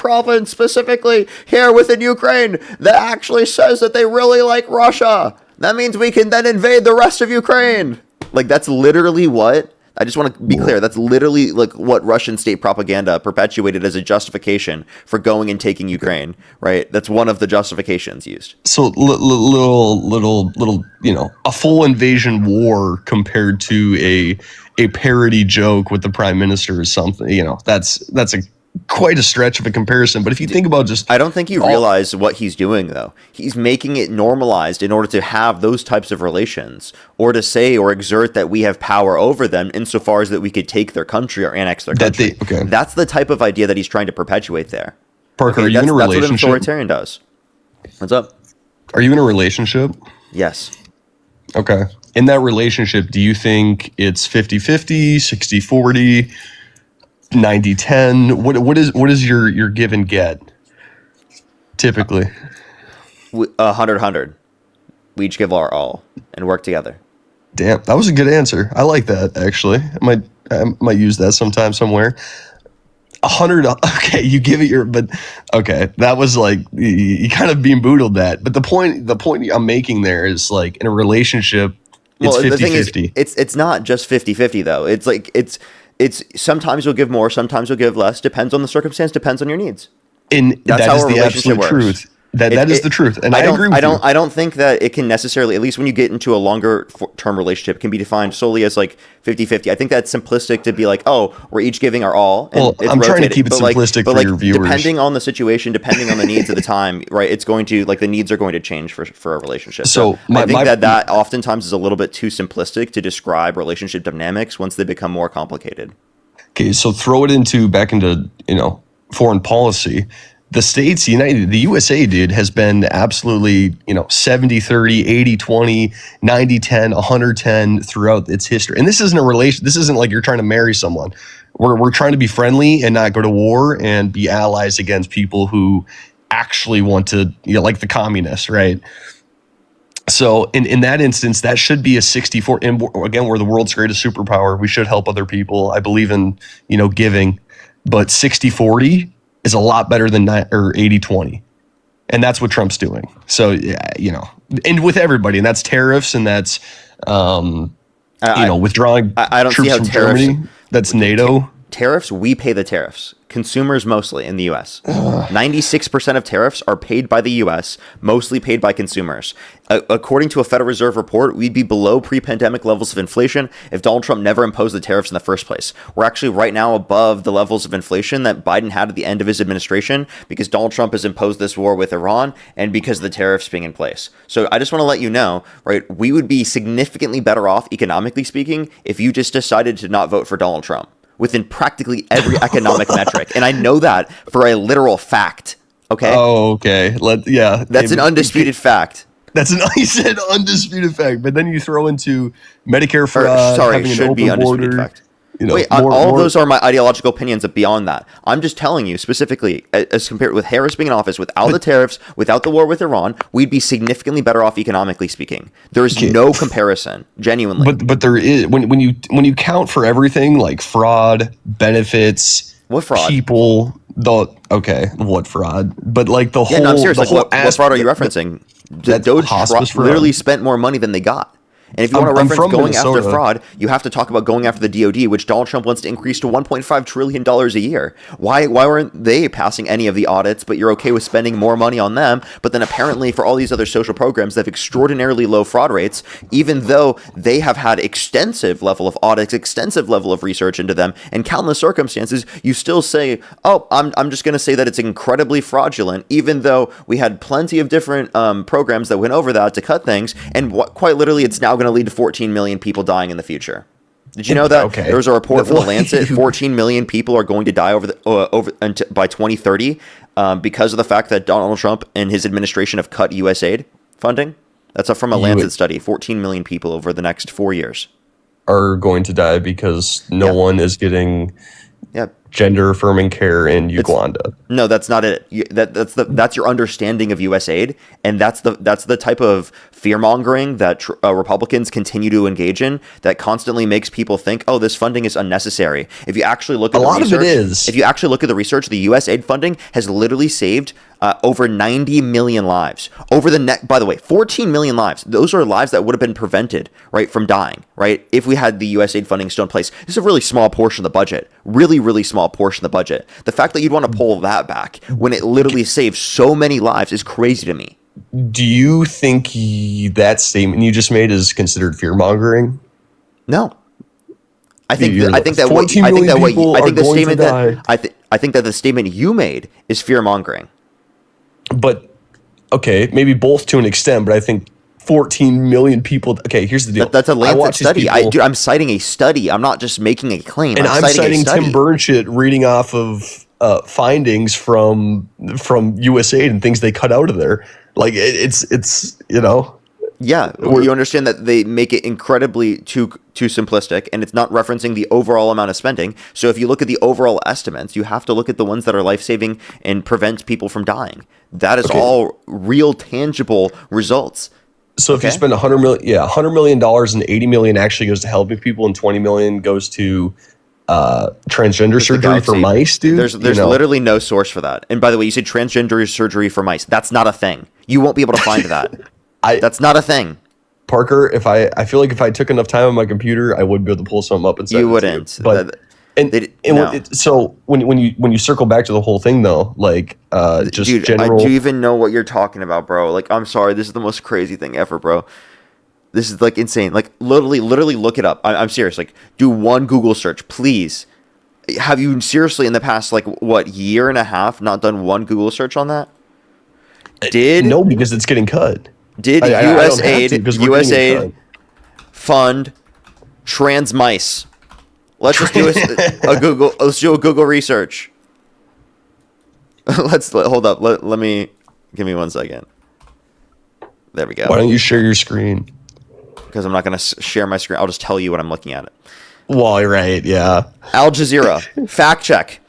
province specifically here within Ukraine that actually says that they really like Russia. That means we can then invade the rest of Ukraine. Like, that's literally what, I just want to be clear, that's literally like what Russian state propaganda perpetuated as a justification for going and taking Ukraine, right? That's one of the justifications used. So little, a full invasion war compared to a parody joke with the prime minister or something, that's quite a stretch of a comparison. But if you think about just... I don't think you realize what he's doing, though. He's making it normalized in order to have those types of relations, or to say or exert that we have power over them insofar as that we could take their country or annex their country. That's the type of idea that he's trying to perpetuate there. Parker, are you in a relationship? That's what an authoritarian does. What's up? Are you in a relationship? Yes. Okay. In that relationship, do you think it's 50-50, 60-40, 90-10? What is your give and get typically? 100-100. We each give our all and work together. Damn, that was a good answer. I like that, actually. I might use that sometime somewhere. 100. Okay, you give it but okay, that was like you kind of being boodled that. But the point I'm making there is, like, in a relationship, it's 50-50. The thing is, it's not just 50-50 though. It's like it's sometimes you'll give more, sometimes you'll give less. Depends on the circumstance. Depends on your needs. And that is the absolute truth. That is the truth, and I agree with you. I don't think that it can necessarily, at least when you get into a longer term relationship, can be defined solely as like 50-50. I think that's simplistic to be like, oh, we're each giving our all. And well, I'm trying to keep it simplistic for your viewers. Depending on the situation, depending on the needs of the time, right? It's going to, like, the needs are going to change for a relationship. So I think that oftentimes is a little bit too simplistic to describe relationship dynamics once they become more complicated. Okay, so throw it back into foreign policy. The states united, the USA, dude, has been absolutely, 70-30, 80-20, 90-10, 110 throughout its history. And this isn't a relation. This isn't like you're trying to marry someone. We're trying to be friendly and not go to war and be allies against people who actually want to, like the communists, right? So in that instance, that should be a 64. And again, we're the world's greatest superpower. We should help other people. I believe in, giving, but 60-40 is a lot better than 80-20. And that's what Trump's doing. So, and with everybody, and that's tariffs, and that's, withdrawing I don't troops see how from tariffs, Germany. That's NATO. Tariffs, we pay the tariffs. Consumers mostly in the U.S. 96% of tariffs are paid by the U.S., mostly paid by consumers. According to a Federal Reserve report, we'd be below pre-pandemic levels of inflation if Donald Trump never imposed the tariffs in the first place. We're actually right now above the levels of inflation that Biden had at the end of his administration because Donald Trump has imposed this war with Iran and because of the tariffs being in place. So I just want to let you know, right, we would be significantly better off, economically speaking, if you just decided to not vote for Donald Trump within practically every economic metric. And I know that for a literal fact. Okay. Oh, okay. That's an undisputed fact. You said undisputed fact, but then you throw into Medicare for having an open border. Fact. All of those are my ideological opinions beyond that. I'm just telling you specifically, as compared with Harris being in office, without the tariffs, without the war with Iran, we'd be significantly better off economically speaking. There is no comparison, genuinely. But there is when you count for everything, like fraud, benefits, what fraud? People, what fraud? But like the whole. No, I'm serious. Like, what fraud are you referencing? Doge literally spent more money than they got. And if you want to reference going after fraud, you have to talk about going after the DOD, which Donald Trump wants to increase to $1.5 trillion a year. Why weren't they passing any of the audits, but you're okay with spending more money on them? But then apparently for all these other social programs that have extraordinarily low fraud rates, even though they have had extensive level of audits, extensive level of research into them, and countless circumstances, you still say, oh, I'm just going to say that it's incredibly fraudulent, even though we had plenty of different programs that went over that to cut things, and quite literally it's now going to lead to 14 million people dying in the future. Did you know that? Okay. There was a report from the Lancet, 14 million people are going to die by 2030 because of the fact that Donald Trump and his administration have cut USAID funding. That's from a Lancet study. 14 million people over the next 4 years are going to die because no one is getting gender affirming care in Uganda. No, that's not it. That's your understanding of USAID, and that's the type of fear mongering that Republicans continue to engage in, that constantly makes people think, oh, this funding is unnecessary. If you actually look at the research, of it is. If you actually look at the research, the USAID funding has literally saved over 90 million lives over the by the way, 14 million lives. Those are lives that would have been prevented, right, from dying, right, if we had the USAID funding still in place. This is a really small portion of the budget, really small portion of the budget. The fact that you'd want to pull that back when it literally saves so many lives is crazy to me. Do you think that statement you just made is considered fear mongering? No. I think the statement you made is fear mongering. But okay, maybe both to an extent, but I think 14 million people. Okay, here's the deal. That's a Lancet study. I'm citing a study. I'm not just making a claim. And I'm citing Tim Burnchett reading off of findings from USAID and things they cut out of there. Like it's you know. Yeah, you understand that they make it incredibly too simplistic, and it's not referencing the overall amount of spending. So if you look at the overall estimates, you have to look at the ones that are life-saving and prevent people from dying. That is all real, tangible results. So if you spend $100 million and $80 million actually goes to helping people, and $20 million goes to transgender surgery for mice, dude. There's literally no source for that. And by the way, you said transgender surgery for mice. That's not a thing. You won't be able to find that. That's not a thing. Parker, I feel like if I took enough time on my computer, I would be able to pull something up and say you wouldn't. But so when you circle back to the whole thing though, like just dude, general. Do you even know what you're talking about, bro? Like, I'm sorry, this is the most crazy thing ever, bro. This is like insane. Like, literally look it up. I'm serious. Like, do one Google search, please. Have you seriously in the past year and a half not done one Google search on that? No, because it's getting cut. Did USAID fund trans mice? Let's just do a Google. Let's do a Google research. Hold up. Let me give me 1 second. There we go. Why don't you share your screen? Because I'm not going to share my screen. I'll just tell you when I'm looking at it. Well, right, yeah. Al Jazeera. Fact check.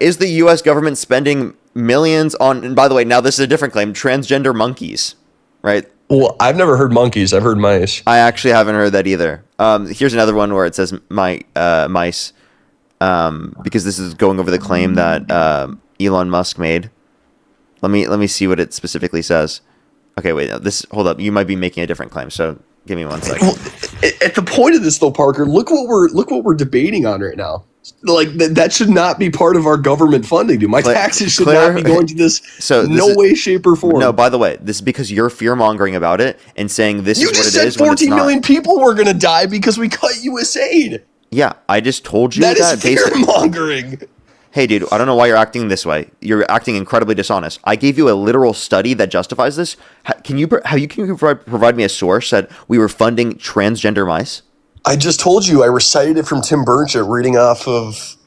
Is the U.S. government spending millions on? And by the way, now this is a different claim. Transgender monkeys. Right. Well, I've never heard monkeys. I've heard mice. I actually haven't heard that either. Here's another one where it says mice, because this is going over the claim that Elon Musk made. Let me see what it specifically says. Okay, wait. Hold up. You might be making a different claim. So give me 1 second. Well, at the point of this, though, Parker, look what we're debating on right now. Like that should not be part of our government funding, dude. My taxes should not be going to this. Way, shape, or form. No, by the way, this is because you're fear mongering about it and saying this is what it is. You just said 14 million people were going to die because we cut USAID. Yeah, I just told you that is fear mongering. Hey, dude, I don't know why you're acting this way. You're acting incredibly dishonest. I gave you a literal study that justifies this. Can you provide me a source that we were funding transgender mice? I just told you I recited it from Tim Burnchett reading off of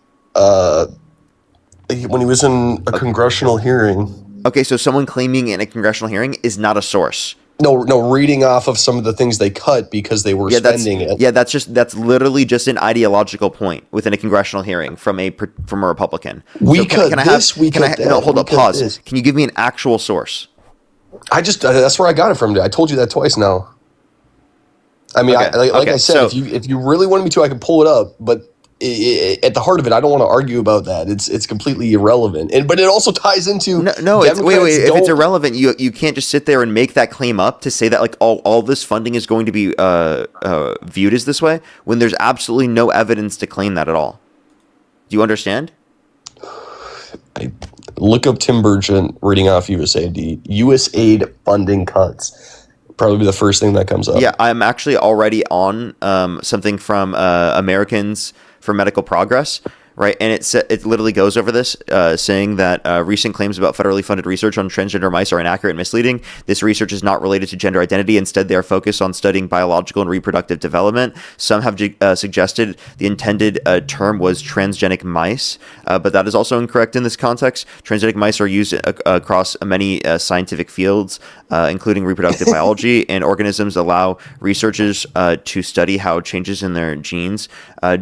when he was in a congressional hearing. Okay, so someone claiming in a congressional hearing is not a source. No, reading off of some of the things they cut because they were spending it. Yeah, that's literally just an ideological point within a congressional hearing from a Republican. Pause. Can you give me an actual source? That's where I got it from. I told you that twice now. I mean, I said, if you really wanted me to, I could pull it up. But at the heart of it, I don't want to argue about that. It's completely irrelevant. But it also ties into wait. If it's irrelevant, you can't just sit there and make that claim up to say that like all this funding is going to be viewed as this way when there's absolutely no evidence to claim that at all. Do you understand? I look up Tim Burnchett reading off USAID funding cuts. Probably be the first thing that comes up. Yeah, I'm actually already on something from Americans for Medical Progress, right? And it literally goes over this, saying that recent claims about federally funded research on transgender mice are inaccurate and misleading. This research is not related to gender identity. Instead, they are focused on studying biological and reproductive development. Some have suggested the intended term was transgenic mice, but that is also incorrect in this context. Transgenic mice are used across many scientific fields, including reproductive biology, and organisms allow researchers to study how changes in their genes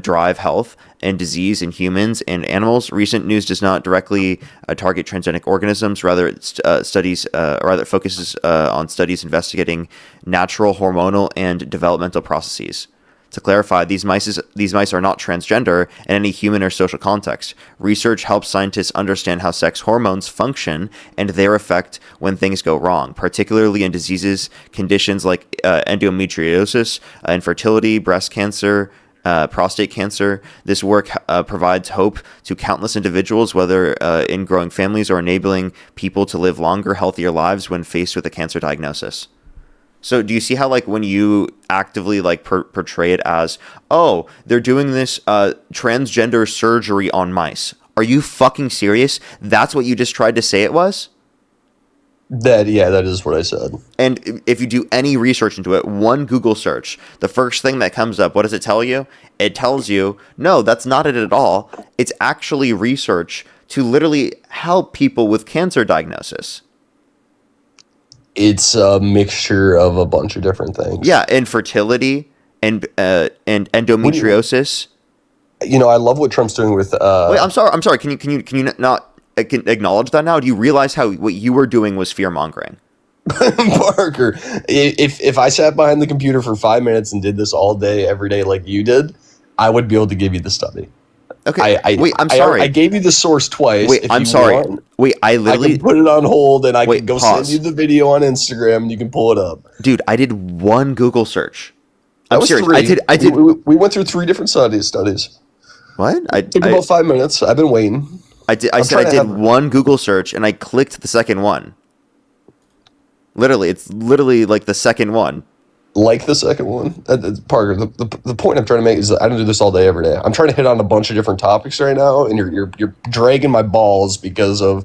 drive health and disease in humans and animals. Recent news does not directly target transgenic organisms. Rather, it focuses on studies investigating natural, hormonal, and developmental processes. To clarify, these mice are not transgender in any human or social context. Research helps scientists understand how sex hormones function and their effect when things go wrong, particularly in conditions like endometriosis, infertility, breast cancer, prostate cancer. This work provides hope to countless individuals, whether in growing families or enabling people to live longer, healthier lives when faced with a cancer diagnosis. So do you see how, like, when you actively, like, portray it as, oh, they're doing this transgender surgery on mice? Are you fucking serious? That's what you just tried to say it was? That is what I said. And if you do any research into it, one Google search, the first thing that comes up, what does it tell you? It tells you, no, that's not it at all. It's actually research to literally help people with cancer diagnosis. It's a mixture of a bunch of different things. Yeah, infertility and endometriosis. I love what Trump's doing with. Wait, I'm sorry. Can you not acknowledge that now? Do you realize how what you were doing was fear mongering? Parker, if I sat behind the computer for 5 minutes and did this all day, every day, like you did, I would be able to give you the study. Okay. Wait, I'm sorry. I gave you the source twice. Wait, I'm sorry. Wait, I can put it on hold and I can go send you the video on Instagram and you can pull it up. Dude, I did one Google search. I'm serious. Three. I did. We went through 3 different studies. What? It took about 5 minutes. I've been waiting. I did one Google search and I clicked the second one. Literally, it's literally like the second one. Like the second one, Parker. The point I'm trying to make is that I don't do this all day, every day. I'm trying to hit on a bunch of different topics right now, and you're dragging my balls because of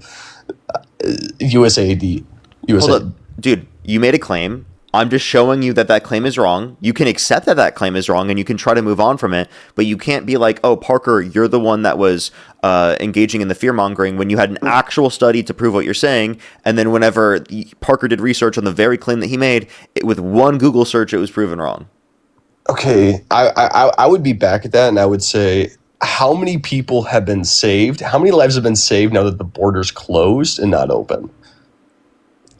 USAID. Hold up, dude. You made a claim. I'm just showing you that claim is wrong. You can accept that claim is wrong, and you can try to move on from it. But you can't be like, "Oh, Parker, you're the one that was engaging in the fear mongering," when you had an actual study to prove what you're saying. And then whenever Parker did research on the very claim that he made, with one Google search, it was proven wrong. Okay, I would be back at that, and I would say, how many people have been saved? How many lives have been saved now that the border's closed and not open?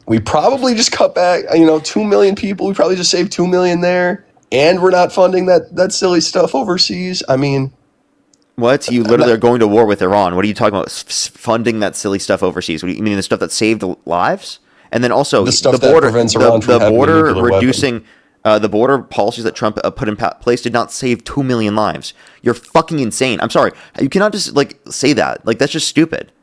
We probably just cut back, 2 million people. We probably just saved 2 million there, and we're not funding that silly stuff overseas. I mean, what? You literally are going to war with Iran. What are you talking about? Funding that silly stuff overseas? What do you mean, the stuff that saved lives? And then also the stuff that prevents Iran from having a nuclear reducing the border policies that Trump put in place did not save 2 million lives. You're fucking insane. I'm sorry. You cannot just say that. That's just stupid.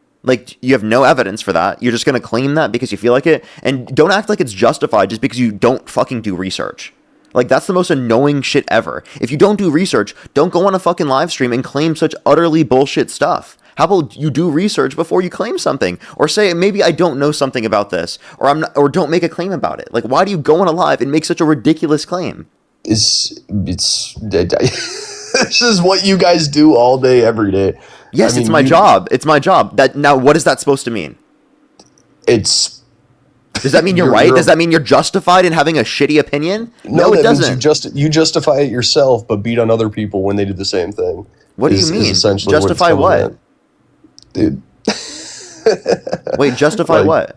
You have no evidence for that. You're just going to claim that because you feel like it. And don't act like it's justified just because you don't fucking do research. That's the most annoying shit ever. If you don't do research, don't go on a fucking live stream and claim such utterly bullshit stuff. How about you do research before you claim something? Or say, maybe I don't know something about this. Or don't make a claim about it. Why do you go on a live and make such a ridiculous claim? This is what you guys do all day, every day. Yes, it's my job. It's my job. Now, what is that supposed to mean? Does that mean you're right? Does that mean you're justified in having a shitty opinion? No, it doesn't. You justify it yourself, but beat on other people when they do the same thing. What do you mean? Justify what? Dude. Wait, justify what?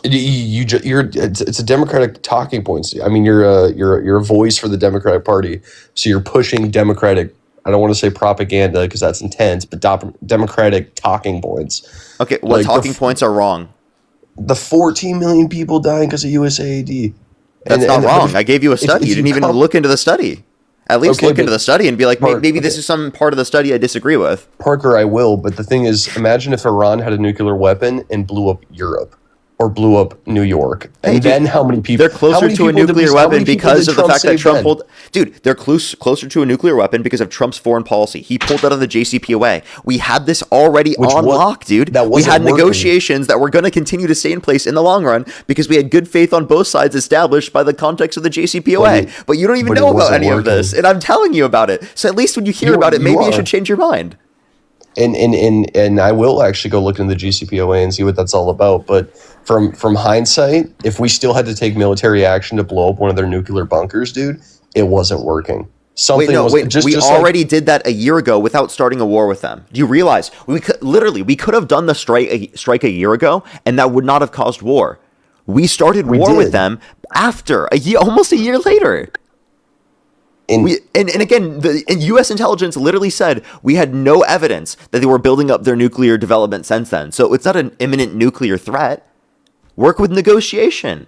It's a Democratic talking point. I mean, you're a voice for the Democratic Party, so you're pushing Democratic. I don't want to say propaganda because that's intense, but Democratic talking points. Okay, what talking points are wrong? The 14 million people dying because of USAID. That's not wrong. I gave you a study. You didn't even look into the study. At least look into the study and be like, maybe this is some part of the study I disagree with. Parker, I will. But the thing is, imagine if Iran had a nuclear weapon and blew up Europe. Or blew up New York, and then how many people? They're closer to a nuclear weapon because of the fact that Trump pulled. Dude, they're closer to a nuclear weapon because of Trump's foreign policy. He pulled out of the JCPOA. We had this already on lock, dude. We had negotiations that were going to continue to stay in place in the long run because we had good faith on both sides established by the context of the JCPOA. But you don't even know about any of this, and I'm telling you about it. So at least when you hear about it, maybe you should change your mind. And I will actually go look into the GCPOA and see what that's all about. But from hindsight, if we still had to take military action to blow up one of their nuclear bunkers, dude, it wasn't working. something we already did that a year ago without starting a war with them. Do you realize we could have done the strike a year ago, and that would not have caused war. We started war with them after almost a year later. And again, the U.S. intelligence literally said we had no evidence that they were building up their nuclear development since then. So it's not an imminent nuclear threat. Work with negotiation.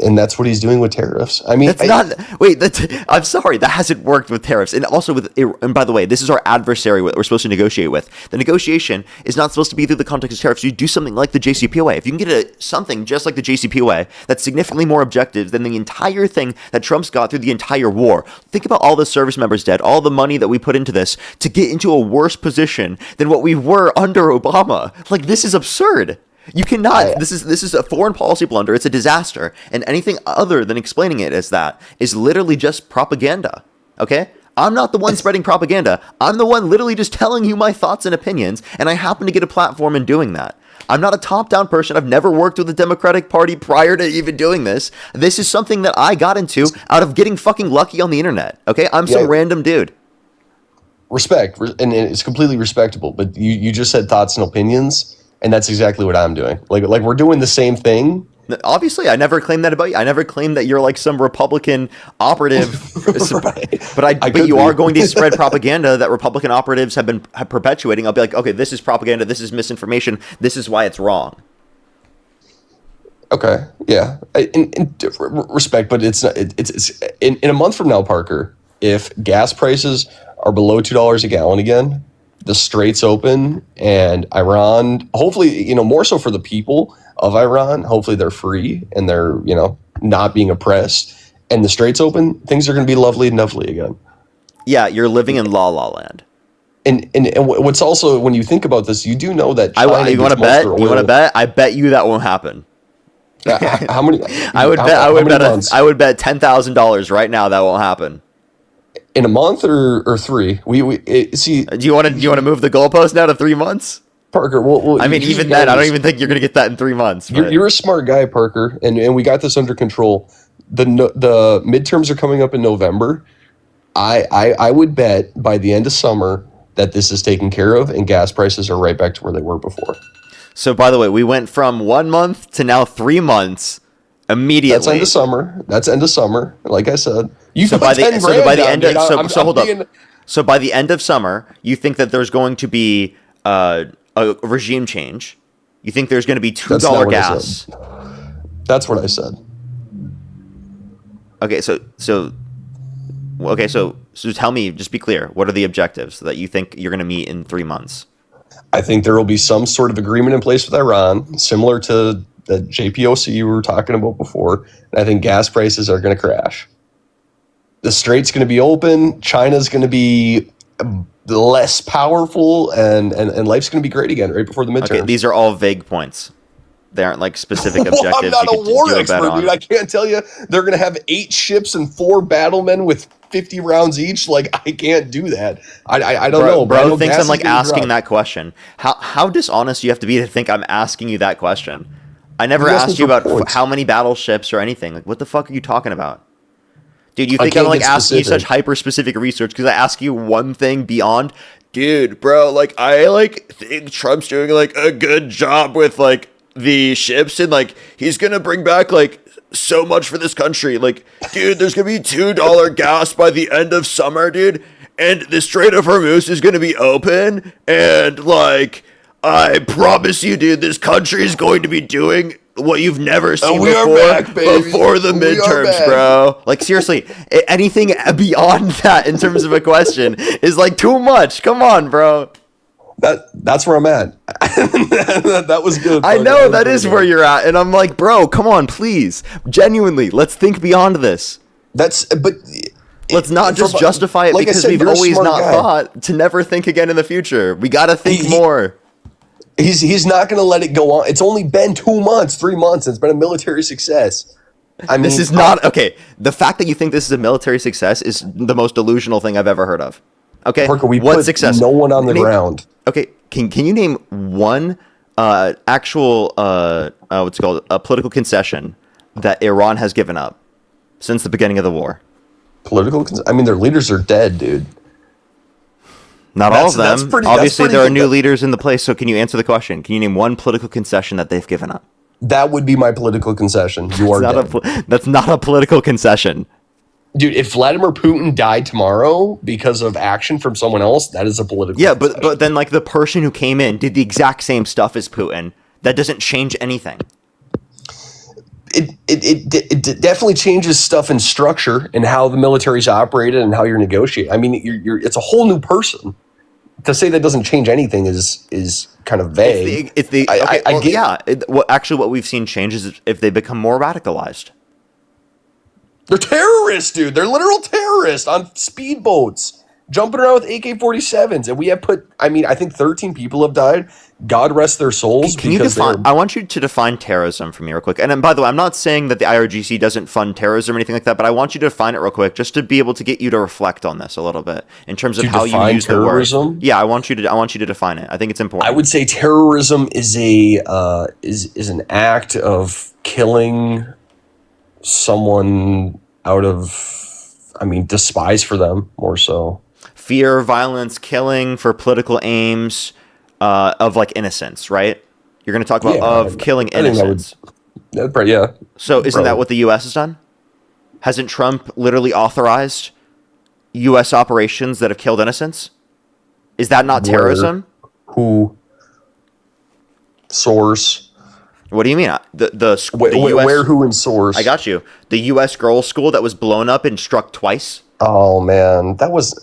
And that's what he's doing with tariffs. I mean, I'm sorry, that hasn't worked with tariffs. And also and by the way, this is our adversary we're supposed to negotiate with. The negotiation is not supposed to be through the context of tariffs. You do something like the JCPOA. If you can get something just like the JCPOA that's significantly more objective than the entire thing that Trump's got through the entire war. Think about all the service members dead, all the money that we put into this to get into a worse position than what we were under Obama. Like, this is absurd. You cannot. This is a foreign policy blunder. It's a disaster, and anything other than explaining it as that is literally just propaganda. Okay, I'm not the one spreading propaganda. I'm the one literally just telling you my thoughts and opinions, and I happen to get a platform in doing that. I'm not a top-down person. I've never worked with the Democratic Party prior to even doing this. This is something that I got into out of getting fucking lucky on the internet. Okay, I'm some random dude. Respect, and it's completely respectable. But you just said thoughts and opinions. And that's exactly what I'm doing. Like we're doing the same thing. Obviously, I never claimed that about you. I never claimed that you're like some Republican operative. Right. But you are going to spread propaganda that Republican operatives have been perpetuating. I'll be like, okay, this is propaganda. This is misinformation. This is why it's wrong. Okay. Yeah. Respect, but it's not. It's in a month from now, Parker. If gas prices are below $2 a gallon again, the straits open, and Iran, hopefully, more so for the people of Iran, hopefully they're free and they're, not being oppressed, and the straits open, things are going to be lovely and lovely again. Yeah, you're living in La La Land. And what's also, when you think about this, you do know that China you want to bet? You want to bet? I bet you that won't happen. How many? I would bet $10,000 right now that won't happen. In a month or 3? See. Do you want to move the goalpost now to 3 months, Parker? Well, I mean, even then, I don't even think you're going to get that in 3 months. You're a smart guy, Parker, and we got this under control. The midterms are coming up in November. I would bet by the end of summer that this is taken care of, and gas prices are right back to where they were before. So, by the way, we went from 1 month to now 3 months immediately. That's end of summer. Like I said. So by the end of summer, you think that there's going to be a regime change? You think there's going to be $2 gas? That's what I said. Okay, so tell me, just be clear. What are the objectives that you think you're going to meet in 3 months? I think there will be some sort of agreement in place with Iran, similar to the JPOC you were talking about before. And I think gas prices are going to crash. The strait's going to be open. China's going to be less powerful, and life's going to be great again right before the midterms. Okay, these are all vague points. They aren't like specific objectives. I'm not a war expert, dude. I can't tell you they're going to have 8 ships and 4 battlemen with 50 rounds each. Like, I can't do that. I don't know. Bro thinks I'm like asking that question. How dishonest do you have to be to think I'm asking you that question? I never asked you about how many battleships or anything. Like, what the fuck are you talking about? Dude, you think I'm like asking you such hyper-specific research because I ask you one thing beyond? Dude, bro, like I think Trump's doing like a good job with like the ships, and like he's gonna bring back like so much for this country. Like, dude, there's gonna be $2 gas by the end of summer, dude, and the Strait of Hormuz is gonna be open, and like I promise you, dude, this country is going to be doing what you've never seen before the midterms, bro. Like, seriously, anything beyond that in terms of a question is like too much. Come on, bro. That's where I'm at. That was good. I know that is where you're at, and I'm like, bro, come on, please, genuinely, let's think beyond this. Let's not just justify it because we've always not thought to never think again in the future. We gotta think more. He's not going to let it go on. It's only been 2 months, 3 months. It's been a military success. I mean, this is not okay. The fact that you think this is a military success is the most delusional thing I've ever heard of. Okay, Parker, we put success? No one on the ground. Okay, can you name one actual what's it called, a political concession that Iran has given up since the beginning of the war? I mean, their leaders are dead, dude. Not all of them. Obviously, there are new leaders in the place. So can you answer the question? Can you name one political concession that they've given up? That would be my political concession. You are dead. That's not a political concession. Dude, if Vladimir Putin died tomorrow because of action from someone else, that is a political concession. But then like the person who came in did the exact same stuff as Putin. That doesn't change anything. It definitely changes stuff in structure and how the military's operated and how you're negotiating. I mean, it's a whole new person. To say that doesn't change anything is kind of vague. Actually, what we've seen change is if they become more radicalized. They're terrorists, dude. They're literal terrorists on speedboats, jumping around with AK-47s, and we have I think 13 people have died. God rest their souls. Can you define? I want you to define terrorism for me real quick. And by the way, I'm not saying that the IRGC doesn't fund terrorism or anything like that, but I want you to define it real quick, just to be able to get you to reflect on this a little bit in terms of how you use terrorism. The word. Yeah, I want you to define it. I think it's important. I would say terrorism is is an act of killing someone out of, despise for them, more so. Fear, violence, killing for political aims. Of like innocence, right? You're going to talk about killing innocence. Yeah. So isn't that what the U.S. has done? Hasn't Trump literally authorized U.S. operations that have killed innocents? Is that not terrorism? Who? Source? What do you mean? The US, where? Who? And source? I got you. The U.S. girls' school that was blown up and struck twice. Oh man, that was.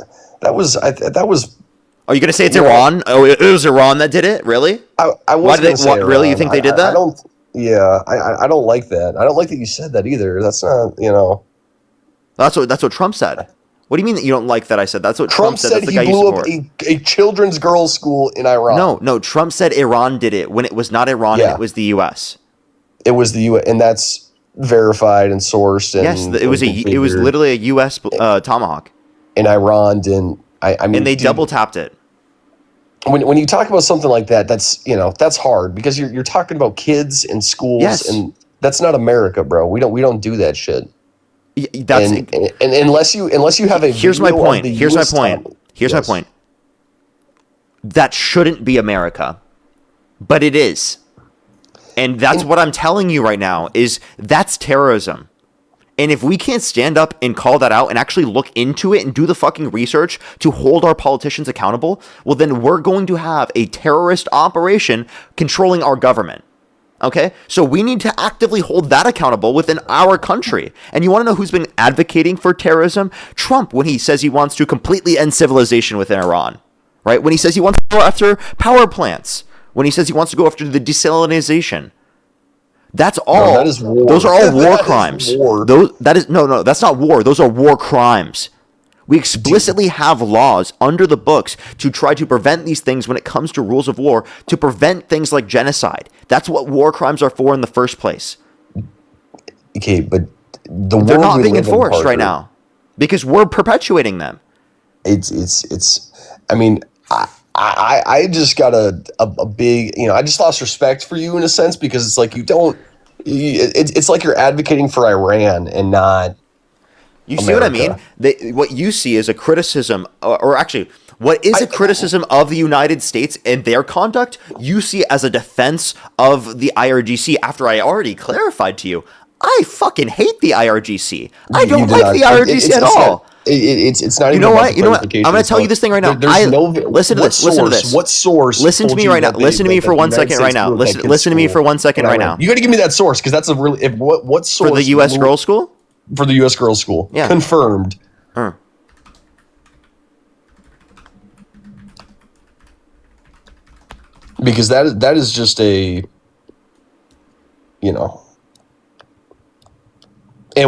Are you going to say it's Iran? Oh, it was Iran that did it? Really? I was going to say Iran. Really? You think they did that? I don't. Yeah, I don't like that. I don't like that you said that either. That's not, That's what Trump said. What do you mean that you don't like that I said? That's what Trump said. He blew up a children's girls' school in Iran. No. Trump said Iran did it when it was not Iran and it was the U.S. It was the U.S. and that's verified and sourced. And yes, it was literally a U.S. Tomahawk. And Iran didn't. And they double tapped it. When you talk about something like that, that's hard because you're talking about kids and schools, and that's not America, bro. We don't do that shit. And unless you have a here's my point. Here's my point. That shouldn't be America, but it is, and that's what I'm telling you right now. Is that's terrorism. And if we can't stand up and call that out and actually look into it and do the fucking research to hold our politicians accountable, well, then we're going to have a terrorist operation controlling our government. Okay? So we need to actively hold that accountable within our country. And you want to know who's been advocating for terrorism? Trump, when he says he wants to completely end civilization within Iran. Right? When he says he wants to go after power plants. When he says he wants to go after the desalinization. That's all. No, that is war. Those are all war crimes. War. That's not war. Those are war crimes. We explicitly have laws under the books to try to prevent these things when it comes to rules of war, to prevent things like genocide. That's what war crimes are for in the first place. Okay, but they're not being enforced right now because we're perpetuating them. I just got a big, I just lost respect for you in a sense because it's like it's like you're advocating for Iran and not You see America. What I mean? What you see is a criticism, or actually, what is a criticism of the United States and their conduct, you see as a defense of the IRGC after I already clarified to you. I fucking hate the IRGC. I don't like the IRGC at all. It's not. You know what? I'm going to tell you this thing right now. Listen to this. What source? Listen to me right now. Listen to me for 1 second right now. Listen to me for 1 second right now. You got to give me that source because that's a really what source for the U.S. girls' school. For the U.S. girls' school, yeah, confirmed. Because that is just a, And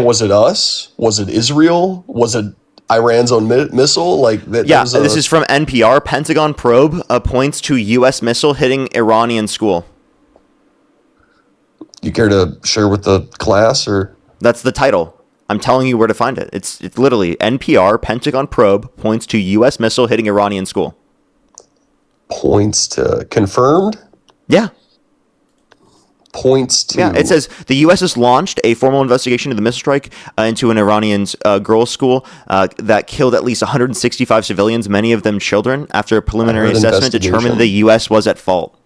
was it us? Was it Israel? Was it Iran's own missile? Like that? Yeah, this is from NPR. Pentagon probe points to U.S. missile hitting Iranian school. You care to share with the class, or that's the title? I'm telling you where to find it. It's literally NPR. Pentagon probe points to U.S. missile hitting Iranian school. Points to confirmed? Yeah. points to... Yeah, it says the U.S. has launched a formal investigation of the missile strike into an Iranian girls' school that killed at least 165 civilians, many of them children, after a preliminary assessment determined the U.S. was at fault.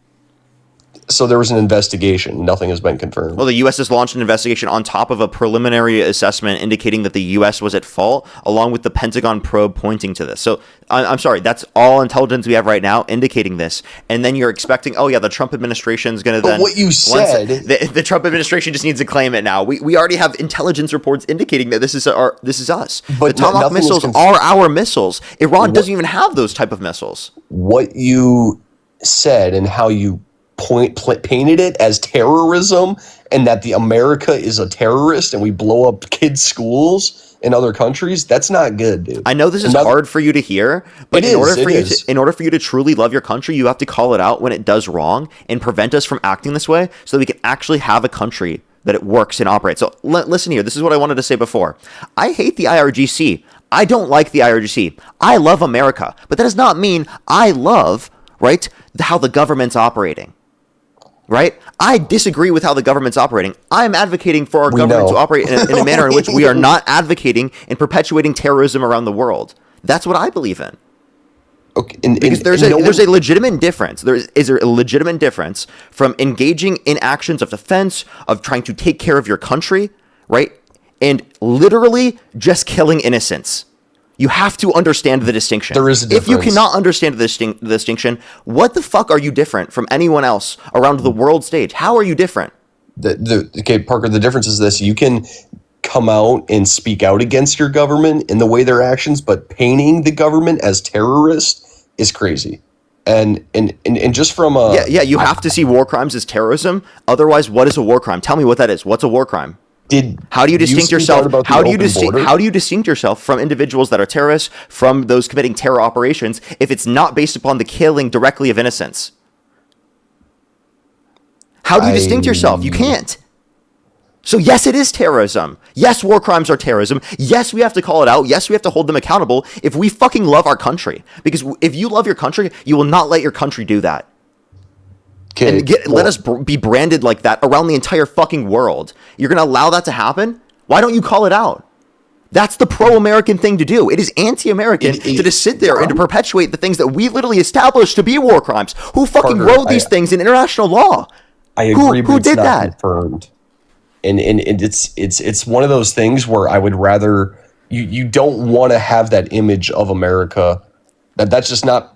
So there was an investigation. Nothing has been confirmed. Well, the U.S. has launched an investigation on top of a preliminary assessment indicating that the U.S. was at fault, along with the Pentagon probe pointing to this. So I'm sorry, that's all intelligence we have right now indicating this. And then you're expecting, oh, yeah, the Trump administration is going to then... But what you said... The Trump administration just needs to claim it now. We already have intelligence reports indicating that this is us. But the Tomahawk missiles are our missiles. Iran doesn't even have those type of missiles. What you said and how you painted it as terrorism, and that the America is a terrorist and we blow up kids' schools in other countries, that's not good, dude. I know this is hard for you to hear, but in order for you to truly love your country, you have to call it out when it does wrong and prevent us from acting this way so that we can actually have a country that it works and operates. So listen here, this is what I wanted to say before. I hate the IRGC. I don't like the IRGC. I love America, but that does not mean I love, right, how the government's operating. Right? I disagree with how the government's operating. I'm advocating for our government to operate in a manner in which we are not advocating and perpetuating terrorism around the world. That's what I believe in. Okay, because there's a legitimate difference. There is a legitimate difference from engaging in actions of defense, of trying to take care of your country, right? And literally just killing innocents. You have to understand the distinction. There is a difference. If you cannot understand the distinction, what the fuck are you different from anyone else around the world stage? How are you different? Okay, Parker, the difference is this. You can come out and speak out against your government in the way their actions, but painting the government as terrorist is crazy. And just from a... Yeah, you have to see war crimes as terrorism. Otherwise, what is a war crime? Tell me what that is. What's a war crime? How do you distinct yourself? How do you distinct yourself from individuals that are terrorists, from those committing terror operations, if it's not based upon the killing directly of innocents? How do you distinct yourself? You can't. So yes, it is terrorism. Yes, war crimes are terrorism. Yes, we have to call it out. Yes, we have to hold them accountable if we fucking love our country. Because if you love your country, you will not let your country do that. And let us be branded like that around the entire fucking world. You're going to allow that to happen? Why don't you call it out? That's the pro-American thing to do. It is anti-American to just sit there and to perpetuate the things that we literally established to be war crimes. Who fucking wrote these things in international law? I agree, but it's not confirmed. And it's one of those things where I would rather you don't want to have that image of America. That's just not...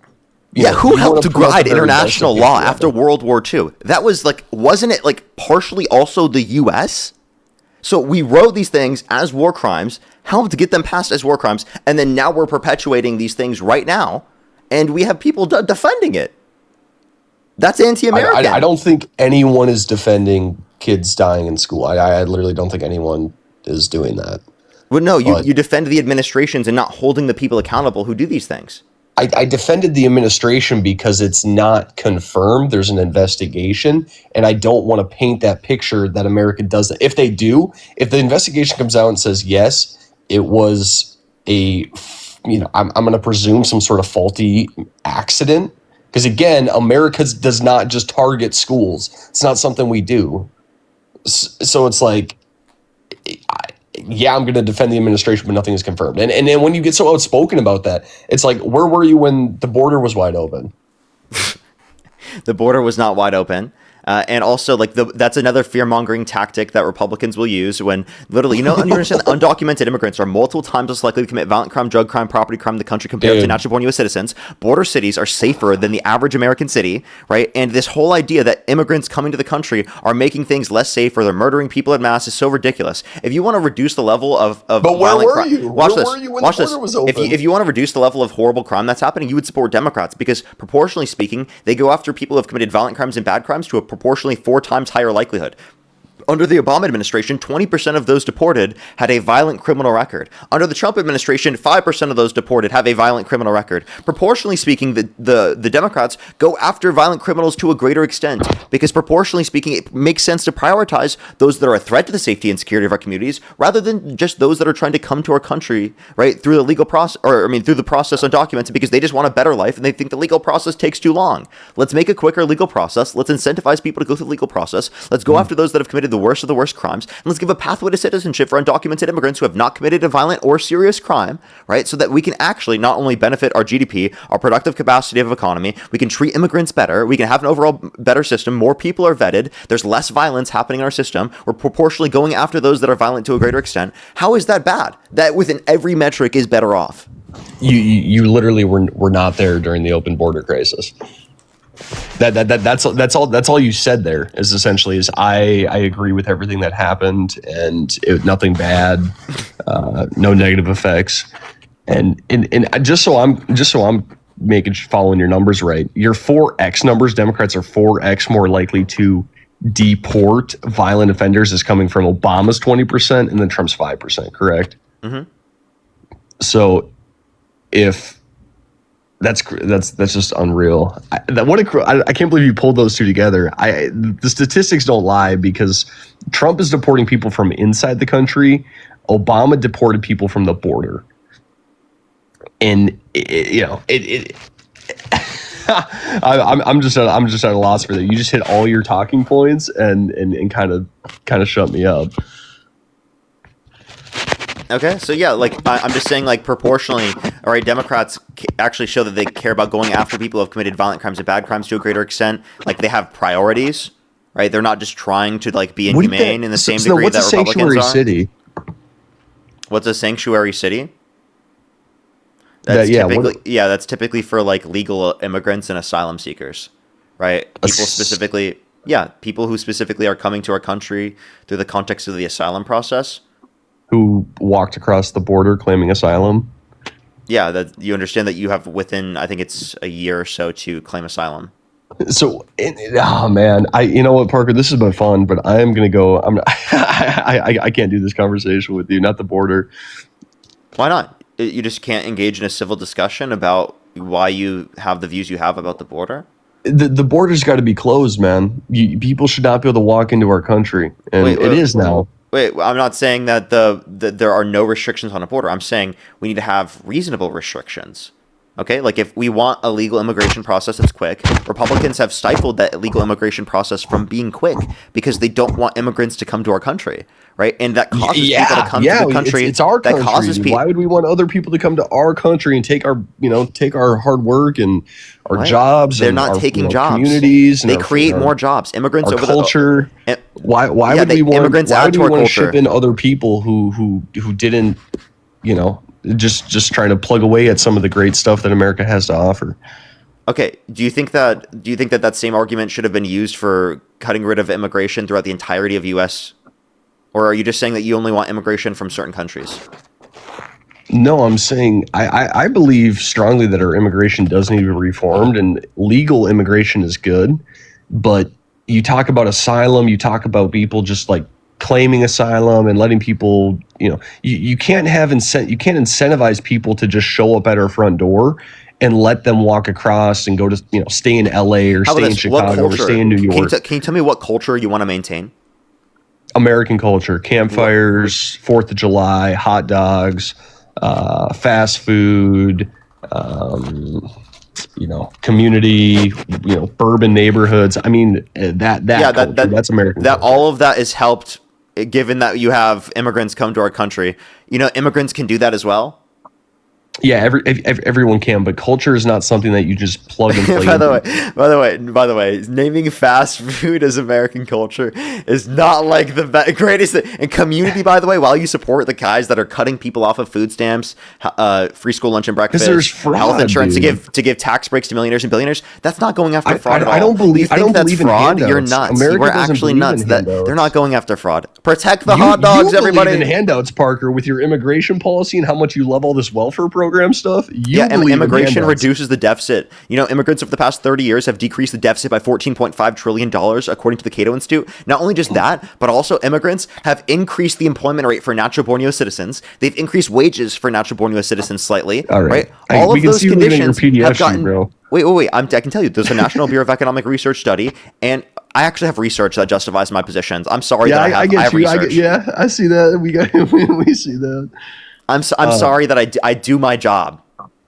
who helped to guide international law after World War II? That was wasn't it partially also the U.S.? So we wrote these things as war crimes, helped to get them passed as war crimes, and then now we're perpetuating these things right now, and we have people defending it. That's anti-American. I don't think anyone is defending kids dying in school. I literally don't think anyone is doing that. Well, no, you defend the administrations and not holding the people accountable who do these things. I defended the administration because it's not confirmed. There's an investigation, and I don't want to paint that picture that America does that. If they do, if the investigation comes out and says, yes, it was I'm going to presume some sort of faulty accident. Because again, America does not just target schools. It's not something we do. So it's I'm going to defend the administration, but nothing is confirmed. And then when you get so outspoken about that, it's like, where were you when the border was wide open? The border was not wide open. And also, that's another fear-mongering tactic that Republicans will use when literally, you understand that undocumented immigrants are multiple times less likely to commit violent crime, drug crime, property crime in the country compared to naturally-born U.S. citizens. Border cities are safer than the average American city, right? And this whole idea that immigrants coming to the country are making things less safe or they're murdering people en masse is so ridiculous. If you want to reduce the level of violent crime... Watch this. Watch this. If you want to reduce the level of horrible crime that's happening, you would support Democrats because proportionally speaking, they go after people who have committed violent crimes and bad crimes to a proportionally 4 times higher likelihood. Under the Obama administration, 20% of those deported had a violent criminal record. Under the Trump administration, 5% of those deported have a violent criminal record. Proportionally speaking, the Democrats go after violent criminals to a greater extent because proportionally speaking, it makes sense to prioritize those that are a threat to the safety and security of our communities rather than just those that are trying to come to our country, right, through the legal process, through the process undocumented because they just want a better life and they think the legal process takes too long. Let's make a quicker legal process. Let's incentivize people to go through the legal process. Let's go after those that have committed the worst of the worst crimes, and let's give a pathway to citizenship for undocumented immigrants who have not committed a violent or serious crime, right? So that we can actually not only benefit our GDP, our productive capacity of economy, we can treat immigrants better, we can have an overall better system, more people are vetted, there's less violence happening in our system, we're proportionally going after those that are violent to a greater extent. How is that bad? That within every metric is better off. You literally were not there during the open border crisis. That's all you said there is essentially is I agree with everything that happened and nothing bad, no negative effects, and just so I'm following your numbers right, your 4x numbers, Democrats are 4x more likely to deport violent offenders is coming from Obama's 20% and then Trump's 5%, correct? Mm-hmm. So if that's just unreal. I can't believe you pulled those two together. The statistics don't lie because Trump is deporting people from inside the country. Obama deported people from the border. And I'm just at a loss for that. You just hit all your talking points and kind of shut me up. Okay, so yeah, like I'm just saying, like proportionally, all right, Democrats actually show that they care about going after people who have committed violent crimes and bad crimes to a greater extent. Like they have priorities, right? They're not just trying to like be inhumane in the same degree that Republicans are. City? What's a sanctuary city? That's that's typically for like legal immigrants and asylum seekers, right? People who specifically are coming to our country through the context of the asylum process. Who walked across the border claiming asylum. Yeah, that you understand that you have within, I think it's a year or so to claim asylum. So, man, you know what, Parker, this has been fun, but I am going to go. I can't do this conversation with you, not the border. Why not? You just can't engage in a civil discussion about why you have the views you have about the border? The border's got to be closed, man. People should not be able to walk into our country, and it is now. Wait, I'm not saying that there are no restrictions on a border. I'm saying we need to have reasonable restrictions. Okay, like if we want a legal immigration process that's quick, Republicans have stifled that legal immigration process from being quick because they don't want immigrants to come to our country, right? And that causes people to come to the country. It's our country. Why would we want other people to come to our country and take our hard work and our jobs? They're not taking jobs. Communities. They create more jobs. Immigrants over culture. Why would we want to ship in other people who didn't, just trying to plug away at some of the great stuff that America has to offer? Okay, do you think that same argument should have been used for cutting rid of immigration throughout the entirety of U.S.? Or are you just saying that you only want immigration from certain countries? No, I'm saying I believe strongly that our immigration does need to be reformed, and legal immigration is good. But you talk about asylum, you talk about people just like claiming asylum and letting people, you can't incentivize people to just show up at our front door and let them walk across and go to, stay in LA or stay in Chicago or stay in New York. Can you tell me what culture you want to maintain? American culture, campfires, 4th of July, hot dogs, fast food, community, urban neighborhoods. I mean, that's American. That all of that is helped, given that you have immigrants come to our country. Immigrants can do that as well. Yeah, everyone can, but culture is not something that you just plug and play. By the way, naming fast food as American culture is not like the greatest thing. And community, by the way, while you support the guys that are cutting people off of food stamps, free school lunch and breakfast, health insurance to give tax breaks to millionaires and billionaires, that's not going after fraud at all. I don't believe that's fraud. You're nuts. America You're actually nuts. They're not going after fraud. Protect the hot dogs, everybody. You believe in handouts, Parker, with your immigration policy and how much you love all this welfare program. program stuff. Immigration reduces the deficit. Immigrants over the past 30 years have decreased the deficit by $14.5 trillion, according to the Cato Institute. Not only just that, but also immigrants have increased the employment rate for natural-born U.S. citizens. They've increased wages for natural-born U.S. citizens slightly. All right. All of those conditions have gotten... bro. Wait. I can tell you. There's a National Bureau of Economic Research study, and I actually have research that justifies my positions. I'm sorry that I have research. I see that. We see that. I'm sorry that I do my job.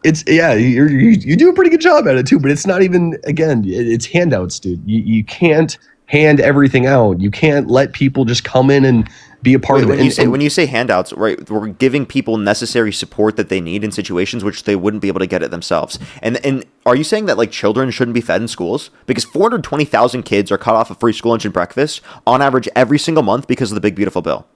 You do a pretty good job at it too, but it's not even, again, it's handouts, dude. You can't hand everything out. You can't let people just come in and be a part of it. When you say handouts, right, we're giving people necessary support that they need in situations which they wouldn't be able to get it themselves. And are you saying that like children shouldn't be fed in schools? Because 420,000 kids are cut off of free school lunch and breakfast on average every single month because of the Big Beautiful Bill.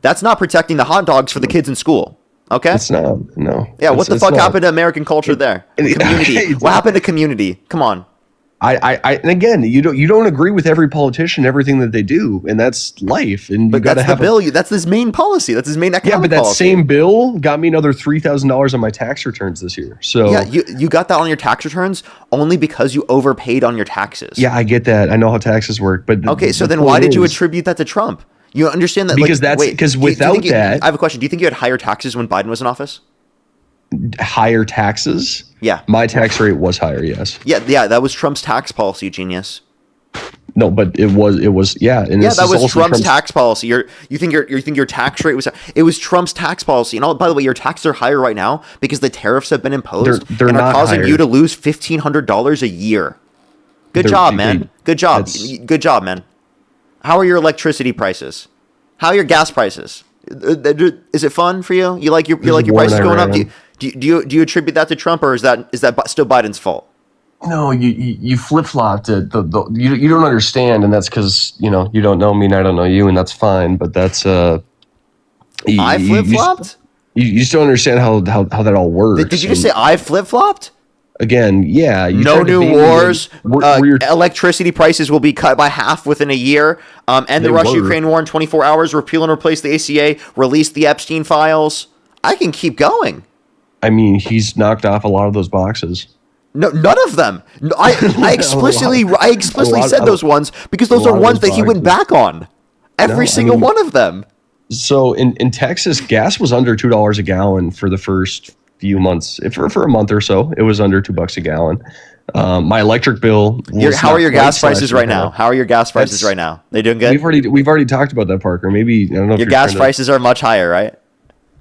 That's not protecting the hot dogs for the kids in school. Okay? It's not. No. Yeah, what the fuck happened to American culture there? Community. What happened to community? Come on. And again, you don't agree with every politician, everything that they do, and that's life. And but that's the bill. That's his main policy. That's his main economic policy. Yeah, but that same bill got me another $3,000 on my tax returns this year. So yeah, you got that on your tax returns only because you overpaid on your taxes. Yeah, I get that. I know how taxes work, but okay. So then, why did you attribute that to Trump? You understand that because without that, I have a question. Do you think you had higher taxes when Biden was in office? Higher taxes? Yeah. My tax rate was higher, yes. Yeah, that was Trump's tax policy, genius. No, but it was yeah. And that was Trump's tax policy. You think your tax rate was? It was Trump's tax policy. And by the way, your taxes are higher right now because the tariffs have been imposed they're and are causing higher. you to lose $1,500 a year. Good job, man. Good job, man. How are your electricity prices? How are your gas prices? Is it fun for you? You like your prices going up? Do you attribute that to Trump, or is that still Biden's fault? No, you flip flopped it. You don't understand, and that's because you don't know me and I don't know you, and that's fine. But that's I flip flopped. You just don't understand how that all works. Did you just say I flip flopped? Again, yeah. No new wars. Electricity prices will be cut by half within a year. End the Russia-Ukraine war in 24 hours. Repeal and replace the ACA. Release the Epstein files. I can keep going. I mean, he's knocked off a lot of those boxes. No, none of them. No, I explicitly said those ones because those are ones that he went back on. Every single one of them. So in Texas, gas was under $2 a gallon for the first few months. For a month or so, it was under $2 a gallon. My electric bill. How are your gas prices right now? How are your gas prices right now? They doing good? We've already talked about that, Parker. Maybe I don't know. Your gas prices are much higher, right?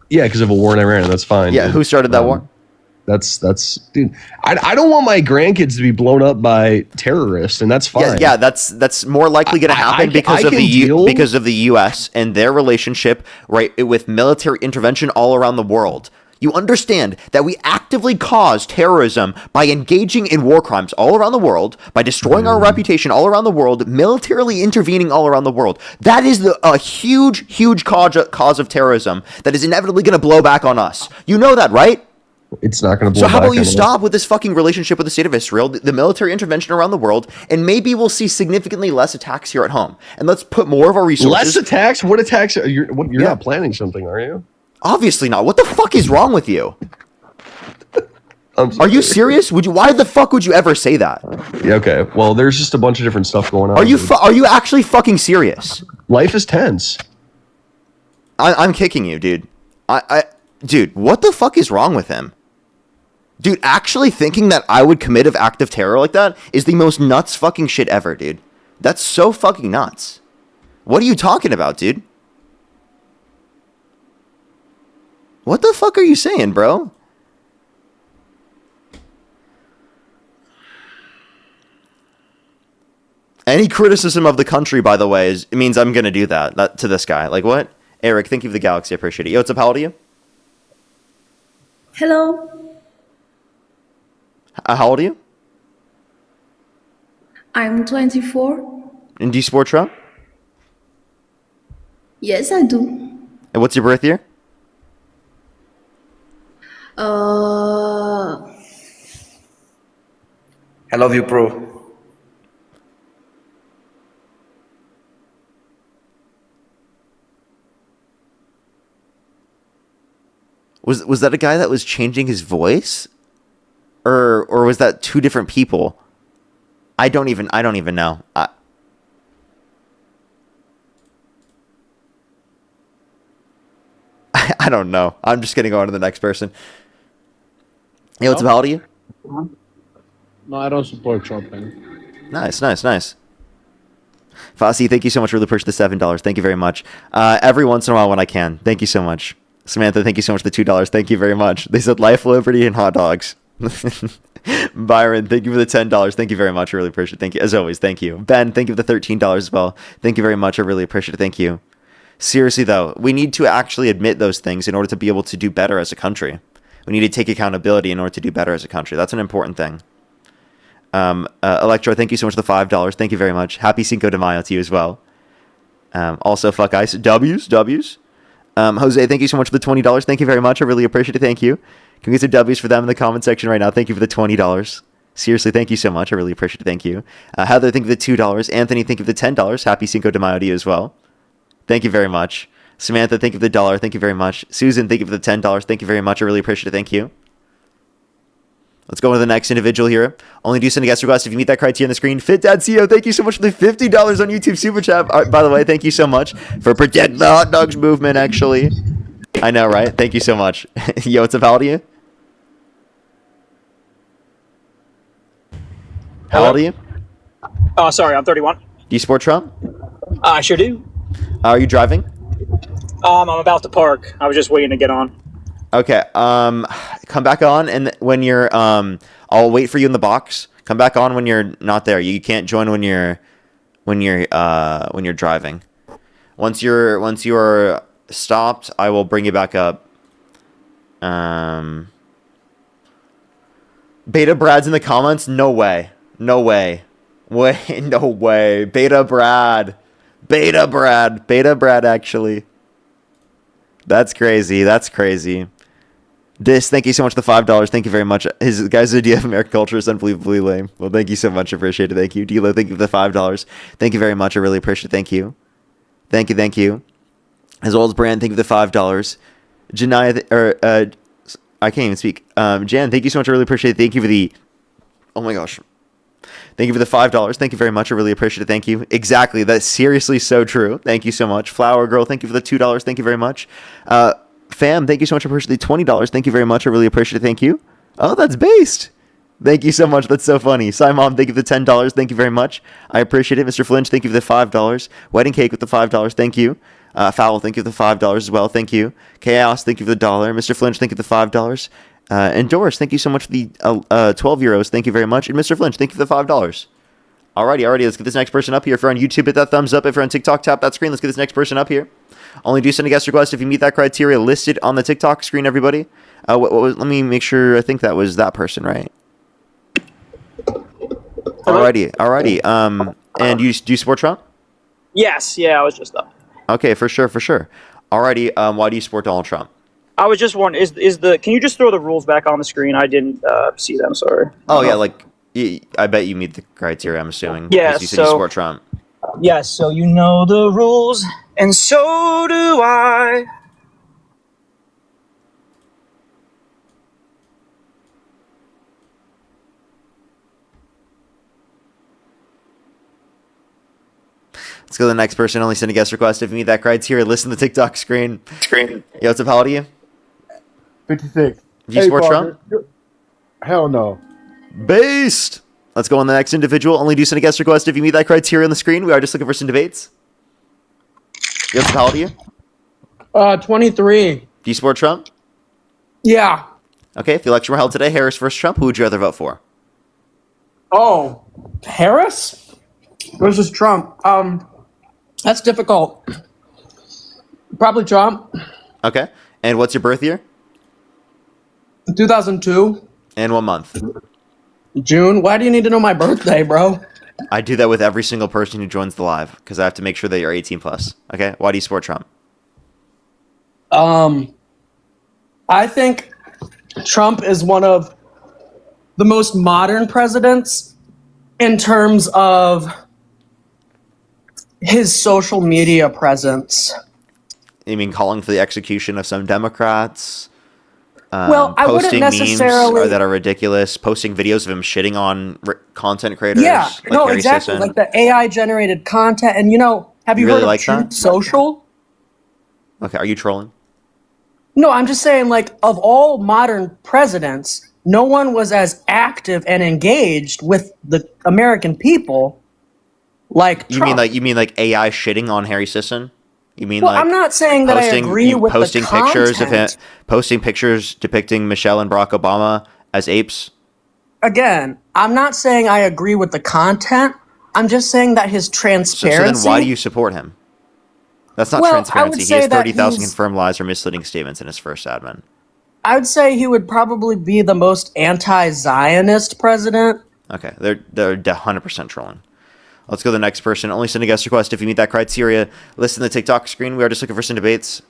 Yeah, because of a war in Iran. That's fine. Yeah, who started that war? That's dude. I don't want my grandkids to be blown up by terrorists, and that's fine. Yeah, that's more likely going to happen because of the U.S. and their relationship, right, with military intervention all around the world. You understand that we actively cause terrorism by engaging in war crimes all around the world, by destroying our reputation all around the world, militarily intervening all around the world. That is a huge cause of terrorism that is inevitably going to blow back on us. You know that, right? It's not going to blow back. So how about you stop with this fucking relationship with the state of Israel, the military intervention around the world, and maybe we'll see significantly less attacks here at home. And let's put more of our resources. Less attacks? What attacks? You're not planning something, are you? Obviously not. What the fuck is wrong with you? Are you serious? Why the fuck would you ever say that? Yeah, okay. Well, there's just a bunch of different stuff going on. Are you actually fucking serious? Life is tense. I'm kicking you, dude. Dude, what the fuck is wrong with him? Dude, actually thinking that I would commit an act of terror like that is the most nuts fucking shit ever, dude. That's so fucking nuts. What are you talking about, dude? What the fuck are you saying, bro? Any criticism of the country, by the way, it means I'm going to do that to this guy. Like, what? Eric, thank you for the galaxy. I appreciate it. Yo, what's up? How old are you? Hello. How old are you? I'm 24. And do you support Trump? Yes, I do. And what's your birth year? Uh, I love you, bro. Was that a guy that was changing his voice, or was that two different people? I don't even know. I don't know. I'm just gonna go on to the next person. Hey, what's up? How old are you? No, I don't support Trump. Nice. Fossey, thank you so much. Really appreciate the $7. Thank you very much. Every once in a while when I can. Thank you so much. Samantha, thank you so much for the $2. Thank you very much. They said life, liberty, and hot dogs. Byron, thank you for the $10. Thank you very much. I really appreciate it. Thank you. As always, thank you. Ben, thank you for the $13 as well. Thank you very much. I really appreciate it. Thank you. Seriously, though, we need to actually admit those things in order to be able to do better as a country. We need to take accountability in order to do better as a country. That's an important thing. Electro, thank you so much for the $5. Thank you very much. Happy Cinco de Mayo to you as well. Also, fuck ice. W's. Jose, thank you so much for the $20. Thank you very much. I really appreciate it. Thank you. Can we get some W's for them in the comment section right now? Thank you for the $20. Seriously, thank you so much. I really appreciate it. Thank you. Heather, thank you for the $2. Anthony, thank you for the $10. Happy Cinco de Mayo to you as well. Thank you very much. Samantha, thank you for the $1. Thank you very much. Susan, thank you for the $10. Thank you very much. I really appreciate it. Thank you. Let's go to the next individual here. Only do send a guest request if you meet that criteria on the screen. FitDadCO, thank you so much for the $50 on YouTube Super Chat. By the way, thank you so much for protect the hot dogs movement, actually. I know, right? Thank you so much. Yo, what's up, how old are you? How old are you? Oh, sorry, I'm 31. Do you support Trump? I sure do. Are you driving? I'm about to park. I was just waiting to get on. Okay. Come back on, and when you're, I'll wait for you in the box. Come back on when you're not there. You can't join when you're driving. Once you're stopped, I will bring you back up. Beta Brad's in the comments. No way. No way. No way. Beta Brad, actually. That's crazy. Thank you so much for the $5. Thank you very much. His guy's idea of American culture is unbelievably lame. Well, thank you so much. I appreciate it. Thank you. Dilo, thank you for the $5. Thank you very much. I really appreciate it. Thank you. Thank you. As well as Brand, thank you for the $5. Janaya, I can't even speak. Jan, thank you so much. I really appreciate it. Thank you for the, oh my gosh. Thank you for the $5. Thank you very much. I really appreciate it. Thank you. Exactly. That's seriously so true. Thank you so much. Flower Girl, thank you for the $2. Thank you very much. Fam, thank you so much. I appreciate the $20. Thank you very much. I really appreciate it. Thank you. Oh, that's based. Thank you so much. That's so funny. Simon, thank you for the $10. Thank you very much. I appreciate it. Mr. Flinch, thank you for the $5. Wedding Cake with the $5. Thank you. Fowl, thank you for the $5 as well. Thank you. Chaos, thank you for the $1. Mr. Flinch, thank you for the $5. And Doris, thank you so much for the 12 euros. Thank you very much. And Mr. Flinch, thank you for the $5. Alrighty. Let's get this next person up here. If you're on YouTube, hit that thumbs up. If you're on TikTok, tap that screen. Let's get this next person up here. Only do send a guest request if you meet that criteria listed on the TikTok screen, everybody. Let me make sure. I think that was that person, right? Alrighty. And do you support Trump? Yes. Yeah, I was just up. Okay, for sure. Alrighty. Why do you support Donald Trump? I was just wondering, can you just throw the rules back on the screen? I didn't see them. Sorry. Oh yeah, I bet you meet the criteria. I'm assuming. Yeah. You said you support Trump. Yes. So you know the rules, and so do I. Let's go to the next person. Only send a guest request if you meet that criteria. Listen to the TikTok screen. Yo, what's up? How old are you? 56. Do you support Trump? Hell no. Based. Let's go on the next individual. Only do send a guest request if you meet that criteria on the screen. We are just looking for some debates. Yo, what's up? How old are you? 23. Do you support Trump? Yeah. Okay, if the election were held today, Harris versus Trump, who would you rather vote for? Oh, Harris versus Trump. That's difficult. Probably Trump. Okay. And what's your birth year? 2002. And what month? June. Why do you need to know my birthday, bro? I do that with every single person who joins the live because I have to make sure that you're 18 plus. Okay. Why do you support Trump? I think Trump is one of the most modern presidents in terms of his social media presence. You mean calling for the execution of some Democrats? Well, I wouldn't posting necessarily memes that are ridiculous, posting videos of him shitting on content creators. Yeah, like no, Harry exactly. Sisson. Like the AI generated content. And have you really heard of like Truth that? Social? Okay, are you trolling? No, I'm just saying, like, of all modern presidents, no one was as active and engaged with the American people like Trump. You mean like AI shitting on Harry Sisson? You mean Well, like I'm not saying that I agree with posting the pictures of him, content. posting pictures depicting Michelle and Barack Obama as apes? Again, I'm not saying I agree with the content. I'm just saying that his So transparency. then why do you support him? That's not Well, I transparency. would He say has that 30,000 confirmed lies or misleading statements in his first admin. I would say he would probably be the most anti-Zionist president. Okay, they're 100% trolling. Let's go to the next person. Only send a guest request if you meet that criteria. Listen to the TikTok screen. We are just looking for some debates.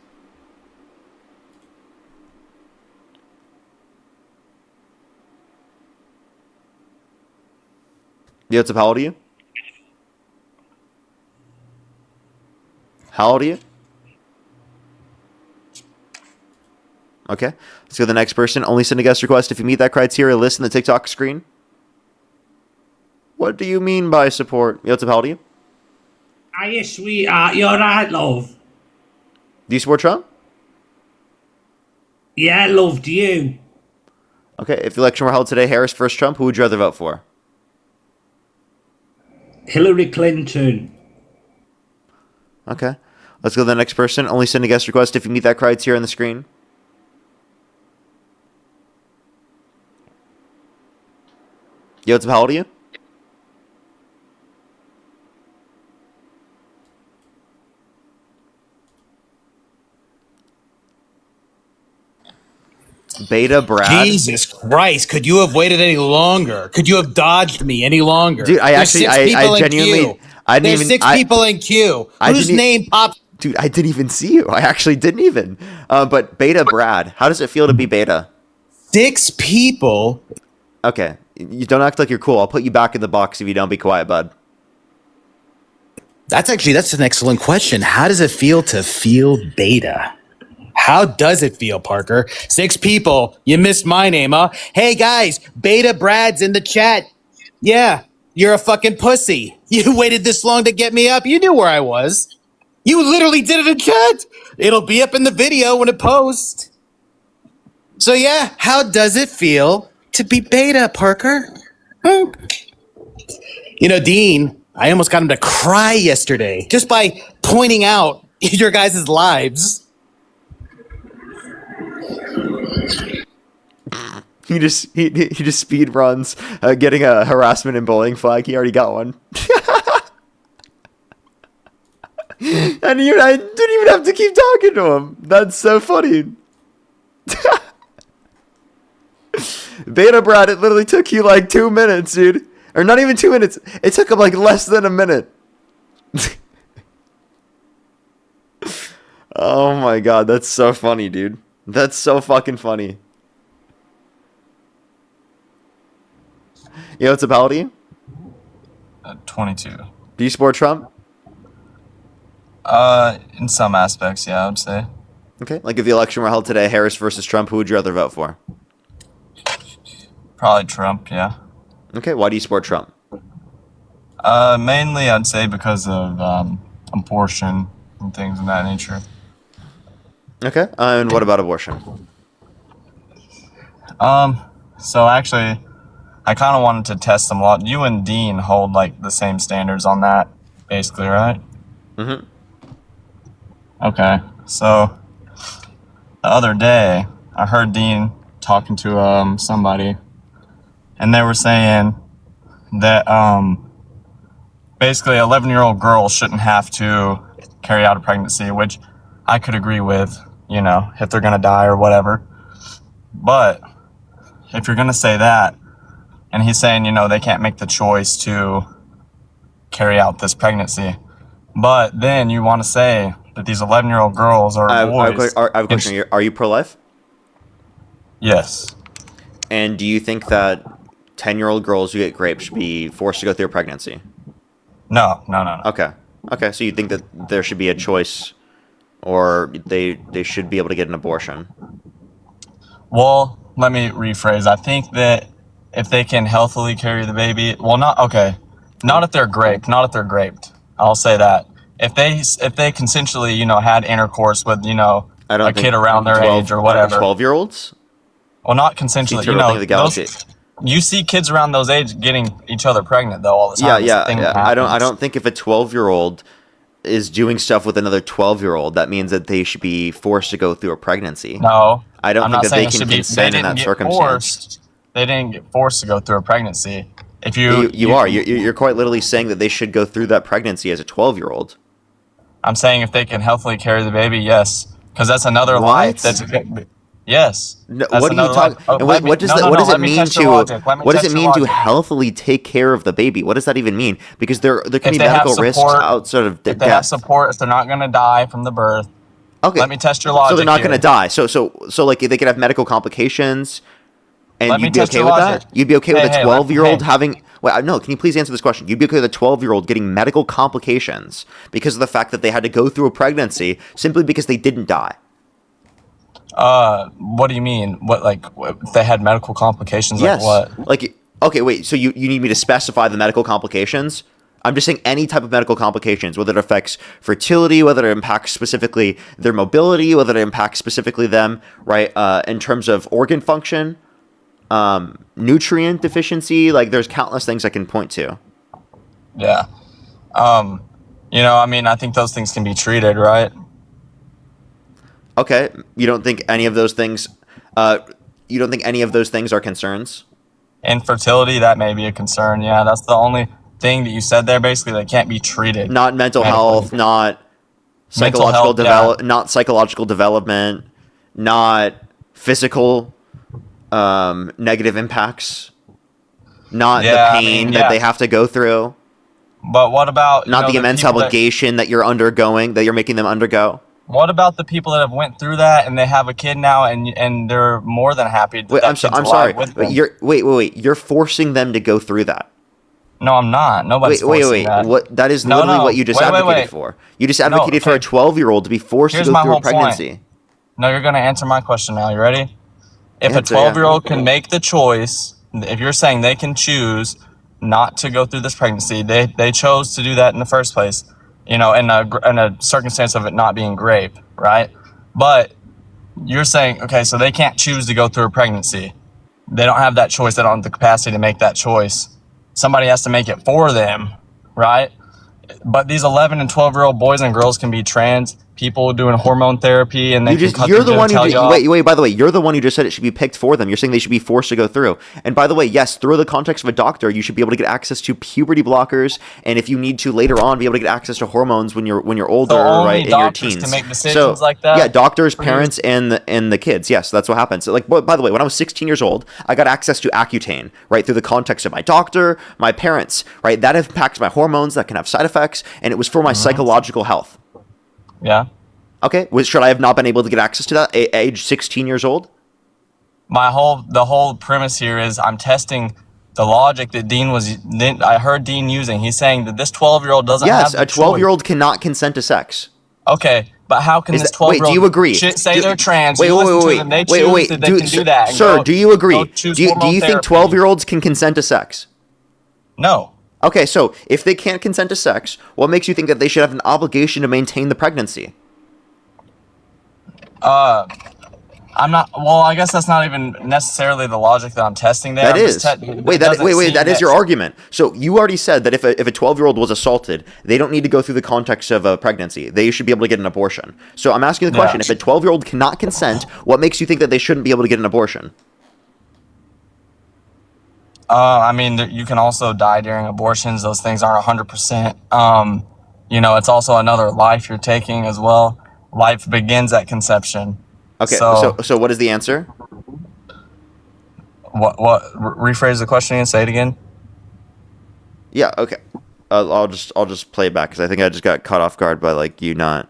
Yo, what's up? How old are you? How old are you? Okay. Let's go to the next person. Only send a guest request if you meet that criteria. Listen to the TikTok screen. What do you mean by support? Yo, what's up? How old are you? Hiya, sweetheart. You alright, love? Do you support Trump? Yeah, love, do you? Okay. If the election were held today, Harris versus Trump, who would you rather vote for? Hillary Clinton. Okay. Let's go to the next person. Only send a guest request if you meet that criteria on the screen. Yo, what's up? How old are you? Beta Brad. Jesus Christ! Could you have waited any longer? Could you have dodged me any longer? Dude, I genuinely, There's six people in queue. Whose name pops? Dude, I didn't even see you. I actually didn't even. But Beta Brad, how does it feel to be Beta? 6 people. Okay, you don't act like you're cool. I'll put you back in the box if you don't be quiet, bud. That's an excellent question. How does it feel to feel beta? How does it feel, Parker? 6 people. You missed my name, huh? Hey, guys, Beta Brad's in the chat. Yeah, you're a fucking pussy. You waited this long to get me up. You knew where I was. You literally did it in chat. It'll be up in the video when it posts. So, yeah, how does it feel to be Beta, Parker? Dean, I almost got him to cry yesterday just by pointing out your guys' lives. He just speed runs, getting a harassment and bullying flag. He already got one. And I didn't even have to keep talking to him. That's so funny. Beta Brad, it literally took you like 2 minutes, dude. Or not even 2 minutes. It took him like less than a minute. Oh my god, that's so funny, dude. That's so fucking funny. Yo, what's up, how old are you? 22. Do you support Trump? In some aspects, yeah, I would say. Okay, like if the election were held today, Harris versus Trump, who would you rather vote for? Probably Trump, yeah. Okay, why do you support Trump? Mainly, I'd say because of abortion and things of that nature. Okay, and what about abortion? So actually, I kind of wanted to test them a lot. You and Dean hold like the same standards on that, basically, right? Mm-hmm. Okay, so the other day, I heard Dean talking to somebody, and they were saying that basically 11-year-old girls shouldn't have to carry out a pregnancy, which I could agree with, if they're going to die or whatever. But if you're going to say that, and he's saying, they can't make the choice to carry out this pregnancy, but then you want to say that these 11-year-old girls are boys. I have a question. Are you pro-life? Yes. And do you think that 10-year-old girls who get raped should be forced to go through a pregnancy? No. Okay, so you think that there should be a choice, or they should be able to get an abortion? Well, let me rephrase. I think that if they can healthily carry the baby, not if they're graped, not if they're graped. I'll say that. If they consensually, had intercourse with, a kid around their age or whatever. 12-year-olds? Well, not consensually. You see kids around those age getting each other pregnant though all the time. Yeah. I don't think if a 12-year-old is doing stuff with another 12-year-old, that means that they should be forced to go through a pregnancy. No, I don't think that they can consent in that circumstance. They didn't get forced to go through a pregnancy. If you're quite literally saying that they should go through that pregnancy as a 12-year-old. I'm saying if they can healthily carry the baby, yes, because that's another life. Yes. No, what are you talking? What does it mean to healthily take care of the baby? What does that even mean? Because there can be medical risks outside of death. If they have support, if they're not going to die from the birth. Okay. Let me test your logic. So they're not going to die. So like they could have medical complications, and you'd be okay with that? You'd be okay with a 12-year-old having? Well, no. Can you please answer this question? You'd be okay with a 12-year-old getting medical complications because of the fact that they had to go through a pregnancy simply because they didn't die? What do you mean? What, like, if they had medical complications? Yes. Like what? Like, okay, wait. So you need me to specify the medical complications? I'm just saying any type of medical complications, whether it affects fertility, whether it impacts specifically their mobility, whether it impacts specifically them, right? In terms of organ function, nutrient deficiency, like there's countless things I can point to. Yeah. I think those things can be treated, right? Okay, you don't think any of those things are concerns? Infertility, that may be a concern. Yeah, that's the only thing that you said there. Basically, they can't be treated. Not mental health, not psychological not psychological development, not physical negative impacts, not the pain that they have to go through. But what about not the immense obligation that you're undergoing, that you're making them undergo? What about the people that have went through that and they have a kid now and they're more than happy? I'm sorry. Wait. You're forcing them to go through that. No, I'm not. Nobody's forcing that. What? That is literally what you just advocated for. You just advocated for a 12-year-old to be forced to go through a pregnancy. Point. No, you're going to answer my question now. You ready? If a 12-year-old can make the choice, if you're saying they can choose not to go through this pregnancy, they chose to do that in the first place. In a circumstance of it not being rape, right? But you're saying, okay, so they can't choose to go through a pregnancy. They don't have that choice. They don't have the capacity to make that choice. Somebody has to make it for them, right? But these 11 and 12-year-old boys and girls can be trans people doing hormone therapy, and you're the one who wait. By the way, you're the one who just said it should be picked for them. You're saying they should be forced to go through. And by the way, yes, through the context of a doctor, you should be able to get access to puberty blockers, and if you need to later on, be able to get access to hormones when you're older, right, in your teens. Can make decisions like that? Yeah, doctors, parents, and the kids. Yes, that's what happens. So, like, by the way, when I was 16 years old, I got access to Accutane, right, through the context of my doctor, my parents, right. That impacts my hormones. That can have side effects, and it was for my psychological health. Yeah. Okay. Should I have not been able to get access to that at age 16 years old? The whole premise here is I'm testing the logic that I heard Dean using. He's saying that this 12-year-old doesn't have the choice. Yes, a 12-year-old cannot consent to sex. Okay, but how can this 12-year-old... Wait, do you agree? Say they're trans. Wait. Do you agree? Do you think 12-year-olds can consent to sex? No. Okay, so if they can't consent to sex, what makes you think that they should have an obligation to maintain the pregnancy? I'm not. Well, I guess that's not even necessarily the logic that I'm testing there. That is. That is your argument. So you already said that if a 12-year-old was assaulted, they don't need to go through the context of a pregnancy. They should be able to get an abortion. So I'm asking the question: if a 12-year-old cannot consent, what makes you think that they shouldn't be able to get an abortion? You can also die during abortions. Those things aren't 100%. It's also another life you're taking as well. Life begins at conception. Okay, so what is the answer? What? Rephrase the question and say it again. Yeah. Okay. I'll just play it back because I think I just got caught off guard by you not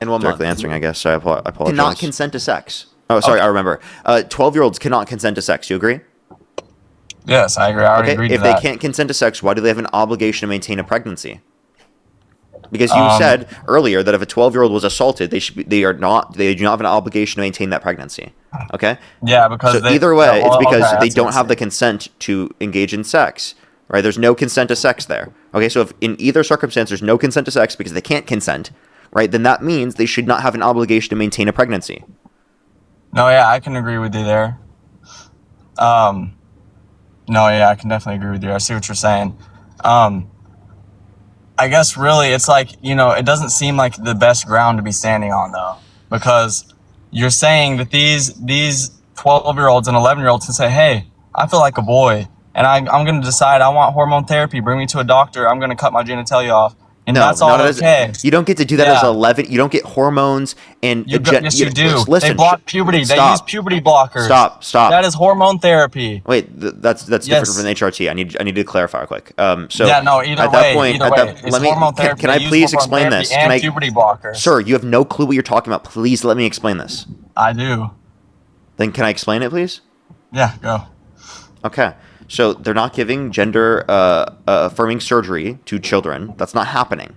directly answering. I guess. So I apologize. Cannot consent to sex. Oh, sorry. Okay. I remember. 12-year-olds cannot consent to sex. Do you agree? Yes, I agree. I already agreed to that. If they can't consent to sex, why do they have an obligation to maintain a pregnancy? Because you said earlier that if a 12-year-old was assaulted, they do not have an obligation to maintain that pregnancy. Okay? Yeah, because so either way, it's because okay, they don't have the consent to engage in sex. Right? There's no consent to sex there. Okay, so if in either circumstance there's no consent to sex because they can't consent, right, then that means they should not have an obligation to maintain a pregnancy. No, yeah, I can agree with you there. No, yeah, I can definitely agree with you. I see what you're saying. I guess really it's like, it doesn't seem like the best ground to be standing on though, because you're saying that these 12-year-olds and 11-year-olds can say, hey, I feel like a boy and I'm going to decide I want hormone therapy. Bring me to a doctor. I'm going to cut my genitalia off. And No, that's all okay. You don't get to do that as 11. You don't get hormones and yes, you do. Listen, they block puberty. They use puberty blockers. Stop. That is hormone therapy. Wait, that's different from HRT. I need to clarify quick. So yeah, no. Either way, hormone therapy. Can I please explain this? And puberty blockers. Sir, you have no clue what you're talking about. Please let me explain this. I do. Then can I explain it, please? Yeah, go. Okay. So they're not giving gender affirming surgery to children. That's not happening.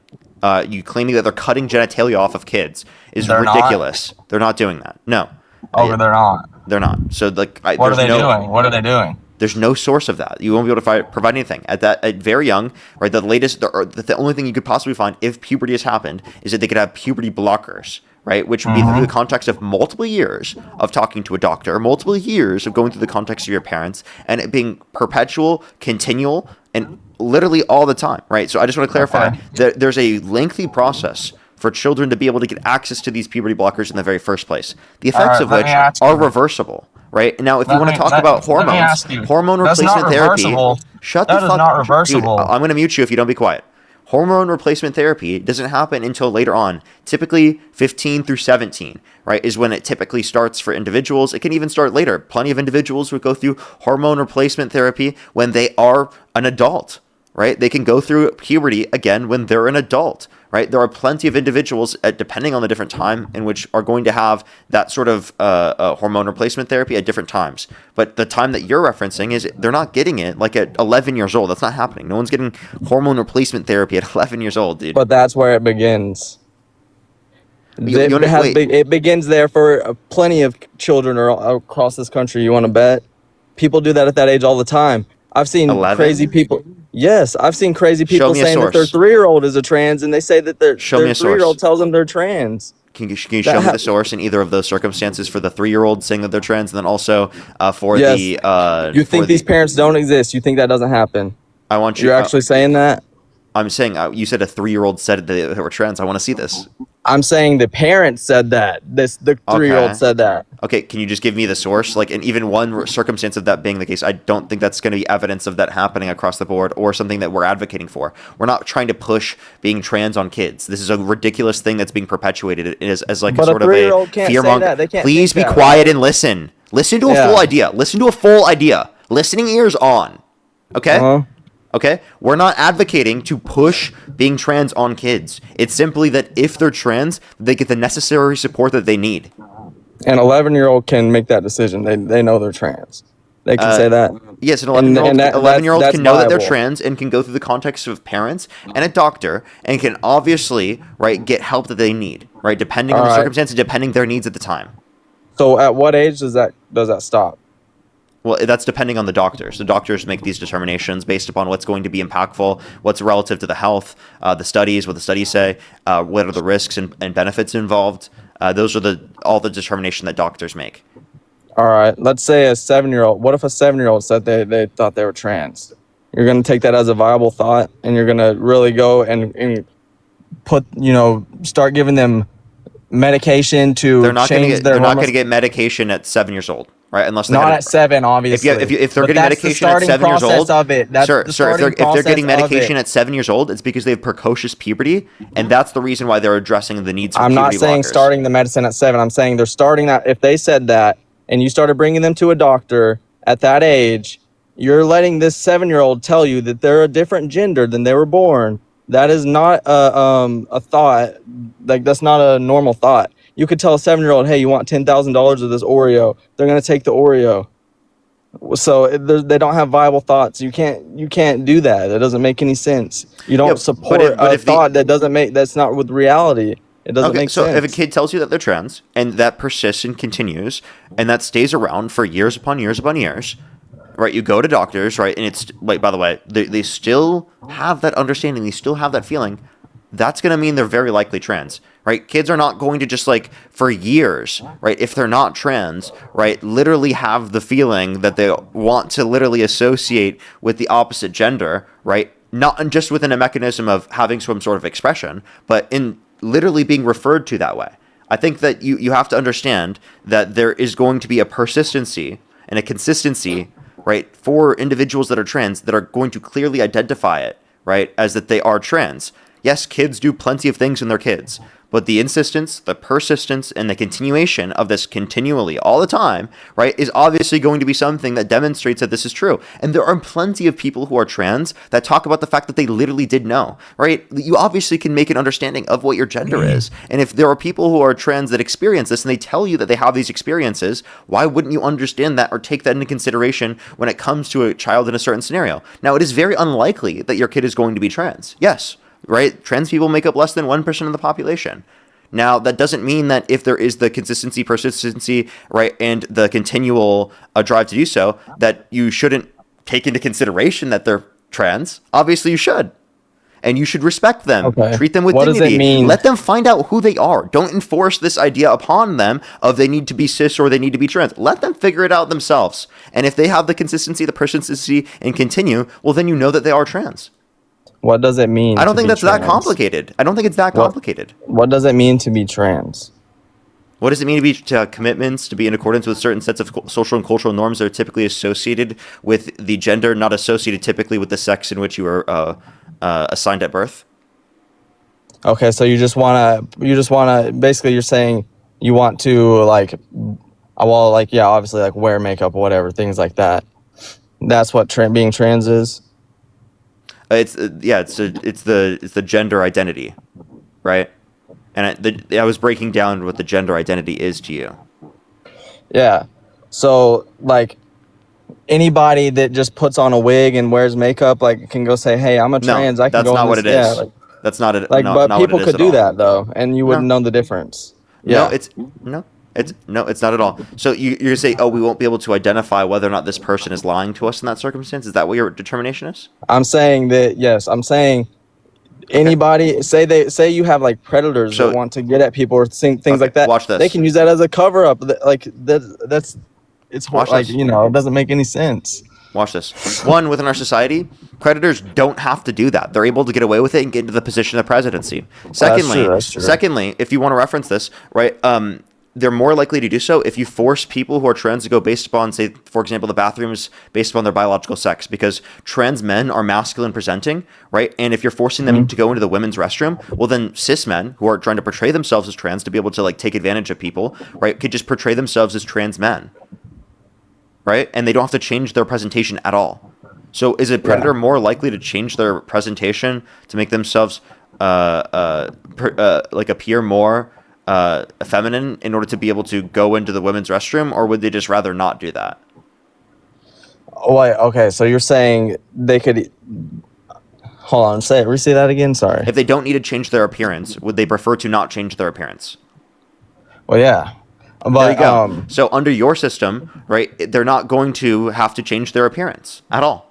You claiming that they're cutting genitalia off of kids is ridiculous. They're not doing that. No. Oh, they're not. They're not. So what are they doing? What are they doing? There's no source of that. You won't be able to provide anything at very young. Right. The only thing you could possibly find if puberty has happened is that they could have puberty blockers. Right, which would be through the context of multiple years of talking to a doctor, multiple years of going through the context of your parents, and it being perpetual, continual, and literally all the time. Right. So I just want to clarify that there's a lengthy process for children to be able to get access to these puberty blockers in the very first place. The effects of which are reversible. Right now, if you want to talk about hormones, hormone replacement therapy, shut the fuck up. That is not reversible. Dude, I'm going to mute you if you don't be quiet. Hormone replacement therapy doesn't happen until later on, typically 15 through 17, right, is when it typically starts for individuals. It can even start later. Plenty of individuals would go through hormone replacement therapy when they are an adult, right? They can go through puberty again when they're an adult, right? There are plenty of individuals, depending on the different time in which are going to have that sort of hormone replacement therapy at different times. But the time that you're referencing is they're not getting it like at 11 years old. That's not happening. No one's getting hormone replacement therapy at 11 years old, dude. But that's where it begins. It begins there for plenty of children across this country. You want to bet? People do that at that age all the time. I've seen 11? Crazy people. Yes, I've seen crazy people saying that their 3-year-old is a trans, and they say that their 3-year-old tells them they're trans. Can you show me the source in either of those circumstances for the 3-year-old saying that they're trans, and then also for the? You think these parents don't exist? You think that doesn't happen? I want you. You're actually saying that? I'm saying you said a 3-year-old said that they were trans. I want to see this. I'm saying the parents said that. The 3-year-old said that. Okay, can you just give me the source? Like, in even one circumstance of that being the case, I don't think that's going to be evidence of that happening across the board or something that we're advocating for. We're not trying to push being trans on kids. This is a ridiculous thing that's being perpetuated as like a sort of a fear-monger. Please be quiet and listen. Listen to a full idea. Listen to a full idea. Listening ears on. Okay? Okay? We're not advocating to push being trans on kids. It's simply that if they're trans, they get the necessary support that they need. An 11-year-old can make that decision. They know they're trans. They can say that. Yes, an 11-year-old can know that they're trans and can go through the context of parents and a doctor and can obviously, right, get help that they need, right, depending on the circumstances, depending their needs at the time. So at what age does that stop? Well, that's depending on the doctors. The doctors make these determinations based upon what's going to be impactful, what's relative to the health, the studies, what the studies say, what are the risks and benefits involved. Those are all the determination that doctors make. All right. Let's say a 7-year-old. What if a 7-year-old said they thought they were trans? You're going to take that as a viable thought, and you're going to really go and put, start giving them medication to change their. They're not going to get medication at 7 years old. Right, unless they not at 7, obviously. If they're getting medication at 7 years old, sir, if they're getting medication at 7 years old, it's because they have precocious puberty, and that's the reason why they're addressing the needs. I'm not saying starting the medicine at 7. I'm saying they're starting that. If they said that, and you started bringing them to a doctor at that age, you're letting this 7-year-old tell you that they're a different gender than they were born. That is not a thought. Like, that's not a normal thought. You could tell a 7-year-old, hey, you want $10,000 of this Oreo. They're going to take the Oreo. So they don't have viable thoughts. You can't do that. It doesn't make any sense. You don't support a thought that's not with reality. It doesn't make sense. So if a kid tells you that they're trans and that persists and continues and that stays around for years upon years upon years, right? You go to doctors, right? And it's like, by the way, they still have that understanding. They still have that feeling. That's going to mean they're very likely trans, right? Kids are not going to just like for years, right? If they're not trans, right? Literally have the feeling that they want to literally associate with the opposite gender, right? Not just within a mechanism of having some sort of expression, but in literally being referred to that way. I think that you have to understand that there is going to be a persistency and a consistency, right, for individuals that are trans that are going to clearly identify it, right, as that they are trans. Yes, kids do plenty of things in their kids, but the insistence, the persistence, and the continuation of this continually all the time, right, is obviously going to be something that demonstrates that this is true. And there are plenty of people who are trans that talk about the fact that they literally did know, right? You obviously can make an understanding of what your gender is. And if there are people who are trans that experience this and they tell you that they have these experiences, why wouldn't you understand that or take that into consideration when it comes to a child in a certain scenario? Now, it is very unlikely that your kid is going to be trans. Yes. Right? Trans people make up less than 1% of the population. Now, that doesn't mean that if there is the consistency, persistency, right, and the continual drive to do so, that you shouldn't take into consideration that they're trans. Obviously, you should. And you should respect them. Okay. Treat them with dignity. Does it mean? Let them find out who they are. Don't enforce this idea upon them of they need to be cis or they need to be trans. Let them figure it out themselves. And if they have the consistency, the persistency, and continue, well, then you know that they are trans. What does it mean? I don't think that's that complicated. I don't think it's that complicated. What does it mean to be trans? What does it mean to be commitments to be in accordance with certain sets of social and cultural norms that are typically associated with the gender, not associated typically with the sex in which you were assigned at birth? Okay, so you just wanna basically you're saying you want to obviously like wear makeup or whatever, things like that. That's what being trans is. It's the gender identity, right? And I was breaking down what the gender identity is to you. Yeah. So like anybody that just puts on a wig and wears makeup like can go say, "Hey, I'm a trans." No, I can that's go not what it is. Yeah, that's not it. Like, but people could do that though, and you wouldn't know the difference. Yeah. It's not at all. So you're saying, oh, we won't be able to identify whether or not this person is lying to us in that circumstance? Is that what your determination is? I'm saying that, yes. I'm saying anybody, say you have like predators that want to get at people or things like that. Watch this. They can use that as a cover up. Like it's watch like, this. it doesn't make any sense. Watch this. One, within our society, predators don't have to do that. They're able to get away with it and get into the position of presidency. Secondly, that's true. Secondly, if you want to reference this, right, they're more likely to do so if you force people who are trans to go based upon, say, for example, the bathrooms based upon their biological sex, because trans men are masculine presenting, right? And if you're forcing them to go into the women's restroom, well, then cis men who are trying to portray themselves as trans to be able to like take advantage of people, right, could just portray themselves as trans men, right? And they don't have to change their presentation at all. So is a predator more likely to change their presentation to make themselves like appear more feminine in order to be able to go into the women's restroom, or would they just rather not do that? Oh, wait, okay, so you're saying they could... Hold on, say that again, sorry. If they don't need to change their appearance, would they prefer to not change their appearance? Well, yeah. But, there you go. So under your system, right, they're not going to have to change their appearance at all.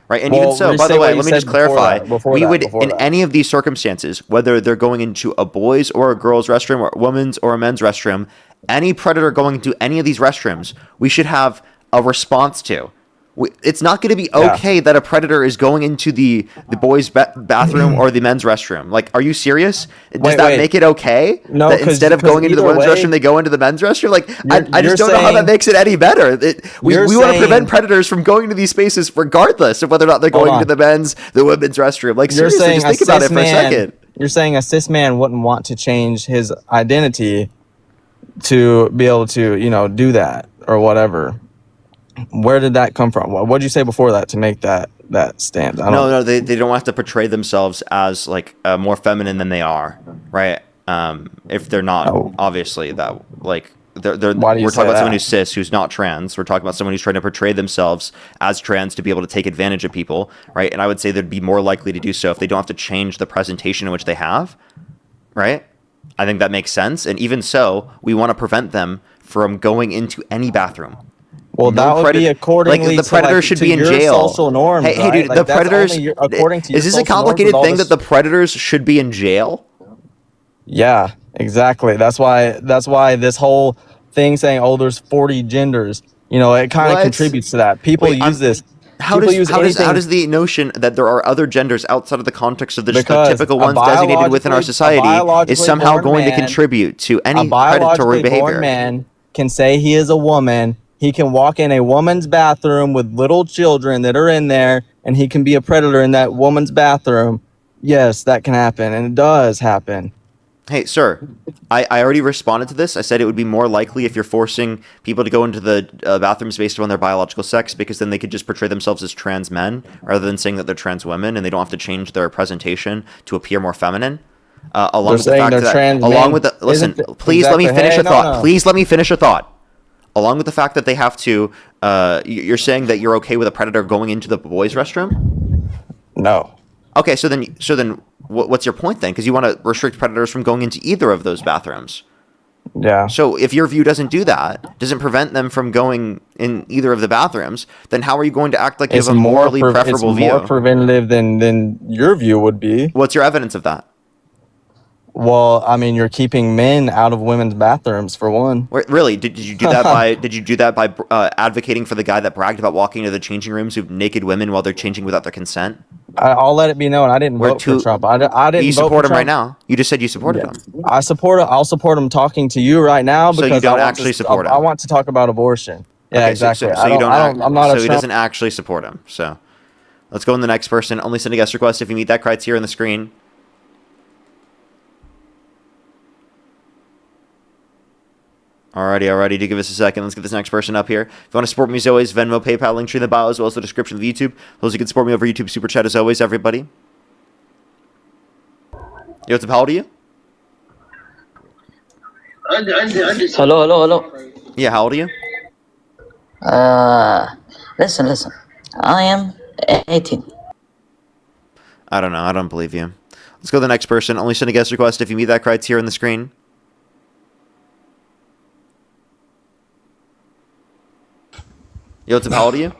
Right, and even so, by the way, let me just clarify. We would, in any of these circumstances, whether they're going into a boys' or a girls' restroom, or a women's or a men's restroom, any predator going into any of these restrooms, we should have a response to. It's not going to be okay that a predator is going into the boys' bathroom or the men's restroom. Like, are you serious? Does that make it okay? No, that instead of going into the women's restroom, they go into the men's restroom? Like, I just don't know how that makes it any better. We want to prevent predators from going to these spaces regardless of whether or not they're going to the women's restroom. Like, seriously, just think about it for a second. You're saying a cis man wouldn't want to change his identity to be able to, do that or whatever. Where did that come from? What did you say before that to make that stand? No, they don't have to portray themselves as like more feminine than they are, right? If they're not, obviously that like we're talking about someone who's cis, who's not trans. We're talking about someone who's trying to portray themselves as trans to be able to take advantage of people, right? And I would say they'd be more likely to do so if they don't have to change the presentation in which they have, right? I think that makes sense. And even so, we want to prevent them from going into any bathroom. Well, that would be accordingly like the predator should be in jail. Social norms, hey, dude, like, the predators. According to your is this a complicated thing that the predators should be in jail? Yeah, exactly. That's why this whole thing saying, "Oh, there's 40 genders," it kind of contributes to that. People use this. How does the notion that there are other genders outside of the context of the typical ones designated within our society is somehow going to contribute to any predatory behavior? Born man can say he is a woman. He can walk in a woman's bathroom with little children that are in there, and he can be a predator in that woman's bathroom. Yes, that can happen, and it does happen. Hey, sir, I already responded to this. I said it would be more likely if you're forcing people to go into the bathrooms based on their biological sex, because then they could just portray themselves as trans men rather than saying that they're trans women, and they don't have to change their presentation to appear more feminine. Along with the fact that, please let me finish a thought. Please let me finish a thought. Along with the fact that they have to, you're saying that you're okay with a predator going into the boys' restroom? No. Okay, so then, what's your point then? Because you want to restrict predators from going into either of those bathrooms. Yeah. So if your view doesn't do that, doesn't prevent them from going in either of the bathrooms, then how are you going to act like you have a morally preferable view? It's more preventative than your view would be. What's your evidence of that? Well, I mean, you're keeping men out of women's bathrooms for one. Wait, really? Did you do that by? Did you do that by advocating for the guy that bragged about walking into the changing rooms with naked women while they're changing without their consent? I'll let it be known. I didn't vote for Trump. I didn't. You vote support for him right Trump. now. You just said you supported him. I support. I'll support him talking to you right now because so you don't actually support him. I want to talk about abortion. Yeah, okay, exactly. So you don't. I'm not. So he doesn't actually support him. So let's go on the next person. Only send a guest request if you meet that criteria on the screen. Alrighty, do give us a second. Let's get this next person up here. If you want to support me as always, Venmo, PayPal, link tree in the bio, as well as the description of YouTube. Those who can support me over YouTube Super Chat as always, everybody. Yo, what's up? How old are you? Hello. Yeah, how old are you? Listen. I am 18. I don't know. I don't believe you. Let's go to the next person. Only send a guest request if you meet that criteria on the screen. Yo, what's up? How old are you?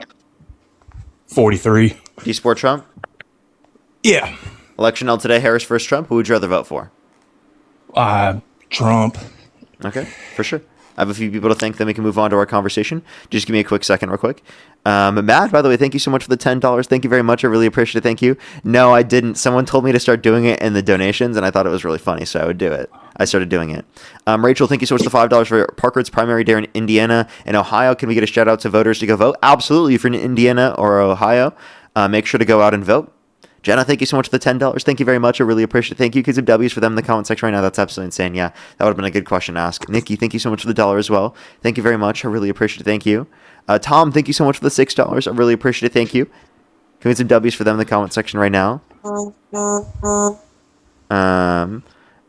43. Do you support Trump? Yeah. Election held today, Harris versus Trump. Who would you rather vote for? Trump. Okay, for sure. I have a few people to thank, then we can move on to our conversation. Just give me a quick second real quick. Matt, by the way, thank you so much for the $10. Thank you very much. I really appreciate it. Thank you. No, I didn't. Someone told me to start doing it in the donations, and I thought it was really funny, so I would do it. I started doing it. Rachel, thank you so much for the $5 for Parker's primary day in Indiana and Ohio. Can we get a shout out to voters to go vote? Absolutely. If you're in Indiana or Ohio, make sure to go out and vote. Jenna, thank you so much for the $10. Thank you very much. I really appreciate it. Thank you. Kids of W's for them in the comment section right now. That's absolutely insane. Yeah, that would have been a good question to ask. Nikki, thank you so much for the $1 as well. Thank you very much. I really appreciate it. Thank you. Tom, thank you so much for the $6. I really appreciate it. Thank you. Can we get some W's for them in the comment section right now?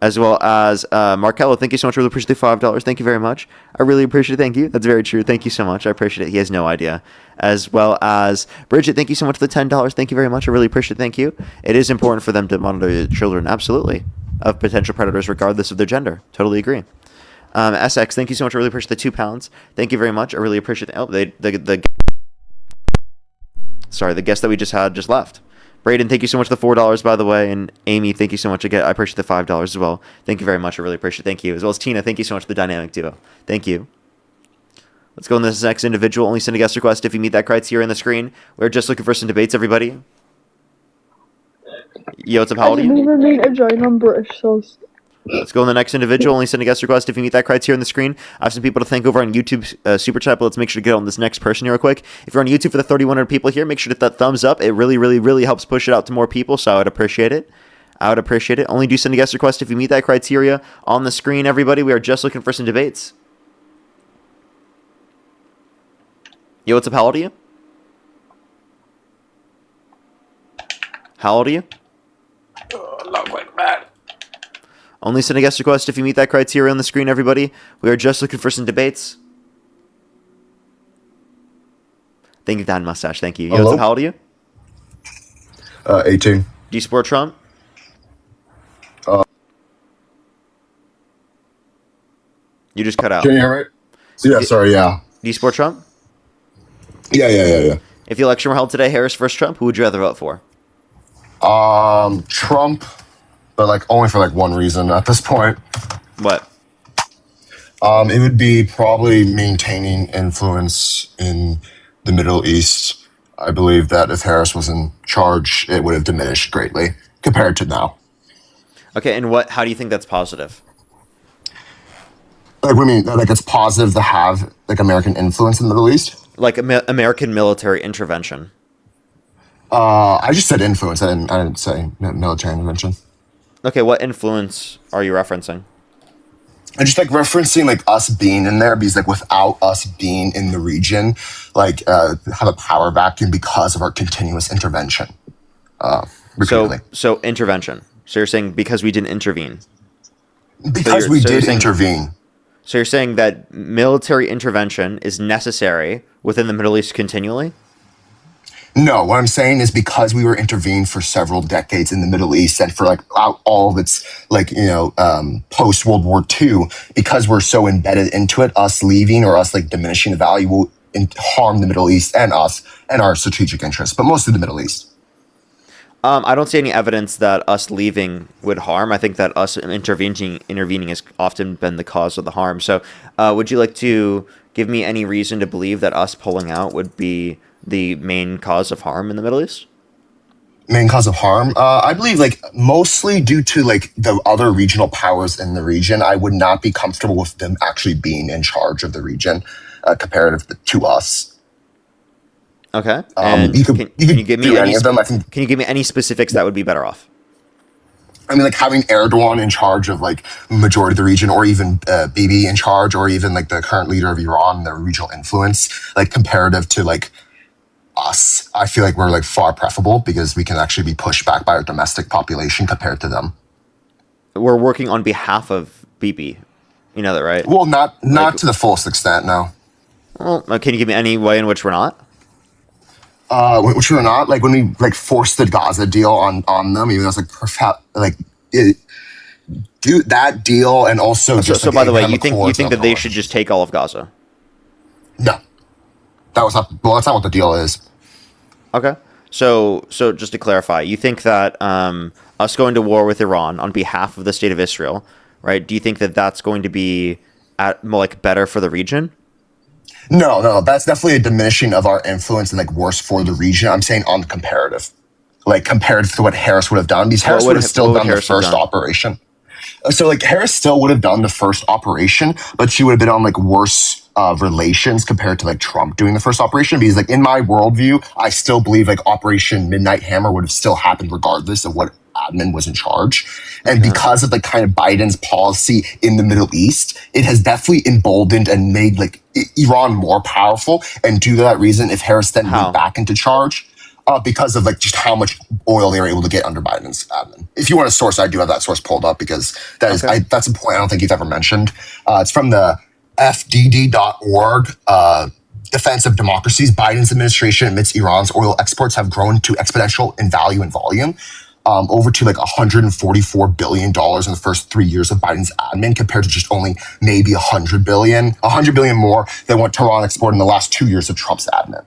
As well as Markello, thank you so much. I really appreciate the $5. Thank you very much. I really appreciate it. Thank you. That's very true. Thank you so much. I appreciate it. He has no idea. As well as Bridget, thank you so much for the $10. Thank you very much. I really appreciate it. Thank you. It is important for them to monitor children, absolutely, of potential predators, regardless of their gender. Totally agree. SX, thank you so much. I really appreciate the £2. Thank you very much. I really appreciate the guest that we just had just left. Brayden, thank you so much for the $4, by the way. And Amy, thank you so much again. I appreciate the $5 as well. Thank you very much. I really appreciate it. Thank you. As well as Tina, thank you so much for the dynamic duo. Thank you. Let's go on this next individual. Only send a guest request if you meet that criteria on the screen. We're just looking for some debates, everybody. Yo, what's up? How old are you? Let's go on the next individual. Only send a guest request if you meet that criteria on the screen. I have some people to thank over on YouTube Super Chat, but let's make sure to get on this next person here real quick. If you're on YouTube for the 3,100 people here, make sure to hit that thumbs up. It really helps push it out to more people, so I would appreciate it. Only do send a guest request if you meet that criteria on the screen, everybody. We are just looking for some debates. Yo, what's up? How old are you? How old are you? Not quite bad. Only send a guest request if you meet that criteria on the screen, everybody. We are just looking for some debates. Thank you, Dan Mustache. Thank you. Yo, how old are you? 18. Do you support Trump? You just cut out. Can you hear me? Yeah, sorry, yeah. Do you support Trump? Yeah. If the election were held today, Harris versus Trump, who would you rather vote for? Trump, but like only for like one reason at this point. What? It would be probably maintaining influence in the Middle East. I believe that if Harris was in charge, it would have diminished greatly compared to now. Okay, and how do you think that's positive? Like, what do you mean? Like, it's positive to have like American influence in the Middle East? Like American military intervention. I just said influence. I didn't say military intervention. Okay, what influence are you referencing? I just like referencing like us being in there, because like without us being in the region, like have a power vacuum because of our continuous intervention. Repeatedly. So intervention. So you're saying because we didn't intervene? Because we did intervene. So you're saying that military intervention is necessary within the Middle East continually? No, what I'm saying is because we were intervened for several decades in the Middle East, and for like all of its like, post World War II, because we're so embedded into it, us leaving or us like diminishing the value will harm the Middle East and us and our strategic interests, but mostly the Middle East. I don't see any evidence that us leaving would harm. I think that us intervening has often been the cause of the harm. So would you like to give me any reason to believe that us pulling out would be the main cause of harm in the Middle East? Main cause of harm? I believe like mostly due to like the other regional powers in the region. I would not be comfortable with them actually being in charge of the region comparative to us. Okay. And can you give me any of them? Can you give me any specifics that would be better off? I mean, like having Erdogan in charge of like majority of the region, or even Bibi in charge, or even like the current leader of Iran, their regional influence, like comparative to like us, I feel like we're like far preferable because we can actually be pushed back by our domestic population compared to them. We're working on behalf of Bibi. You know that, right? Well, not to the fullest extent, no. Well, can you give me any way in which we're not? Which we're not, like when we like forced the Gaza deal on them, even though it's do that deal, and also so by the way, you think that they should just take all of Gaza? No, that's not what the deal is. Okay, so just to clarify, you think that us going to war with Iran on behalf of the state of Israel, right? Do you think that that's going to be better for the region? No, that's definitely a diminishing of our influence and like worse for the region. I'm saying on the comparative, like compared to what Harris would have done, because Harris would have still done the first operation. So like Harris still would have done the first operation, but she would have been on like worse relations compared to like Trump doing the first operation. Because like in my worldview, I still believe like Operation Midnight Hammer would have still happened regardless of what admin was in charge. And because of the kind of Biden's policy in the Middle East, it has definitely emboldened and made like Iran more powerful. And due to that reason, if Harris then went back into charge, because of like just how much oil they were able to get under Biden's admin. If you want a source, I do have that source pulled up, because that's a point I don't think you've ever mentioned. It's from the FDD.org. Defense of Democracies. Biden's administration admits Iran's oil exports have grown to exponential in value and volume. Over to like $144 billion in the first 3 years of Biden's admin, compared to just only maybe $100 billion more than what Tehran exported in the last 2 years of Trump's admin.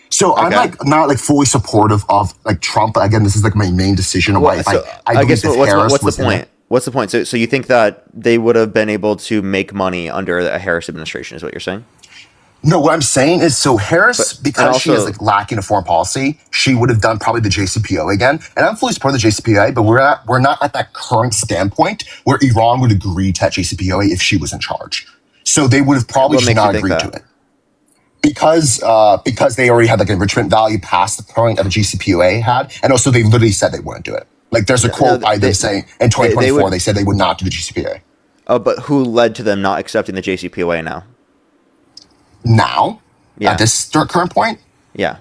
So I'm like not like fully supportive of like Trump, but again, this is like my main decision of why. I guess what's the point? What's the point? So you think that they would have been able to make money under a Harris administration, is what you're saying? No, what I'm saying is, so Harris, because she is like lacking a foreign policy, she would have done probably the JCPOA again. And I'm fully supportive of the JCPOA, but we're not at that current standpoint where Iran would agree to that JCPOA if she was in charge. So they would have probably just not agreed to it. Because they already had like enrichment value past the point of a JCPOA had, and also they literally said they wouldn't do it. Like there's a quote by them saying in 2024 they said they would not do the JCPOA. Oh, but who led to them not accepting the JCPOA now? Now, at this current point, I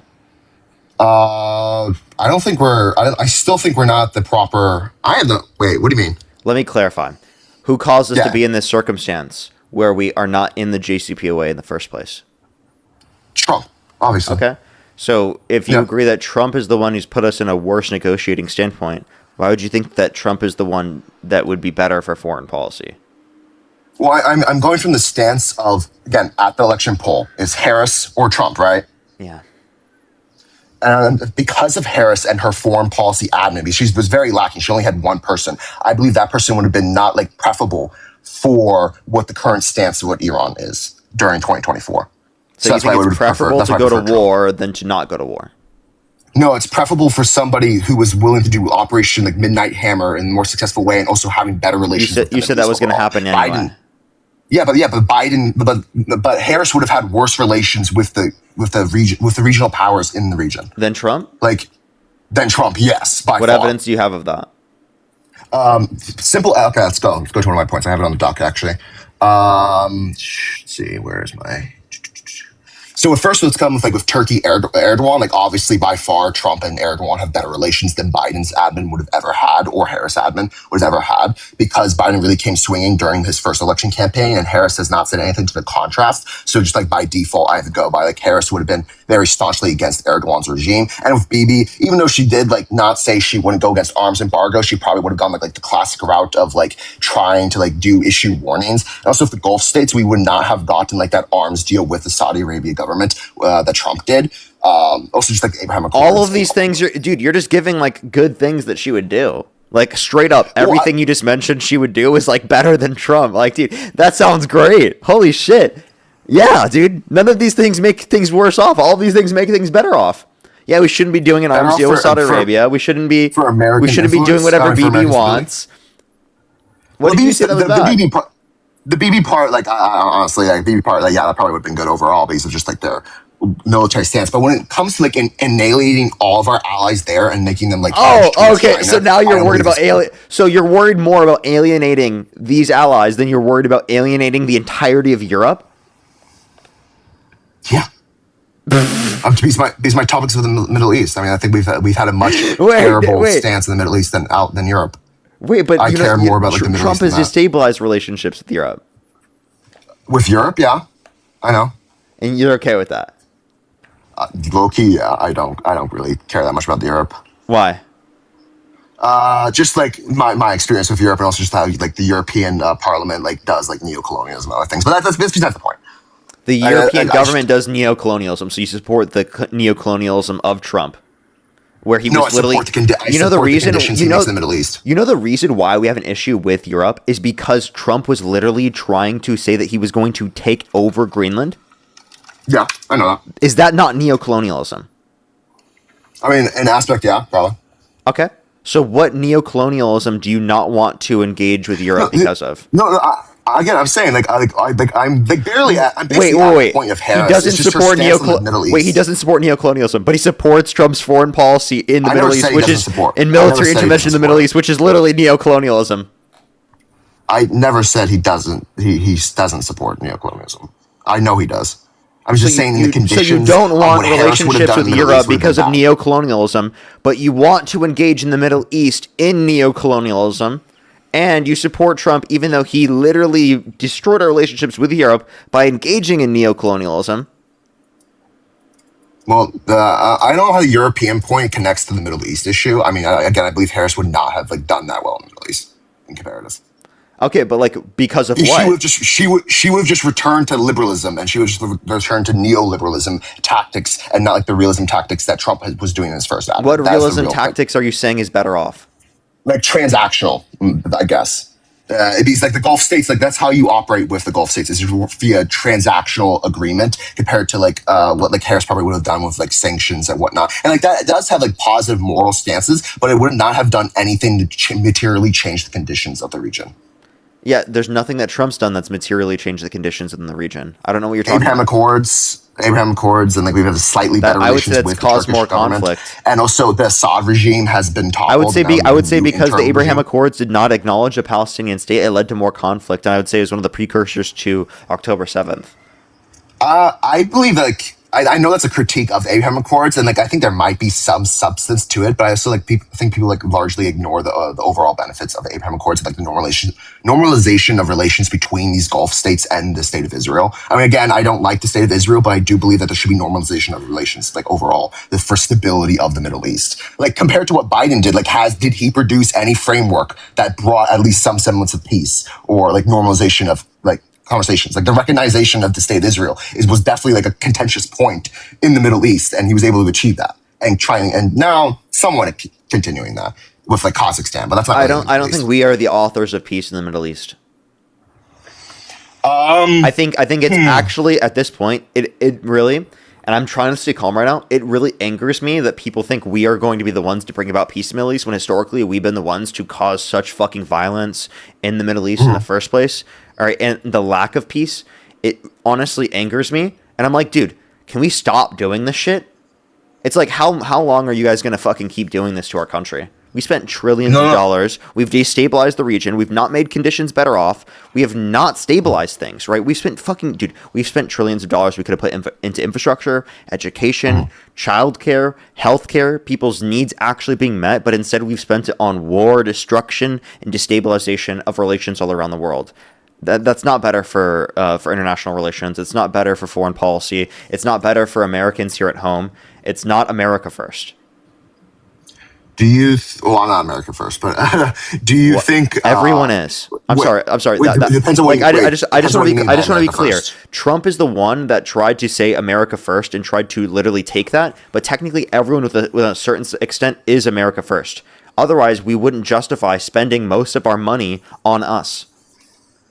don't think I still think we're not the proper. Wait, what do you mean? Let me clarify. Who caused us to be in this circumstance where we are not in the JCPOA in the first place? Trump, obviously. Okay. So if you agree that Trump is the one who's put us in a worse negotiating standpoint, why would you think that Trump is the one that would be better for foreign policy? Well, I'm going from the stance of, again, at the election poll, is Harris or Trump, right? Yeah. And because of Harris and her foreign policy admin, she was very lacking. She only had one person. I believe that person would have been not like preferable for what the current stance of what Iran is during 2024. So you think it's preferable to go to war than to not go to war? No, it's preferable for somebody who was willing to do Operation like Midnight Hammer in a more successful way and also having better relations. You said that was going to happen anyway. Biden, but Biden, but Harris would have had worse relations with the regional powers in the region than Trump. Than Trump, yes. What evidence do you have of that? Simple. Okay, let's go. Let's go to one of my points. I have it on the doc actually. Let's see, where is my? So at first, let's come with Turkey, Erdogan. Like obviously, by far, Trump and Erdogan have better relations than Biden's admin would have ever had, or Harris admin would have ever had, because Biden really came swinging during his first election campaign, and Harris has not said anything to the contrast. So just like by default, I have to go by Harris would have been very staunchly against Erdogan's regime, and with Bibi, even though she did not say she wouldn't go against arms embargo, she probably would have gone the classic route of trying to do issue warnings. And also, with the Gulf states, we would not have gotten that arms deal with the Saudi Arabia government that Trump did. Also, just Abraham Accords. All of these things, you're just giving good things that she would do. Straight up, everything you just mentioned she would do is better than Trump. Dude, that sounds great. Holy shit. Yeah, dude. None of these things make things worse off. All of these things make things better off. Yeah, we shouldn't be doing an arms deal with Saudi Arabia. We shouldn't be. We shouldn't be doing whatever Bibi wants. What did you say that was bad? The BB part, honestly, BB part, that probably would have been good overall because of just their military stance. But when it comes to annihilating all of our allies there and making them okay. China, so now you're worried about So you're worried more about alienating these allies than you're worried about alienating the entirety of Europe. Yeah. These my topics of the Middle East. I mean, I think we've had a much terrible stance in the Middle East than Europe. Wait, but I care more about the Middle Trump East. has destabilized relationships with Europe. With Europe, yeah, I know. And you're okay with that? Low key, yeah. I don't really care that much about the Europe. Why? Just my experience with Europe, and also just how the European Parliament does neocolonialism and other things. But that's besides the point. The European government does neocolonialism, so you support the neocolonialism of Trump. Where he was literally, the reason in the Middle East. The reason why we have an issue with Europe is because Trump was literally trying to say that he was going to take over Greenland. Yeah, I know that. Is that not neocolonialism? I mean, an aspect, yeah, probably. Okay, so what neocolonialism do you not want to engage with Europe because of? Again, I'm saying I'm barely at. I'm wait. The point of Harris. He doesn't support he doesn't support neocolonialism, but he supports Trump's foreign policy in the Middle East, which is in military intervention in the Middle East, which is literally neocolonialism. I never said he doesn't. He doesn't support neocolonialism. I know he does. I'm just saying the conditions. So you don't want relationships with Europe because of neocolonialism, but you want to engage in the Middle East in neocolonialism. And you support Trump even though he literally destroyed our relationships with Europe by engaging in neocolonialism. Well, I don't know how the European point connects to the Middle East issue. I mean, I believe Harris would not have done that well in the Middle East in comparative. Okay, but because of what? She would have just returned to liberalism, and she would just return to neoliberalism tactics, and not the realism tactics that Trump was doing in his first ad. What realism tactics are you saying is better off? Transactional, I guess. It's the Gulf states, that's how you operate with the Gulf states, is via transactional agreement compared to what Harris probably would have done with sanctions and whatnot. And that does have positive moral stances, but it would not have done anything to materially change the conditions of the region. Yeah, there's nothing that Trump's done that's materially changed the conditions in the region. I don't know what you're talking about. Abraham Accords, and we have a slightly better relations with the Turkish more government. Conflict. And also the Assad regime has been toppled. I would say because the Abraham Accords did not acknowledge a Palestinian state, it led to more conflict, and I would say it was one of the precursors to October 7th. I believe I know that's a critique of Abraham Accords, and like I think there might be some substance to it, but I also like think people like largely ignore the overall benefits of the Abraham Accords, like the normalization of relations between these Gulf states and the state of Israel. I mean, again, I don't like the state of Israel, but I do believe that there should be normalization of relations, like overall, for stability of the Middle East. Like compared to what Biden did, like did he produce any framework that brought at least some semblance of peace or like normalization of like conversations? Like the recognition of the state of Israel was definitely like a contentious point in the Middle East, and he was able to achieve that and now somewhat continuing that with like Kazakhstan, but that's not. Really I don't think we are the authors of peace in the Middle East. I think it's actually at this point it really, and I'm trying to stay calm right now. It really angers me that people think we are going to be the ones to bring about peace in the Middle East when historically we've been the ones to cause such fucking violence in the Middle East in the first place. All right, and the lack of peace, it honestly angers me. And I'm like, dude, can we stop doing this shit? It's like, how long are you guys going to fucking keep doing this to our country? We spent trillions of dollars. We've destabilized the region. We've not made conditions better off. We have not stabilized things, right? We've spent trillions of dollars we could have put into infrastructure, education, childcare, healthcare, people's needs actually being met, but instead we've spent it on war, destruction, and destabilization of relations all around the world. That's not better for international relations. It's not better for foreign policy. It's not better for Americans here at home. It's not America first. Do you? Well, I'm not America first, but do you think everyone is? I'm sorry. It depends on what. I just want to be clear. Trump is the one that tried to say America first and tried to literally take that, but technically, everyone with a certain extent is America first. Otherwise, we wouldn't justify spending most of our money on us.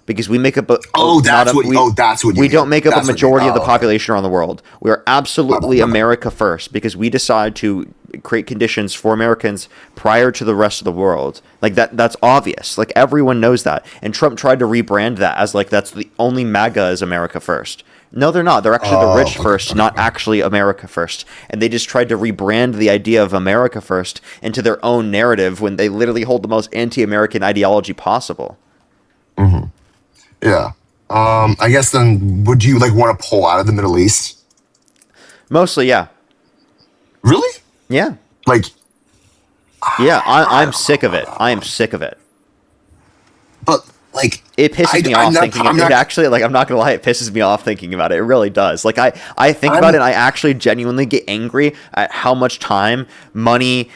Because we make up we don't make up a majority of the population around the world. We are absolutely America first because we decide to create conditions for Americans prior to the rest of the world. Like that's obvious. Like everyone knows that. And Trump tried to rebrand that as like that's the only MAGA is America first. No, they're not. They're actually the rich first, not actually America first. And they just tried to rebrand the idea of America first into their own narrative when they literally hold the most anti-American ideology possible. Mm-hmm. Yeah. I guess then would you like want to pull out of the Middle East? Mostly, yeah. Really? Yeah. Like yeah, I'm sick of it. I am sick of it. But like it pisses me off thinking of it. Actually, like I'm not gonna lie, it pisses me off thinking about it. It really does. Like I think about it and I actually genuinely get angry at how much time, money,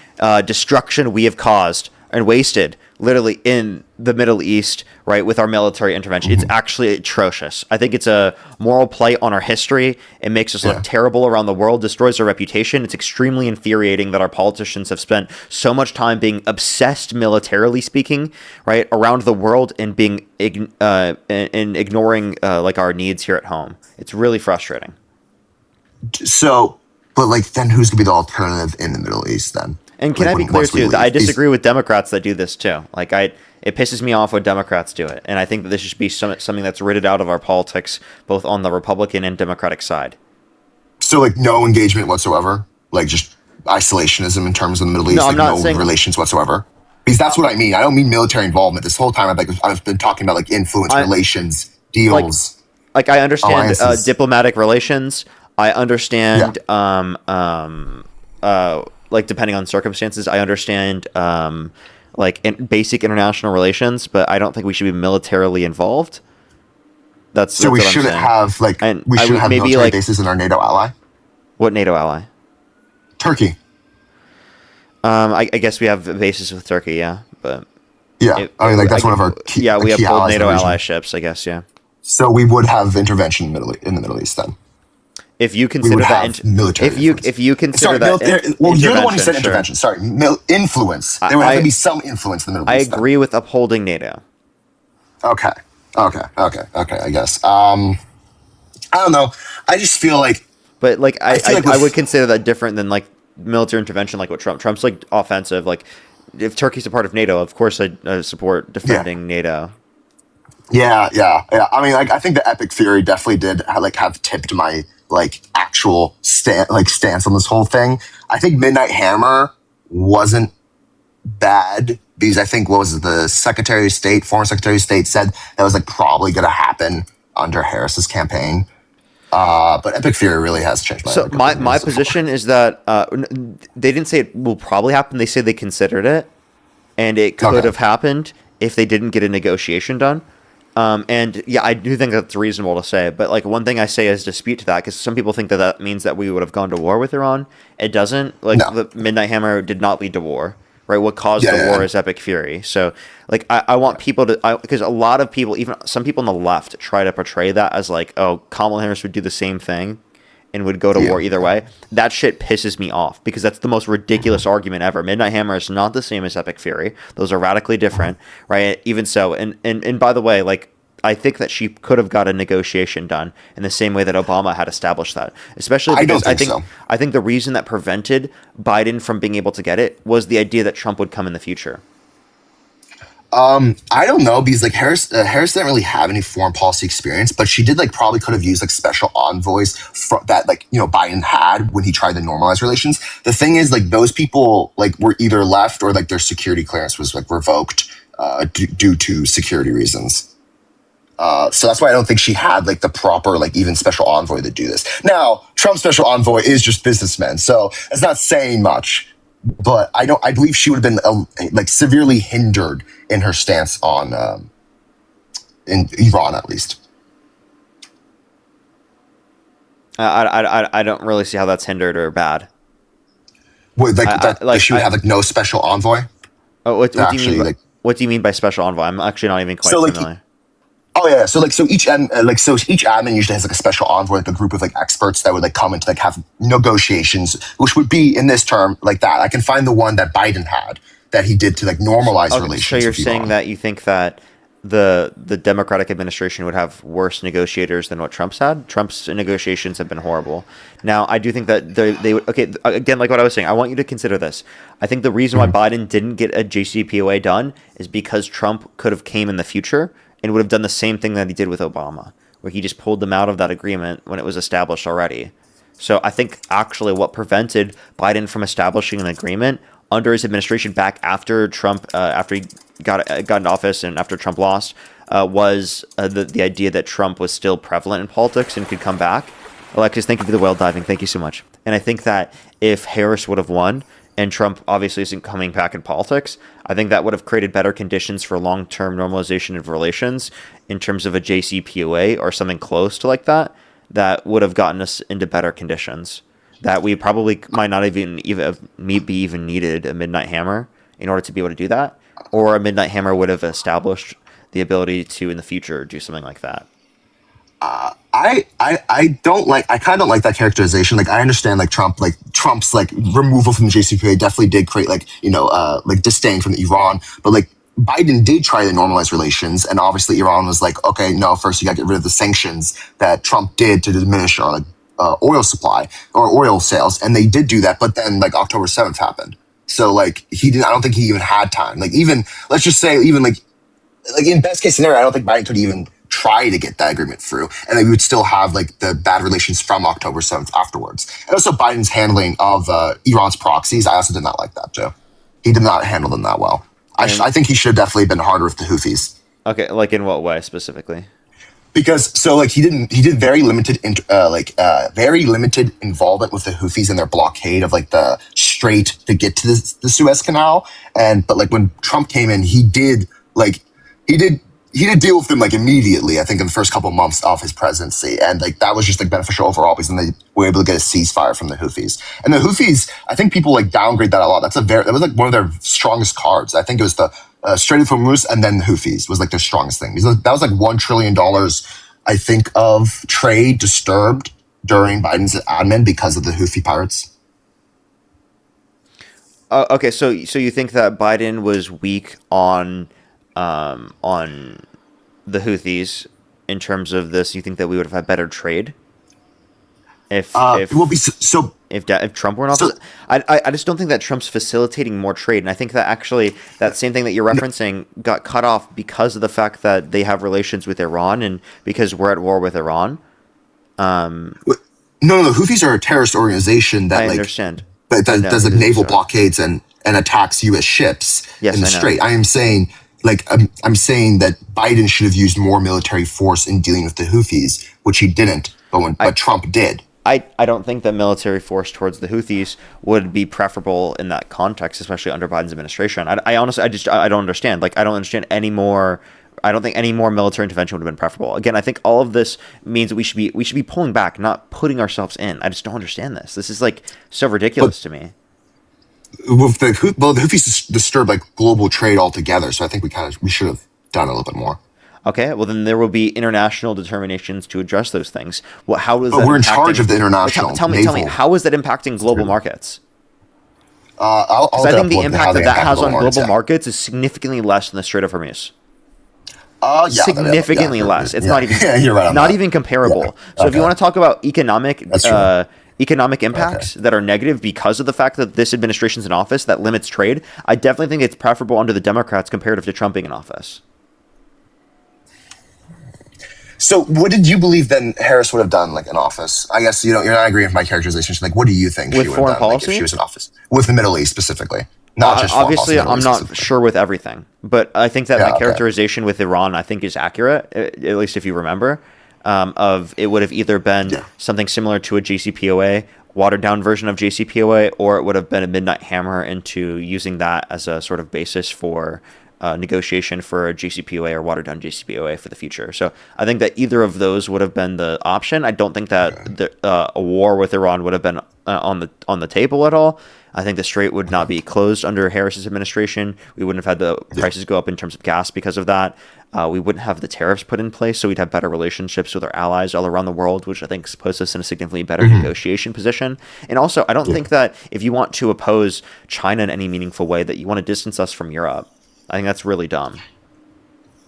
destruction we have caused and wasted literally in the Middle East, right, with our military intervention. It's actually atrocious. I think it's a moral plight on our history. It makes us look terrible around the world, destroys our reputation. It's extremely infuriating that our politicians have spent so much time being obsessed, militarily speaking, right, around the world and being ignoring like our needs here at home. It's really frustrating. So, but like then who's gonna be the alternative in the Middle East then? And can I be clear too? I disagree with Democrats that do this too. Like it pisses me off when Democrats do it, and I think that this should be something that's rooted out of our politics, both on the Republican and Democratic side. So, like, no engagement whatsoever, like just isolationism in terms of the Middle East, I'm not saying relations whatsoever. Because that's what I mean. I don't mean military involvement. This whole time, I've been talking about like influence, relations, deals. Like I understand diplomatic relations. I understand. Like depending on circumstances, I understand like basic international relations, but I don't think we should be militarily involved. That's we shouldn't have like we shouldn't have military bases in our NATO ally. What NATO ally? Turkey. I guess we have bases with Turkey, yeah, but I mean like that's one of our key. Yeah, we have both NATO allyships, I guess, yeah. So we would have intervention in the Middle East then. If you consider that military, if you consider that, well, you're the one who said intervention. Sorry, influence. There would have to be some influence in the Middle East. I agree with upholding NATO. Okay. I guess. I don't know. I just feel like, but like I would consider that different than like military intervention, like what Trump's like offensive. Like if Turkey's a part of NATO, of course I support defending NATO. Yeah. I mean, like I think the epic theory definitely did have tipped my like actual stance on this whole thing. I think Midnight Hammer wasn't bad because I think what was it, the Secretary of State, former Secretary of State said that was like probably going to happen under Harris's campaign. But Epic Fury really has changed my So my position is that they didn't say it will probably happen. They say they considered it, and it could have happened if they didn't get a negotiation done. And yeah, I do think that's reasonable to say. But like one thing I say is dispute to that, because some people think that that means that we would have gone to war with Iran. It doesn't. Like the Midnight Hammer did not lead to war. Right, what caused the war is Epic Fury. So, like, I want people to, because a lot of people, even some people on the left, try to portray that as like, oh, Kamala Harris would do the same thing and would go to war either way. That shit pisses me off because that's the most ridiculous argument ever. Midnight Hammer is not the same as Epic Fury; those are radically different, right? Even so, and by the way, like, I think that she could have got a negotiation done in the same way that Obama had established that. Especially because I think the reason that prevented Biden from being able to get it was the idea that Trump would come in the future. I don't know, because like Harris didn't really have any foreign policy experience, but she did like probably could have used like special envoys that like, you know, Biden had when he tried to normalize relations. The thing is, like, those people like were either left or like their security clearance was like revoked due to security reasons. So that's why I don't think she had like the proper like even special envoy to do this. Now, Trump's special envoy is just businessmen, so it's not saying much. But I believe she would have been like severely hindered in her stance on in Iran, at least. I don't really see how that's hindered or bad. Wait, like she would have like no special envoy. Oh, what do you mean? What do you mean by special envoy? I'm actually not even quite familiar. Oh yeah, so each admin usually has like a special envoy, like a group of like experts that would like come and like have negotiations, which would be in this term like that. I can find the one that Biden had that he did to like normalize relations. So you're saying that you think that the Democratic administration would have worse negotiators than what Trump's had? Trump's negotiations have been horrible. Now, I do think that they would, okay, again, like what I was saying, I want you to consider this. I think the reason why Biden didn't get a JCPOA done is because Trump could have came in the future and would have done the same thing that he did with Obama, where he just pulled them out of that agreement when it was established already. So I think actually what prevented Biden from establishing an agreement under his administration back after Trump, after he got in office and after Trump lost, was the idea that Trump was still prevalent in politics and could come back. Alexis, thank you for the whale diving. Thank you so much. And I think that if Harris would have won, and Trump obviously isn't coming back in politics, I think that would have created better conditions for long-term normalization of relations in terms of a JCPOA or something close to like that would have gotten us into better conditions. That we probably might not even be needed a Midnight Hammer in order to be able to do that, or a Midnight Hammer would have established the ability to in the future do something like that. I kind of like that characterization. Like, I understand like Trump's like removal from the JCPOA definitely did create like, you know, like disdain from Iran, but like Biden did try to normalize relations, and obviously Iran was like, okay, no, first you got to get rid of the sanctions that Trump did to diminish our like oil supply or oil sales, and they did do that, but then like October 7th happened, so like I don't think he even had time. Like, even let's just say even like in best case scenario, I don't think Biden could even try to get that agreement through, and then we would still have like the bad relations from October 7th afterwards. And also Biden's handling of Iran's proxies, I also did not like that too. He did not handle them that well. I think he should have definitely been harder with the Houthis. Okay, like in what way specifically? Because so like he did very limited very limited involvement with the Houthis in their blockade of like the strait to get to the Suez Canal, but like when Trump came in, he did deal with them like immediately, I think in the first couple of months of his presidency, and like that was just like beneficial overall because then they were able to get a ceasefire from the Houthis. And the Houthis, I think people like downgrade that a lot. That was like one of their strongest cards. I think it was the Strait of Hormuz, and then the Houthis was like their strongest thing. Because that was like $1 trillion, I think, of trade disturbed during Biden's admin because of the Houthi pirates. Okay, so you think that Biden was weak on the Houthis in terms of this? You think that we would have had better trade if Trump were in office? I just don't think that Trump's facilitating more trade, and I think that actually that same thing that you're referencing got cut off because of the fact that they have relations with Iran and because we're at war with Iran. No, the Houthis are a terrorist organization that understand. That does like naval blockades and attacks U.S. ships in the Strait. I am saying Like, I'm saying that Biden should have used more military force in dealing with the Houthis, which he didn't, but Trump did. I don't think that military force towards the Houthis would be preferable in that context, especially under Biden's administration. I honestly, I don't understand. Like, I don't understand any more. I don't think any more military intervention would have been preferable. Again, I think all of this means that we should be pulling back, not putting ourselves in. I just don't understand this. This is like so ridiculous to me. With the Houthis disturbed like global trade altogether, so I think we should have done a little bit more. Okay, well then there will be international determinations to address those things. Well, how is that? We're in charge of the international. Tell me, how is that impacting global markets? I think the impact that has on global markets is significantly less than the Strait of Hormuz. Significantly less. It's not even you're right not even comparable. So if you want to talk about economic impacts that are negative because of the fact that this administration's in office that limits trade, I definitely think it's preferable under the Democrats comparative to Trump being in office. So what did you believe then Harris would have done like in office? I guess you're not agreeing with my characterization. Like, what do you think with she would foreign have done policy? Like, if she was in office with the Middle East specifically? Not just obviously, I'm not sure with everything, but I think that my characterization with Iran, I think, is accurate. At least if you remember, of it would have either been something similar to a JCPOA, watered down version of JCPOA, or it would have been a midnight hammer into using that as a sort of basis for negotiation for a JCPOA or watered down JCPOA for the future. So I think that either of those would have been the option. I don't think that a war with Iran would have been on the table at all. I think the Strait would not be closed under Harris's administration. We wouldn't have had the prices go up in terms of gas because of that. We wouldn't have the tariffs put in place, so we'd have better relationships with our allies all around the world, which I think puts us in a significantly better negotiation position. And also, I don't think that if you want to oppose China in any meaningful way, that you want to distance us from Europe. I think that's really dumb.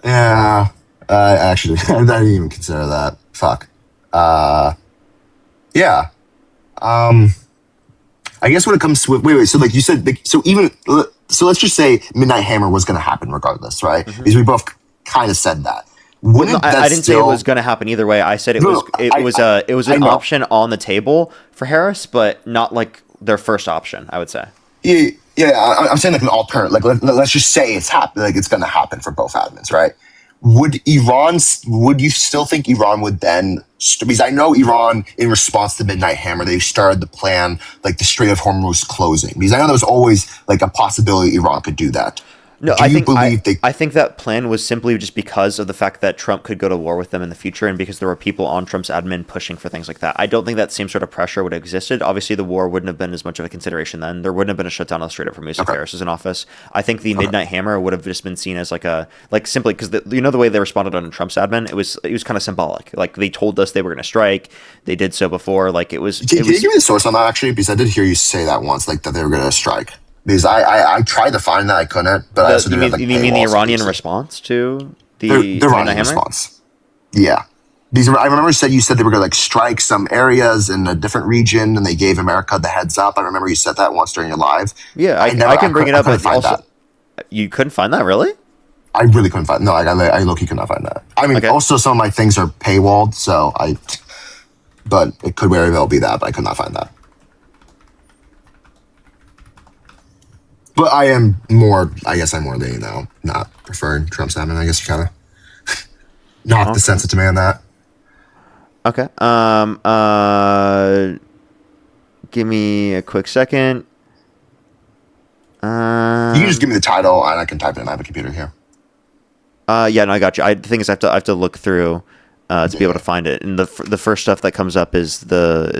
Yeah, actually, I didn't even consider that. Fuck. Yeah. I guess when it comes to wait. So like you said, so let's just say Midnight Hammer was going to happen regardless, right? Because we both kind of said that. I didn't say it was going to happen either way. I said it was an option on the table for Harris, but not like their first option. I would say. Yeah. I'm saying like an alternative. Like let's just say it's happening. Like it's going to happen for both admins, right? Would you still think Iran would then, because I know Iran, in response to Midnight Hammer, they started the plan, like the Strait of Hormuz closing, because I know there was always like a possibility Iran could do that. No, I think that plan was simply just because of the fact that Trump could go to war with them in the future, and because there were people on Trump's admin pushing for things like that. I don't think that same sort of pressure would have existed. Obviously, the war wouldn't have been as much of a consideration then. There wouldn't have been a shutdown of the Strait of Hormuz if Harris was in office. I think the Midnight Hammer would have just been seen as simply because the way they responded on Trump's admin, it was kind of symbolic. Like they told us they were going to strike. They did so before. Like it was. Can you give me the source on that actually? Because I did hear you say that once, like that they were going to strike. Because I tried to find that, I couldn't. But I also you mean the Iranian response to the Iranian response? Yeah. Because I remember you said they were going to like strike some areas in a different region, and they gave America the heads up. I remember you said that once during your live. Yeah, I can bring it up. But also, you couldn't find that, really? I really couldn't find. No, I low-key could not find that. I mean, also some of my things are paywalled, but it could very well be that. But I could not find that. But I'm more leaning now, not preferring Trump's admin. I guess you kind of knocked the sense to me on that. Okay. Give me a quick second. You can just give me the title and I can type it in. I have a computer here. Yeah, no, I got you. The thing is, I have to look through to be able to find it. And the first stuff that comes up is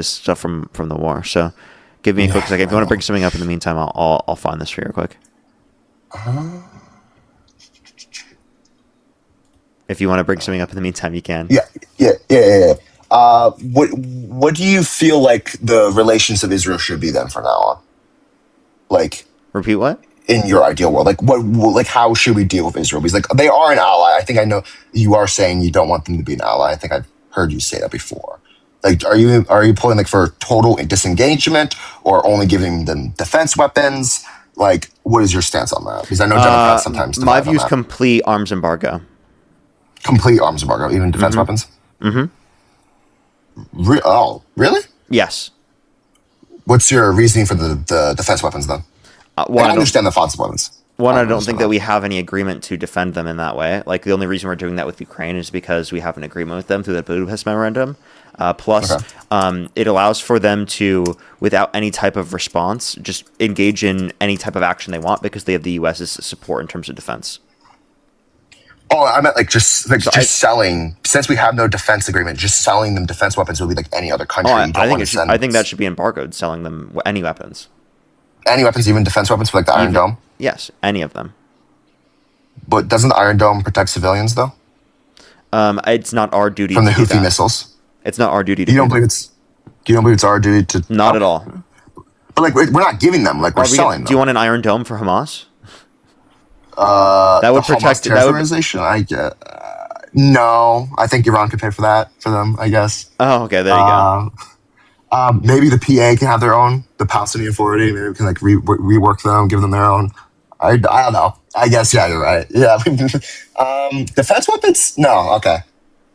stuff from the war. So. Give me a quick second. If you want to bring something up in the meantime, I'll find this for you real quick. If you want to bring something up in the meantime, you can. Yeah. What do you feel like the relations of Israel should be then from now on? Like, repeat what? In your ideal world, like how should we deal with Israel? Because like they are an ally. I think I know you are saying you don't want them to be an ally. I think I've heard you say that before. Like, are you pulling like for total disengagement or only giving them defense weapons? Like, what is your stance on that? Because I know Democrats sometimes. My view is complete arms embargo. Complete arms embargo, even defense weapons. Really? Yes. What's your reasoning for the defense weapons then? I understand the offensive weapons. One, I don't think that we have any agreement to defend them in that way. Like, the only reason we're doing that with Ukraine is because we have an agreement with them through the Budapest Memorandum. Plus, it allows for them to, without any type of response, just engage in any type of action they want because they have the U.S.'s support in terms of defense. Oh, I meant just selling. Since we have no defense agreement, just selling them defense weapons would be like any other country. I think that should be embargoed. Selling them any weapons. Any weapons, even defense weapons, for like the Iron Dome. Yes, any of them. But doesn't the Iron Dome protect civilians though? It's not our duty from the Houthi missiles. It's not our duty. You don't believe it's our duty to? Not at all. But like, we're not giving them. Like, we're selling them. Do you want an Iron Dome for Hamas? That would protect the organization. I get. No, I think Iran could pay for that for them. I guess. Oh, okay. There you go. Maybe the PA can have their own. The Palestinian Authority. Maybe we can like rework them, give them their own. I don't know. I guess you're right. Yeah. Defense weapons? No. Okay.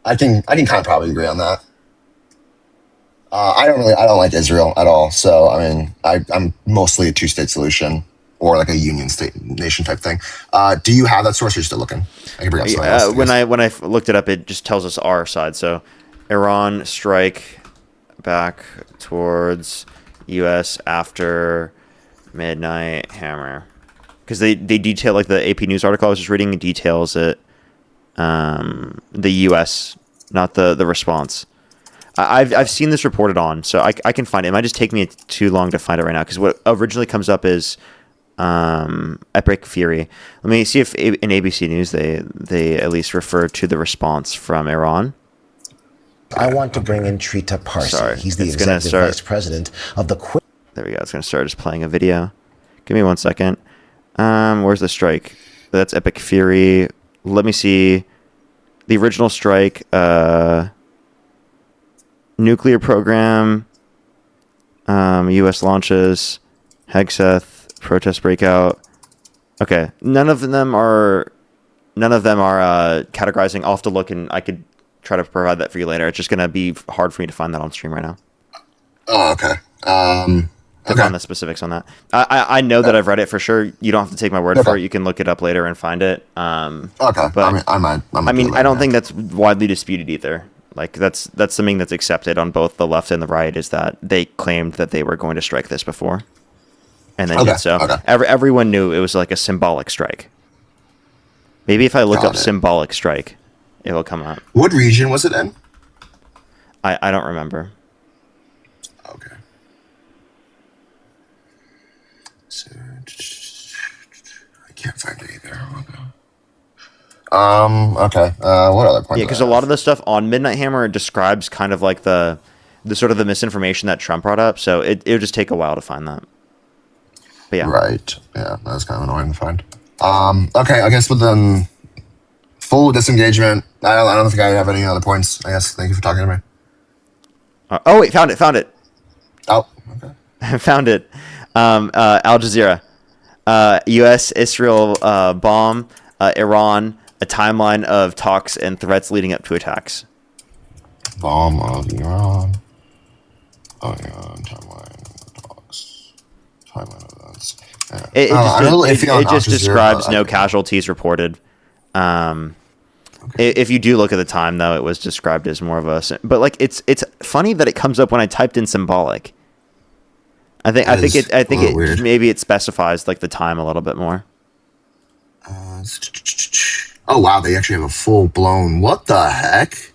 I can kind of probably agree on that. I don't like Israel at all. So I mean, I'm mostly a two-state solution or like a union state nation type thing. Do you have that source? Or are you still looking? I can bring up something else. When I looked it up, it just tells us our side. So Iran strike back towards U.S. after midnight hammer, because they detail, like the AP News article I was just reading details it. The U.S., not the response. I've seen this reported on, so I can find it. It might just take me too long to find it right now, because what originally comes up is Epic Fury. Let me see if in ABC News they at least refer to the response from Iran. I want to bring in Trita Parsi. He's the executive vice president of the. There we go. It's going to start just playing a video. Give me 1 second. Where's the strike? That's Epic Fury. Let me see. The original strike. Nuclear program. U.S. launches. Hegseth. Protest breakout. Okay. None of them are categorizing. I'll have to look, and I could try to provide that for you later. It's just going to be hard for me to find that on stream right now. Oh, okay. To find the specifics on that. I know that I've read it for sure. You don't have to take my word for it. You can look it up later and find it. Okay. But I might I don't think that's widely disputed either. Like, that's something that's accepted on both the left and the right, is that they claimed that they were going to strike this before, and then did so. Okay. Everyone knew it was like a symbolic strike. Maybe if I look up symbolic strike, it will come up. What region was it in? I don't remember. Okay. So, I can't find it either. Okay. What other points? Yeah, because a lot of the stuff on Midnight Hammer describes kind of like the sort of the misinformation that Trump brought up. So it would just take a while to find that. But yeah. Right. Yeah, that's kind of annoying to find. Okay, I guess with the full disengagement, I don't think I have any other points. I guess. Thank you for talking to me. Oh wait, found it. Oh, okay. Found it. Al Jazeera. U.S. Israel bomb Iran. A timeline of talks and threats leading up to attacks. Bomb of Iran. Oh, Iran timeline talks. Timeline events. Yeah. It just describes no casualties reported. If you do look at the time, though, it was described as more of a. But like, it's funny that it comes up when I typed in symbolic. I think it maybe it specifies like the time a little bit more. Oh wow, they actually have a full blown. What the heck?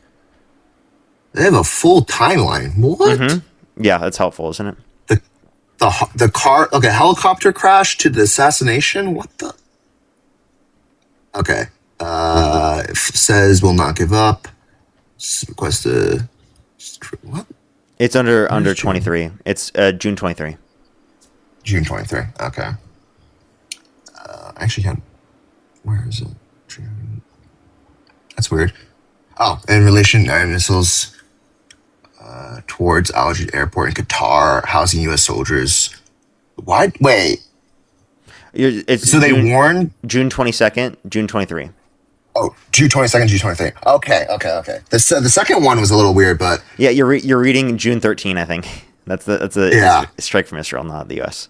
They have a full timeline. What? Mm-hmm. Yeah, that's helpful, isn't it? The car. Okay, helicopter crash to the assassination. What the? Okay. It says will not give up. Request a. What? It's under 23. It's June 23. June 23. Okay. I actually can't. Where is it? That's weird. Oh, in relation to missiles towards Al Udeid Airport in Qatar, housing U.S. soldiers. Why? Wait. So they warned June 22nd, June 23. Oh, June 22nd, June 23. Okay. The second one was a little weird, but yeah, you're reading June 13. I think that's a strike from Israel, not the U.S.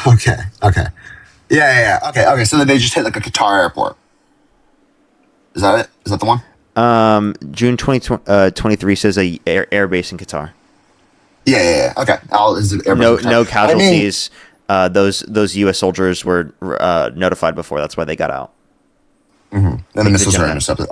Okay. Yeah. Okay. So then they just hit like a Qatar airport. Is that it? Is that the one? June 2023 says a air base in Qatar. Yeah. Okay. Is it no casualties. Those U.S. soldiers were notified before. That's why they got out. And the missiles are intercepted.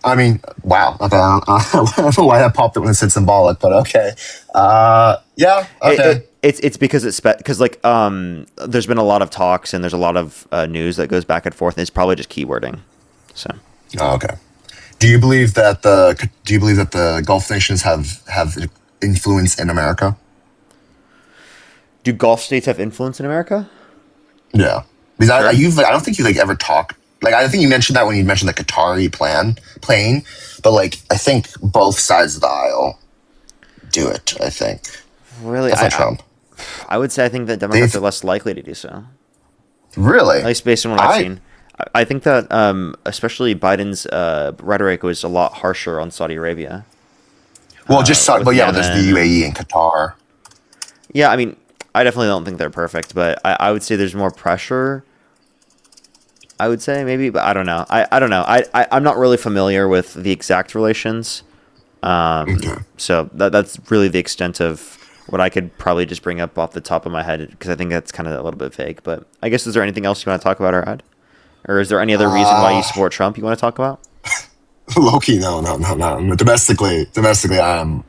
I mean, wow. Okay, I don't know why that popped up when it said symbolic, but okay. Yeah. Okay. It's because because there's been a lot of talks and there's a lot of news that goes back and forth, and it's probably just keywording. So. Oh, okay. Do you believe that the Gulf nations have influence in America? Do Gulf states have influence in America? Yeah, because sure. I don't think you ever talk. I think you mentioned that when you mentioned the Qatari plane, but I think both sides of the aisle do it. I think. Really, Trump. I would say I think that Democrats are less likely to do so. Really, at least based on what I've seen. I think that especially Biden's rhetoric was a lot harsher on Saudi Arabia. Well, there's the UAE and Qatar. Yeah, I mean, I definitely don't think they're perfect, but I would say there's more pressure. I would say maybe, but I don't know. I don't know. I'm not really familiar with the exact relations. So that's really the extent of what I could probably just bring up off the top of my head, because I think that's kind of a little bit vague. But I guess, is there anything else you want to talk about, Arad? Or is there any other reason why you support Trump you want to talk about? Low-key, no. Domestically, I am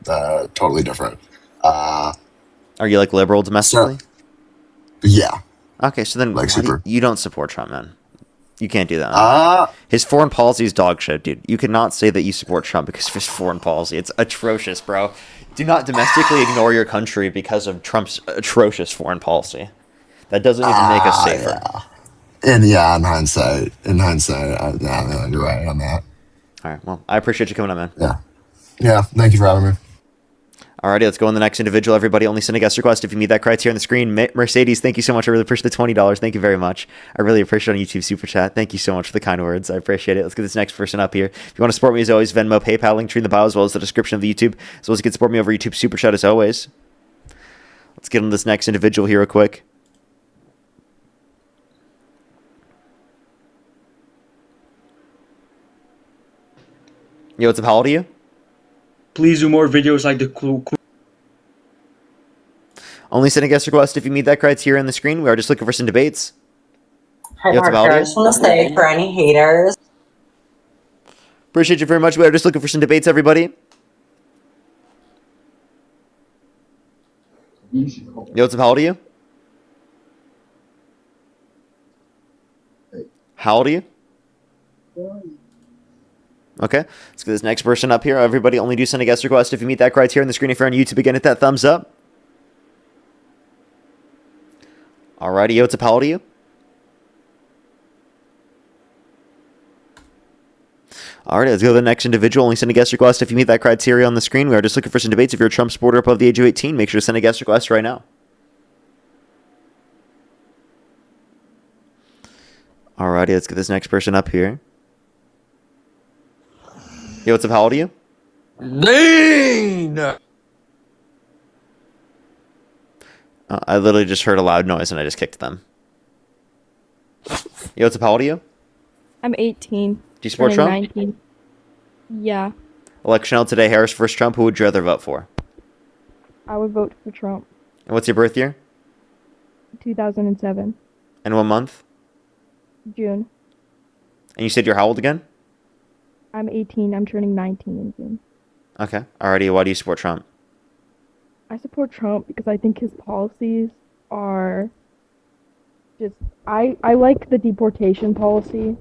totally different. Are you liberal domestically? Yeah. Okay, so then you don't support Trump, man. You can't do that. His foreign policy is dog shit, dude. You cannot say that you support Trump because of his foreign policy. It's atrocious, bro. Do not domestically ignore your country because of Trump's atrocious foreign policy. That doesn't even make us safer. Yeah. And in hindsight, you're right on that. All right, well, I appreciate you coming on, man. Yeah, thank you for having me. Alrighty, let's go on the next individual. Everybody, only send a guest request if you meet that criteria on the screen. Mercedes, thank you so much. I really appreciate the $20. Thank you very much. I really appreciate it on YouTube Super Chat. Thank you so much for the kind words. I appreciate it. Let's get this next person up here. If you want to support me, as always, Venmo, PayPal, link tree in the bio, as well as the description of the YouTube, as well as you can support me over YouTube Super Chat, as always. Let's get on this next individual here real quick. Yo, what's up? How old are you? Please do more videos like the clue. Only send a guest request if you meet that criteria on the screen. We are just looking for some debates. Hi, Mark. I just want to say, for any haters. Appreciate you very much. We are just looking for some debates, everybody. Yo, what's up? How old are you? How old are you? Okay, let's get this next person up here. Everybody, only do send a guest request if you meet that criteria on the screen. If you're on YouTube, again, hit that thumbs up. Alrighty, yo, what's up? How old are you? Alright, let's go to the next individual. Only send a guest request if you meet that criteria on the screen. We are just looking for some debates. If you're a Trump supporter above the age of 18, make sure to send a guest request right now. Alrighty, let's get this next person up here. Yo, what's up? How old are you? Dean! I literally just heard a loud noise and I just kicked them. Yo, what's up? How old are you? I'm 18. Do you support Trump? 19. Yeah. Election held today, Harris versus Trump. Who would you rather vote for? I would vote for Trump. And what's your birth year? 2007. And what month? June. And you said you're how old again? I'm 18. I'm turning 19 in June. Okay. Alrighty, why do you support Trump? I support Trump because I think his policies are just... I like the deportation policy.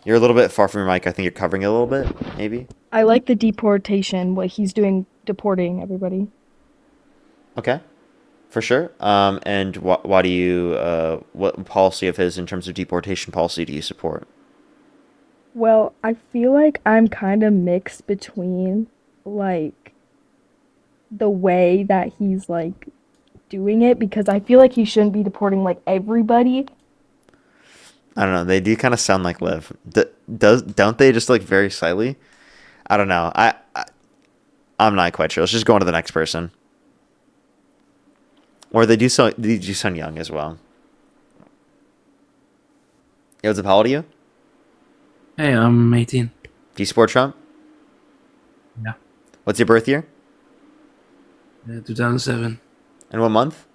You're a little bit far from your mic. I think you're covering it a little bit, maybe? I like the deportation, what he's doing, deporting everybody. Okay. For sure. And why do you... what policy of his in terms of deportation policy do you support? Well, I feel like I'm kind of mixed between, the way that he's, doing it, because I feel like he shouldn't be deporting, everybody. I don't know. They do kind of sound like Liv. Don't they just, very slightly? I don't know. I'm not quite sure. Let's just go on to the next person. Or they do sound young as well. Yo, what's up? How old are you? Hey, I'm 18. Do you support Trump? Yeah. What's your birth year? 2007. And what month?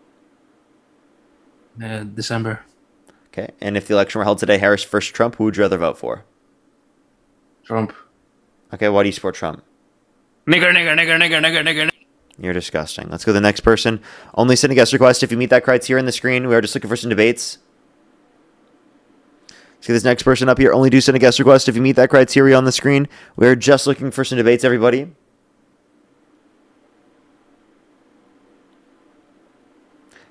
December. Okay. And if the election were held today, Harris versus Trump, who would you rather vote for? Trump. Okay, why do you support Trump? Nigger. You're disgusting. Let's go to the next person. Only send a guest request if you meet that criteria in the screen. We are just looking for some debates. See this next person up here. Only do send a guest request if you meet that criteria on the screen. We are just looking for some debates, everybody.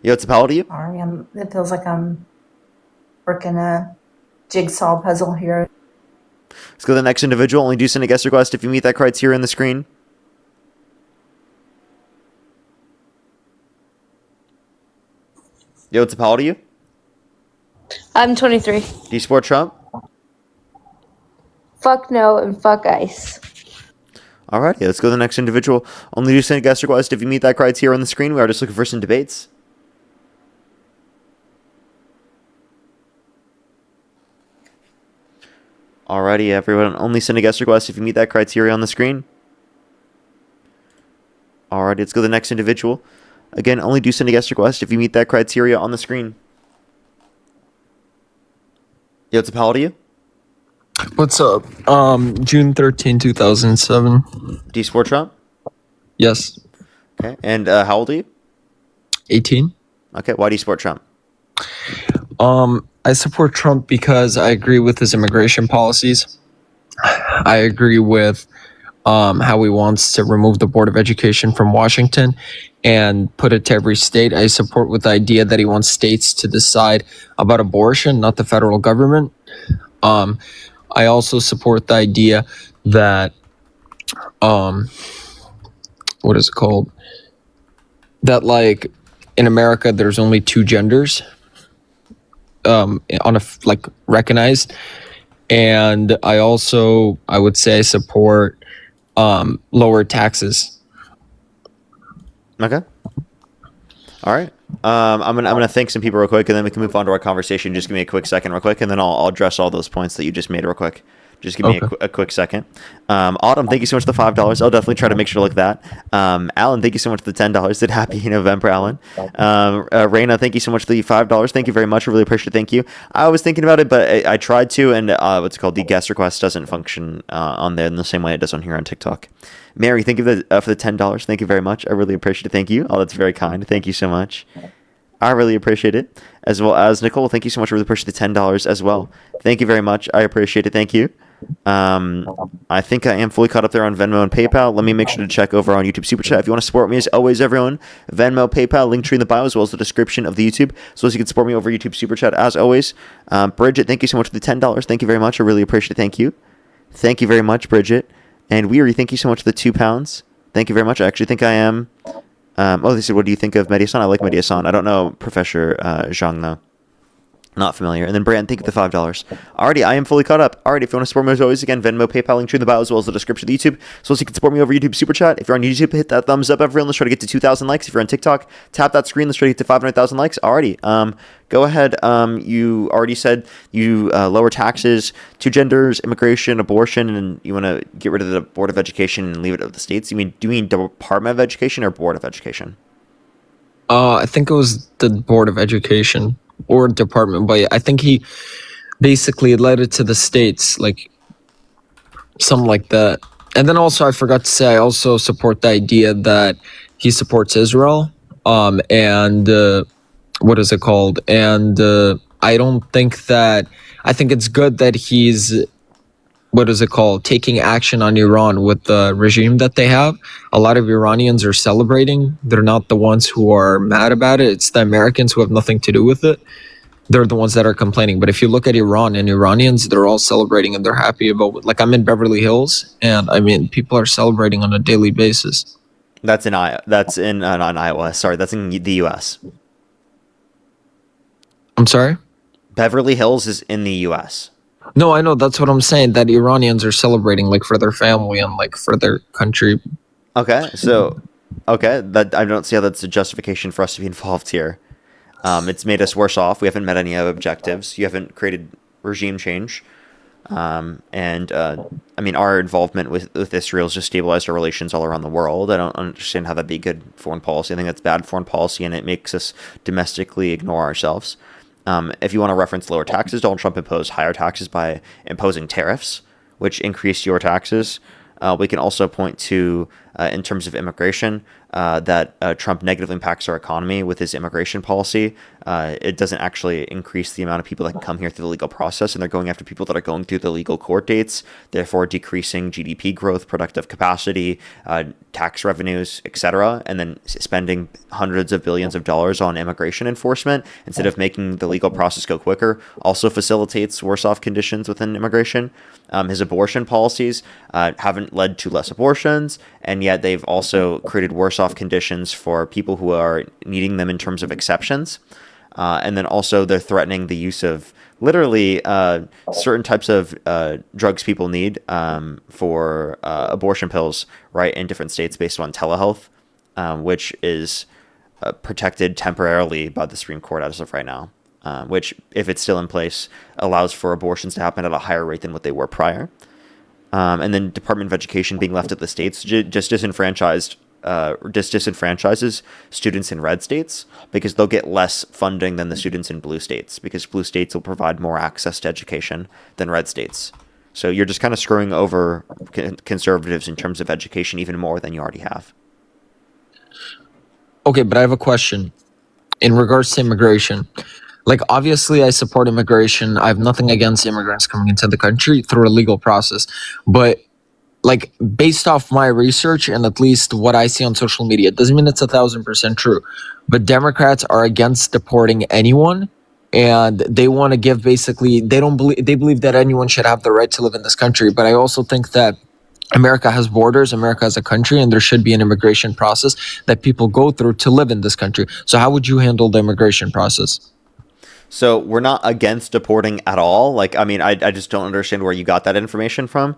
Yo, what's up? How old are you? Sorry, it feels like I'm working a jigsaw puzzle here. Let's go to the next individual. Only do send a guest request if you meet that criteria in the screen. Yo, what's up? How old are you? I'm 23. Do you support Trump? Fuck no and fuck ICE. Alrighty, let's go to the next individual. Only do send a guest request if you meet that criteria on the screen. We are just looking for some debates. Alrighty, everyone. Only send a guest request if you meet that criteria on the screen. Alrighty, let's go to the next individual. Again, only do send a guest request if you meet that criteria on the screen. Yo, what's up? How old are you? What's up? June 13, 2007. Do you support Trump? Yes. Okay. And how old are you? 18. Okay. Why do you support Trump? I support Trump because I agree with his immigration policies. I agree with how he wants to remove the Board of Education from Washington and put it to every state. I support with the idea that he wants states to decide about abortion, not the federal government. I also support the idea that, what is it called? That like in America, there's only two genders, recognized. And I would say I support, lower taxes. Okay. All right. I'm gonna thank some people real quick, and then we can move on to our conversation. Just give me a quick second, real quick, and then I'll address all those points that you just made real quick. Just give me a quick second. Autumn, thank you so much for the $5. I'll definitely try to make sure to look at that. Alan, thank you so much for the $10. Did happy November, Alan. Raina, thank you so much for the $5. Thank you very much. I really appreciate it. Thank you. I was thinking about it, but I tried to, and what's it called? The guest request doesn't function on there in the same way it does on here on TikTok. Mary, thank you for the $10. Thank you very much. I really appreciate it. Thank you. Oh, that's very kind. Thank you so much. I really appreciate it. As well as Nicole, thank you so much. I really appreciate the $10 as well. Thank you very much. I appreciate it. Thank you. I think I am fully caught up there on Venmo and PayPal. Let me make sure to check over on YouTube Super Chat. If you want to support me, as always, everyone, Venmo, PayPal, link tree in the bio, as well as the description of the YouTube, so as you can support me over YouTube Super Chat, as always. Bridget, thank you so much for the $10. Thank you very much. I really appreciate it. Thank you. Thank you very mumuch, Bridget. And Weary, thank you so much for the £2. Thank you very much. I actually think I am. They said, what do you think of Mediasan? I like Mediasan. I don't know Professor Zhang, though. Not familiar. And then Brand, thank you for the $5. Alrighty, I am fully caught up. Alrighty, if you want to support me as always, again, Venmo, PayPal, link tree in the bio, as well as the description of the YouTube. So as you can support me over YouTube Super Chat. If you're on YouTube, hit that thumbs up, everyone. Let's try to get to 2,000 likes. If you're on TikTok, tap that screen. Let's try to get to 500,000 likes. Alrighty. Go ahead. You already said you lower taxes, two genders, immigration, abortion, and you want to get rid of the Board of Education and leave it to the states. Do you mean Department of Education or Board of Education? I think it was the Board of Education or department, but I think he basically led it to the states, like something like that. And then also, I forgot to say, I also support the idea that he supports Israel. And what is it called? And I think it's good that he's, taking action on Iran with the regime that they have. A lot of Iranians are celebrating. They're not the ones who are mad about it. It's the Americans who have nothing to do with it. They're the ones that are complaining. But if you look at Iran and Iranians, they're all celebrating and they're happy about it. Like, I'm in Beverly Hills, and I mean, people are celebrating on a daily basis. That's in Iowa. Not Iowa. Sorry, that's in the U.S. I'm sorry? Beverly Hills is in the U.S. No, I know. That's what I'm saying, that Iranians are celebrating, like, for their family and, like, for their country. Okay, that I don't see how that's a justification for us to be involved here. It's made us worse off. We haven't met any objectives. You haven't created regime change. I mean, our involvement with Israel has just stabilized our relations all around the world. I don't understand how that'd be good foreign policy. I think that's bad foreign policy, and it makes us domestically ignore ourselves. If you want to reference lower taxes, Donald Trump imposed higher taxes by imposing tariffs, which increased your taxes. We can also point to, in terms of immigration, that Trump negatively impacts our economy with his immigration policy. It doesn't actually increase the amount of people that can come here through the legal process, and they're going after people that are going through the legal court dates, therefore decreasing GDP growth, productive capacity, tax revenues, etc., and then spending hundreds of billions of dollars on immigration enforcement instead of making the legal process go quicker also facilitates worse off conditions within immigration. His abortion policies haven't led to less abortions, and yet they've also created worse off conditions for people who are needing them in terms of exceptions. And then also they're threatening the use of literally certain types of drugs people need for abortion pills, right, in different states based on telehealth, which is protected temporarily by the Supreme Court as of right now, which, if it's still in place, allows for abortions to happen at a higher rate than what they were prior. And then Department of Education being left at the states just disenfranchises students in red states because they'll get less funding than the students in blue states because blue states will provide more access to education than red states. So you're just kind of screwing over conservatives in terms of education even more than you already have. Okay, but I have a question in regards to immigration. Like, obviously, I support immigration. I have nothing against immigrants coming into the country through a legal process. But, like, based off my research and at least what I see on social media, it doesn't mean it's 1,000% true. But Democrats are against deporting anyone. And they want to give basically, they believe that anyone should have the right to live in this country. But I also think that America has borders, America has a country, and there should be an immigration process that people go through to live in this country. So how would you handle the immigration process? So we're not against deporting at all. Like, I mean, I just don't understand where you got that information from.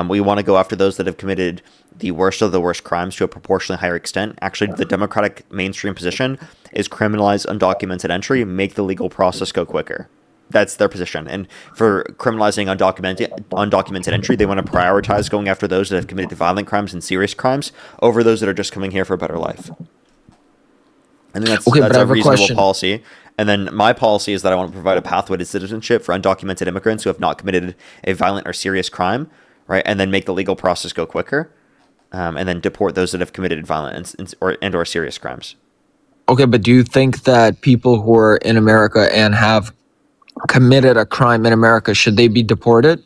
We want to go after those that have committed the worst of the worst crimes to a proportionally higher extent. Actually, the Democratic mainstream position is criminalize undocumented entry, make the legal process go quicker. That's their position. And for criminalizing undocumented entry, they want to prioritize going after those that have committed violent crimes and serious crimes over those that are just coming here for a better life. I think that's a reasonable policy. And then my policy is that I want to provide a pathway to citizenship for undocumented immigrants who have not committed a violent or serious crime, right? And then make the legal process go quicker, and then deport those that have committed violent or serious crimes. Okay, but do you think that people who are in America and have committed a crime in America, should they be deported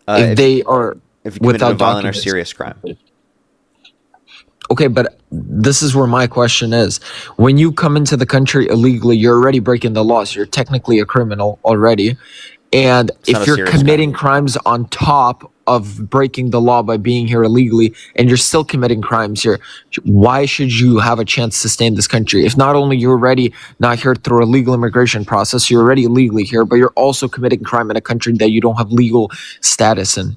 if they are without a violent or serious crime? Okay, but this is where my question is. When you come into the country illegally, you're already breaking the laws. You're technically a criminal already. And if you're committing crimes on top of breaking the law by being here illegally, and you're still committing crimes here, why should you have a chance to stay in this country? If not only you're already not here through a legal immigration process, you're already illegally here, but you're also committing crime in a country that you don't have legal status in.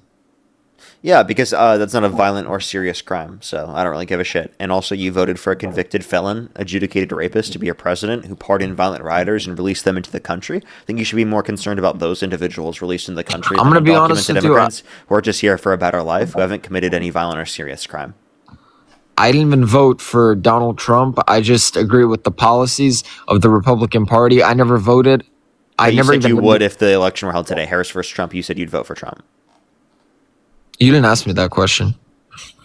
Yeah, because that's not a violent or serious crime, so I don't really give a shit. And also, you voted for a convicted felon, adjudicated rapist to be your president who pardoned violent rioters and released them into the country. I think you should be more concerned about those individuals released into the country than undocumented immigrants who are just here for a better life, who haven't committed any violent or serious crime. I didn't even vote for Donald Trump. I just agree with the policies of the Republican Party. I never voted. You said you would if the election were held today. Harris versus Trump, you said you'd vote for Trump. You didn't ask me that question.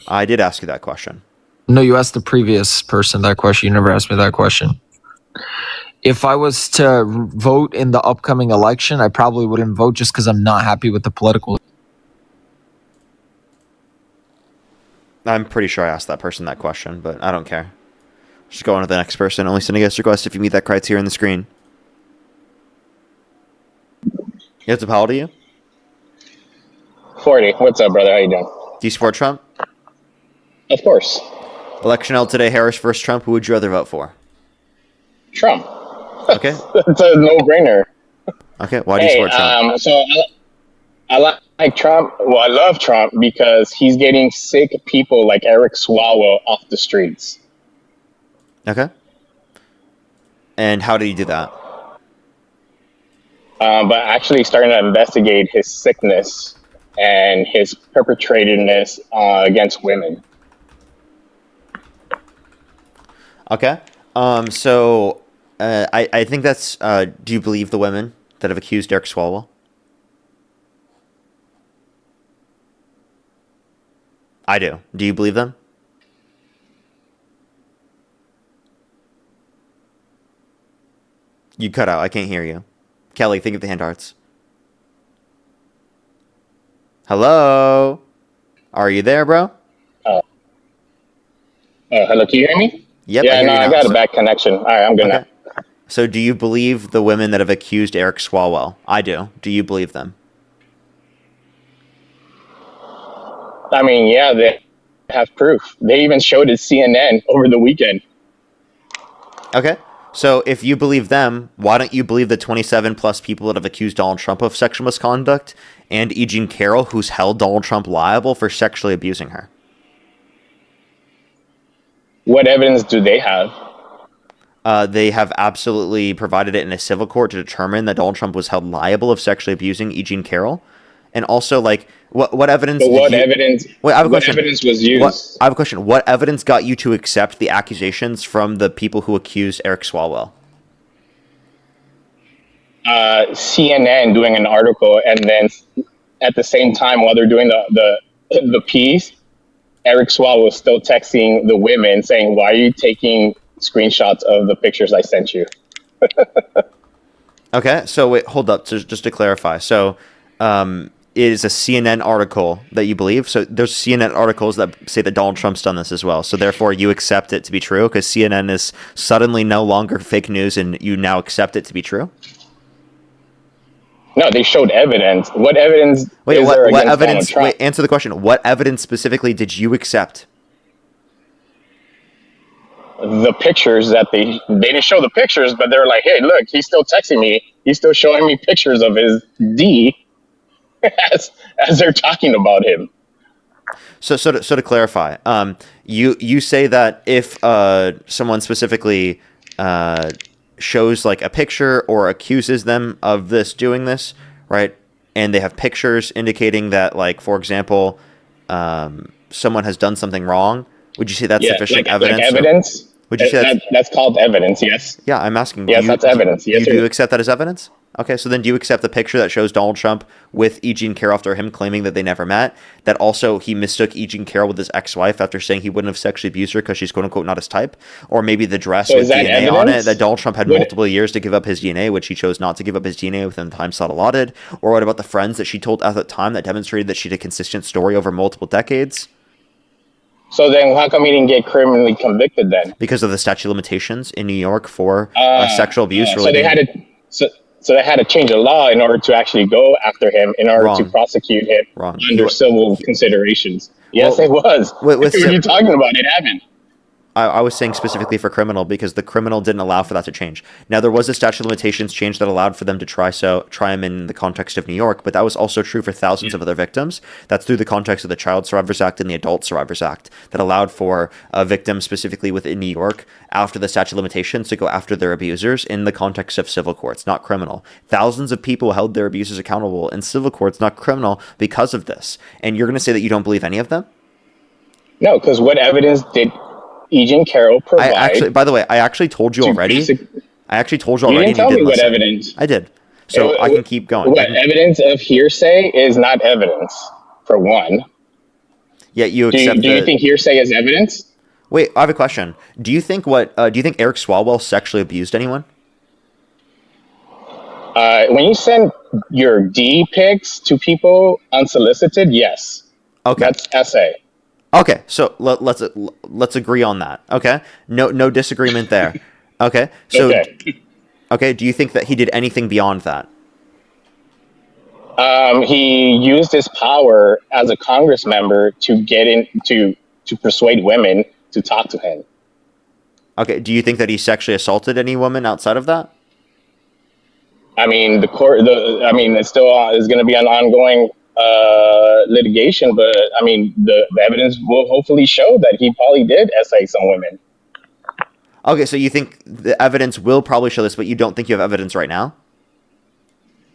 I did ask you that question. No, you asked the previous person that question. You never asked me that question. If I was to vote in the upcoming election, I probably wouldn't vote just because I'm not happy with the political. I'm pretty sure I asked that person that question, but I don't care. Just go on to the next person. Only send a guest request if you meet that criteria on the screen. Yes, how old are you? 40. What's up, brother? How you doing? Do you support Trump? Of course. Election held today, Harris versus Trump. Who would you rather vote for? Trump. Okay. That's a no-brainer. Okay, why do you support Trump? So I like Trump. Well, I love Trump because he's getting sick people like Eric Swalwell off the streets. Okay. And how did he do that? but actually starting to investigate his sickness and his perpetratedness against women. Okay. So I think that's. Do you believe the women that have accused Eric Swalwell? I do. Do you believe them? You cut out. I can't hear you. Kelly, think of the hand hearts. Hello? Are you there, bro? Hello, can you hear me? Yep, Yeah, I hear you now. I got a bad connection. All right, I'm good now. So do you believe the women that have accused Eric Swalwell? I do. Do you believe them? I mean, yeah, they have proof. They even showed it CNN over the weekend. Okay. So if you believe them, why don't you believe the 27 plus people that have accused Donald Trump of sexual misconduct and E. Jean Carroll, who's held Donald Trump liable for sexually abusing her? What evidence do they have? They have absolutely provided it in a civil court to determine that Donald Trump was held liable of sexually abusing E. Jean Carroll. And also, like, what evidence? But what evidence? Wait, I have a what question. Evidence was used? I have a question. What evidence got you to accept the accusations from the people who accused Eric Swalwell? CNN doing an article, and then at the same time, while they're doing the piece, Eric Swalwell was still texting the women saying, "Why are you taking screenshots of the pictures I sent you?" Okay, so wait, hold up. So just to clarify, so it is a CNN article that you believe. So there's CNN articles that say that Donald Trump's done this as well. So therefore, you accept it to be true because CNN is suddenly no longer fake news, and you now accept it to be true. No, they showed evidence. What evidence? Wait, is there what against evidence? Donald Trump? Wait, answer the question. What evidence specifically did you accept? The pictures that they didn't show the pictures, but they were like, "Hey, look, he's still texting me. He's still showing me pictures of his D as they're talking about him." So to clarify, you say that if someone specifically shows like a picture or accuses them of doing this, right? And they have pictures indicating that, like, for example, someone has done something wrong. Would you say that's sufficient evidence? Like evidence? Would you say that's called evidence? Yes. Yeah, I'm asking. Yes, that's evidence. Yes, do you accept that as evidence? Okay, so then do you accept the picture that shows Donald Trump with E. Jean Carroll after him claiming that they never met? That also he mistook E. Jean Carroll with his ex-wife after saying he wouldn't have sexually abused her because she's quote unquote not his type? Or maybe the dress with DNA on it, that Donald Trump had multiple years to give up his DNA, which he chose not to give up his DNA within the time slot allotted? Or what about the friends that she told at the time that demonstrated that she had a consistent story over multiple decades? So then how come he didn't get criminally convicted then? Because of the statute of limitations in New York for sexual abuse. So they had to... So they had to change the law in order to actually go after him, in order to prosecute him under civil considerations. Yes, it was. What are you talking about? It happened. I was saying specifically for criminal because the criminal didn't allow for that to change. Now, there was a statute of limitations change that allowed for them to try him in the context of New York, but that was also true for thousands of other victims. That's through the context of the Child Survivors Act and the Adult Survivors Act that allowed for victims specifically within New York after the statute of limitations to go after their abusers in the context of civil courts, not criminal. Thousands of people held their abusers accountable in civil courts, not criminal, because of this. And you're going to say that you don't believe any of them? No, because what evidence did E. Jean Carroll provide? By the way, I actually told you already. You didn't tell me what evidence. I did. So I can keep going. What evidence of hearsay is not evidence, for one. Yeah, you accept. Do you think hearsay is evidence? Wait, I have a question. Do you think Eric Swalwell sexually abused anyone? When you send your D pics to people unsolicited, yes. Okay. That's essay. Okay, so let's agree on that. Okay, no disagreement there. Okay, so okay, do you think that he did anything beyond that? He used his power as a Congress member to get in to persuade women to talk to him. Okay, do you think that he sexually assaulted any woman outside of that? I mean, it's still is going to be an ongoing litigation, but I mean, the evidence will hopefully show that he probably did essay some women. Okay, so you think the evidence will probably show this, but you don't think you have evidence right now?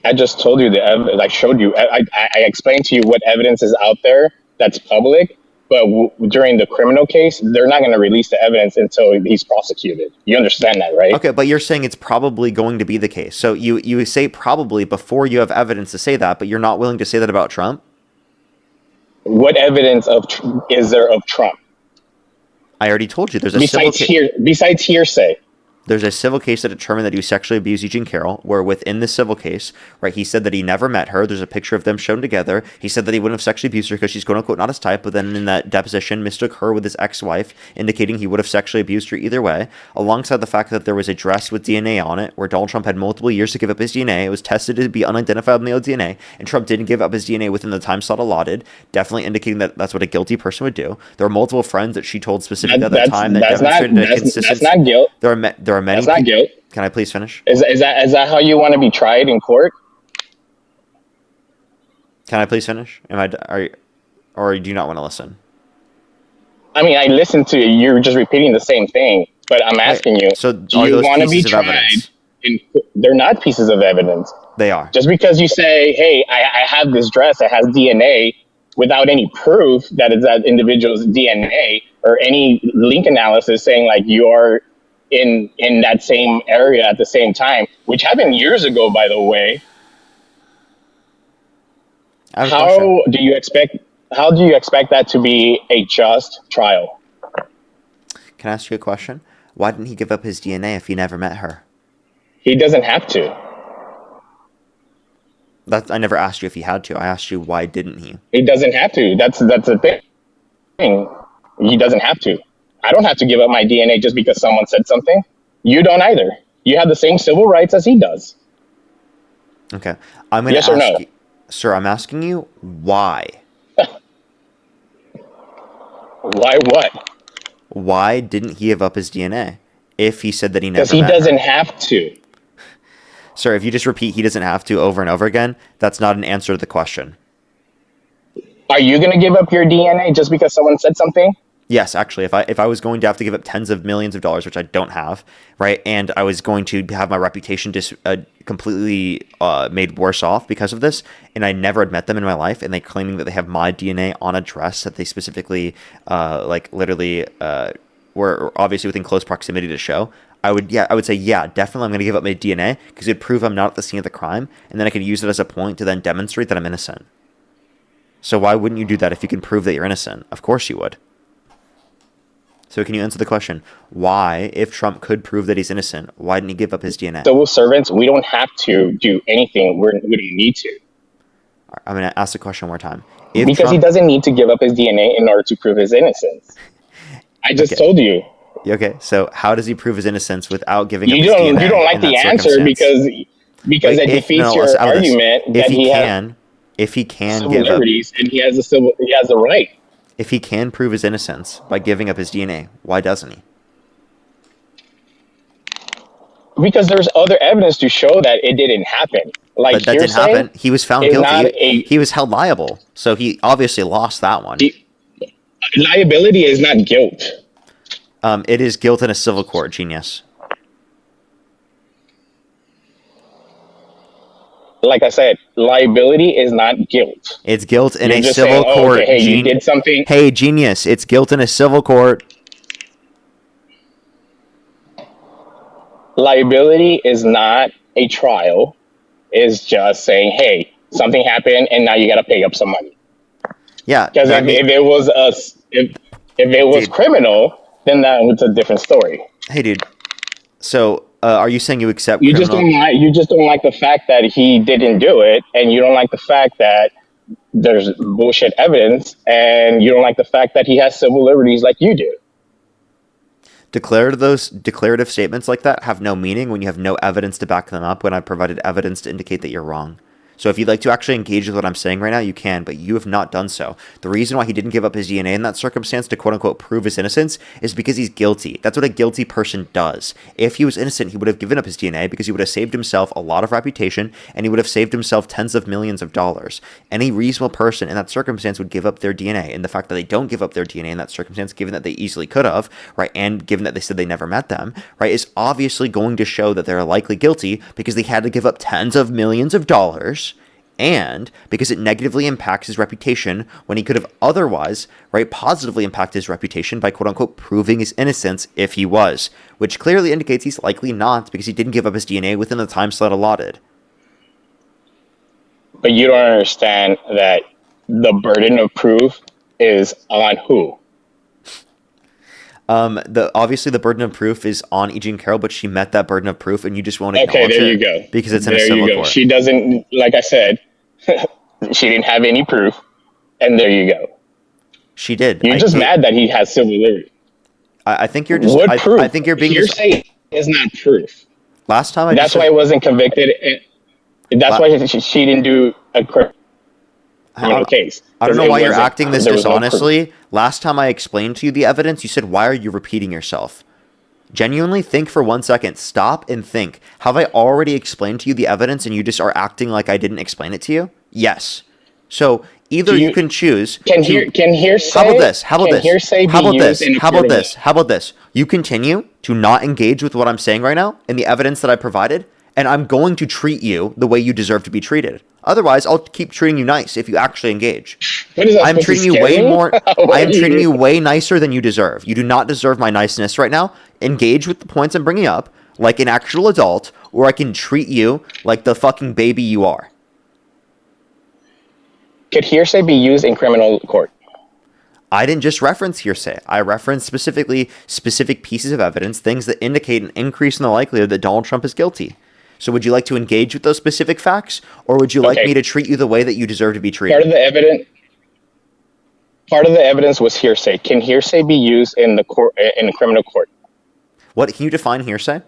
I just told you I showed you. I explained to you what evidence is out there that's public. But during the criminal case, they're not going to release the evidence until he's prosecuted. You understand that, right? Okay, but you're saying it's probably going to be the case. So you say probably before you have evidence to say that, but you're not willing to say that about Trump? What evidence is there of Trump? I already told you. There's a besides hearsay. There's a civil case that determined that he sexually abused Eugene Carroll, where within the civil case, right, he said that he never met her. There's a picture of them shown together. He said that he wouldn't have sexually abused her because she's quote-unquote not his type, but then in that deposition mistook her with his ex-wife, indicating he would have sexually abused her either way, alongside the fact that there was a dress with DNA on it, where Donald Trump had multiple years to give up his DNA. It was tested to be unidentified male DNA, and Trump didn't give up his DNA within the time slot allotted, definitely indicating that that's what a guilty person would do. There were multiple friends that she told specifically at that time that demonstrated a consistency. That's not guilt. There are many. That's not guilt. Can I please finish? Is that how you want to be tried in court? Can I please finish? Or do you not want to listen? I mean, I listened to you. You're just repeating the same thing, but I'm asking you. So do you want to be tried? They're not pieces of evidence. They are. Just because you say, "Hey, I have this dress that has DNA," without any proof that it's that individual's DNA or any link analysis saying like you are in that same area at the same time, which happened years ago, by the way. How do you expect that to be a just trial? Can I ask you a question? Why didn't he give up his DNA if he never met her? He doesn't have to. I never asked you if he had to. I asked you why didn't he? He doesn't have to. That's the thing. He doesn't have to. I don't have to give up my DNA just because someone said something. You don't either. You have the same civil rights as he does. Okay. I'm going to ask you, sir, I'm asking you why. Why what? Why didn't he give up his DNA if he said that he never met her? Because he doesn't have to. Sir, if you just repeat he doesn't have to over and over again, that's not an answer to the question. Are you going to give up your DNA just because someone said something? Yes, actually, if I was going to have to give up tens of millions of dollars, which I don't have, right, and I was going to have my reputation completely made worse off because of this, and I never had met them in my life, and they claiming that they have my DNA on a dress that they specifically, were obviously within close proximity to show, I would say, yeah, definitely I'm going to give up my DNA because it'd prove I'm not at the scene of the crime, and then I could use it as a point to then demonstrate that I'm innocent. So why wouldn't you do that if you can prove that you're innocent? Of course you would. So can you answer the question, why, if Trump could prove that he's innocent, why didn't he give up his DNA? Civil servants, we don't have to do anything. We don't need to. I'm going to ask the question one more time. Because he doesn't need to give up his DNA in order to prove his innocence. I just told you. Okay, so how does he prove his innocence without giving up his DNA? DNA? You don't like the answer because it defeats your argument that he has civil liberties and he has a right. If he can prove his innocence by giving up his DNA, why doesn't he? Because there's other evidence to show that it didn't happen. Like but that didn't happen. He was found guilty. He was held liable, so he obviously lost that one. Liability is not guilt. It is guilt in a civil court, genius. Like I said, liability is not guilt. It's guilt in a civil court. Okay, hey, you did something. Hey, genius! It's guilt in a civil court. Liability is not a trial. It's just saying, hey, something happened, and now you got to pay up some money. Yeah, because if it was criminal, then that was a different story. Hey, dude. So, are you saying you accept? You just don't like the fact that he didn't do it, and you don't like the fact that there's bullshit evidence, and you don't like the fact that he has civil liberties like you do. Declarative statements like that have no meaning when you have no evidence to back them up. When I provided evidence to indicate that you're wrong, So if you'd like to actually engage with what I'm saying right now, you can, but you have not done so. The reason why he didn't give up his DNA in that circumstance to quote-unquote prove his innocence is because he's guilty. That's what a guilty person does. If he was innocent, he would have given up his DNA because he would have saved himself a lot of reputation and he would have saved himself tens of millions of dollars. Any reasonable person in that circumstance would give up their DNA. And the fact that they don't give up their DNA in that circumstance, given that they easily could have, right, and given that they said they never met them, right, is obviously going to show that they're likely guilty because they had to give up tens of millions of dollars, and because it negatively impacts his reputation when he could have otherwise, right, positively impacted his reputation by quote-unquote proving his innocence if he was, which clearly indicates he's likely not because he didn't give up his DNA within the time slot allotted. But you don't understand that the burden of proof is on who? Obviously the burden of proof is on E. Jean Carroll, but she met that burden of proof, and you just won't acknowledge it. Okay, there you go. Because it's in a civil court. She doesn't, like I said, she didn't have any proof, and there you go. She did. You're just mad that he has civil liberty. I think you're just. What proof? I think you're being hearsay is not proof. Last time that's why it wasn't convicted. That's why she didn't do a criminal case. I don't know why you're acting this dishonestly. Last time I explained to you the evidence, you said, "Why are you repeating yourself?" Genuinely think for 1 second. Stop and think. Have I already explained to you the evidence and you just are acting like I didn't explain it to you? Yes. So either you can choose. Can hearsay? How about this? How about this? Hearsay How about be this? used in a How about court of this? How about this? You continue to not engage with what I'm saying right now and the evidence that I provided, and I'm going to treat you the way you deserve to be treated. Otherwise, I'll keep treating you nice if you actually engage. What is that, I'm treating you way more. I am treating you way nicer than you deserve. You do not deserve my niceness right now. Engage with the points I'm bringing up like an actual adult, or I can treat you like the fucking baby you are. Could hearsay be used in criminal court? I didn't just reference hearsay. I referenced specifically specific pieces of evidence, things that indicate an increase in the likelihood that Donald Trump is guilty. So would you like to engage with those specific facts, or would you like me to treat you the way that you deserve to be treated? Part of the evidence was hearsay. Can hearsay be used in the court, in a criminal court? What, can you define hearsay?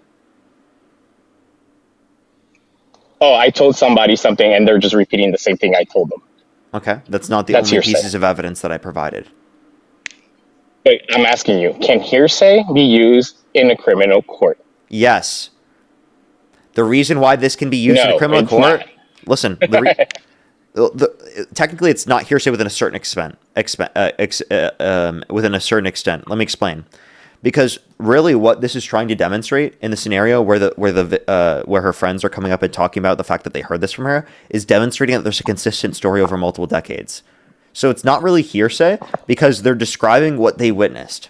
Oh, I told somebody something and they're just repeating the same thing I told them. Okay, that's not the only pieces of evidence that I provided. But I'm asking you, can hearsay be used in a criminal court? Yes. The reason why this can be used in a criminal court, listen, technically it's not hearsay within a certain extent. Within a certain extent. Let me explain. Because really, what this is trying to demonstrate in the scenario where her friends are coming up and talking about the fact that they heard this from her is demonstrating that there's a consistent story over multiple decades. So it's not really hearsay because they're describing what they witnessed.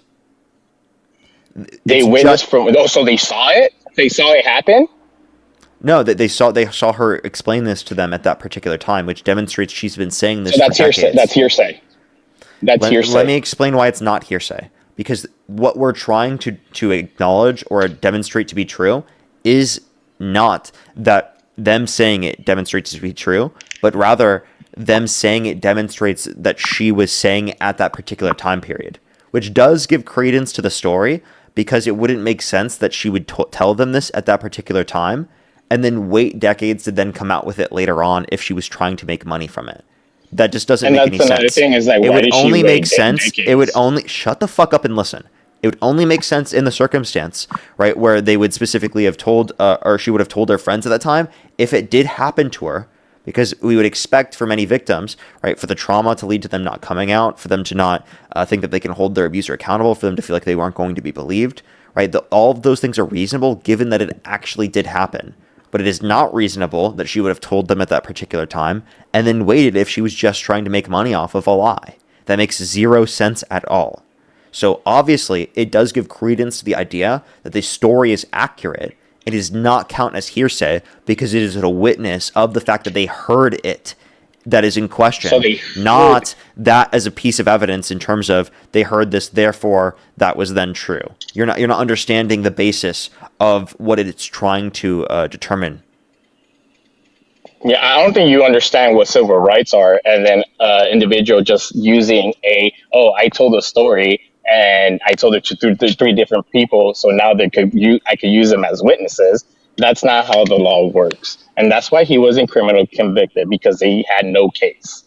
They witnessed so they saw it. They saw it happen. No, that they saw her explain this to them at that particular time, which demonstrates she's been saying this. So that's hearsay. That's hearsay. That's hearsay. Let me explain why it's not hearsay. Because what we're trying to acknowledge or demonstrate to be true is not that them saying it demonstrates to be true, but rather them saying it demonstrates that she was saying at that particular time period, which does give credence to the story because it wouldn't make sense that she would tell them this at that particular time and then wait decades to then come out with it later on if she was trying to make money from it. That just doesn't make any sense. And that's another thing is like, why did she wait decades? It would only, shut the fuck up and listen. It would only make sense in the circumstance, right, where they would specifically have told, or she would have told her friends at that time, if it did happen to her, because we would expect for many victims, right, for the trauma to lead to them not coming out, for them to not think that they can hold their abuser accountable, for them to feel like they weren't going to be believed, right? All of those things are reasonable given that it actually did happen. But it is not reasonable that she would have told them at that particular time and then waited if she was just trying to make money off of a lie. That makes zero sense at all. So obviously, it does give credence to the idea that the story is accurate. It does not count as hearsay because it is a witness of the fact that they heard it that is in question, so not that as a piece of evidence in terms of they heard this, therefore that was then true. You're not understanding the basis of what it's trying to determine. Yeah, I don't think you understand what civil rights are, and then individual just using I told a story and I told it to three different people, so now I could use them as witnesses. That's not how the law works. And that's why he wasn't criminal convicted, because he had no case.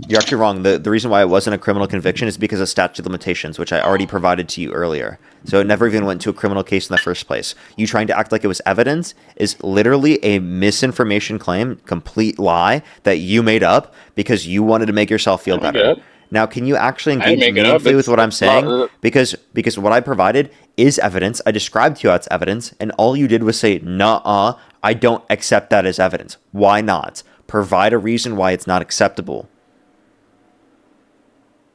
You're actually wrong. The reason why it wasn't a criminal conviction is because of statute of limitations, which I already provided to you earlier. So it never even went to a criminal case in the first place. You trying to act like it was evidence is literally a misinformation claim, complete lie that you made up because you wanted to make yourself feel better. Now, can you actually engage meaningfully with what I'm saying? Because what I provided is evidence. I described to you how it's evidence, and all you did was say, "Nuh-uh, I don't accept that as evidence." Why not? Provide a reason why it's not acceptable.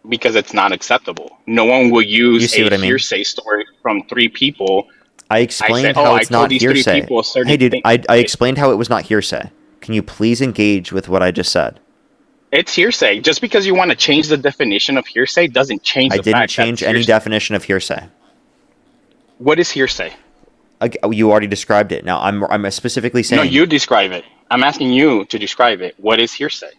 Because it's not acceptable. No one will use a hearsay story from 3 people. I explained how it's not hearsay. Hey, dude, I explained how it was not hearsay. Can you please engage with what I just said? It's hearsay. Just because you want to change the definition of hearsay doesn't change the fact that I didn't change any definition of hearsay. What is hearsay? You already described it. Now, I'm specifically saying... No, you describe it. I'm asking you to describe it. What is hearsay?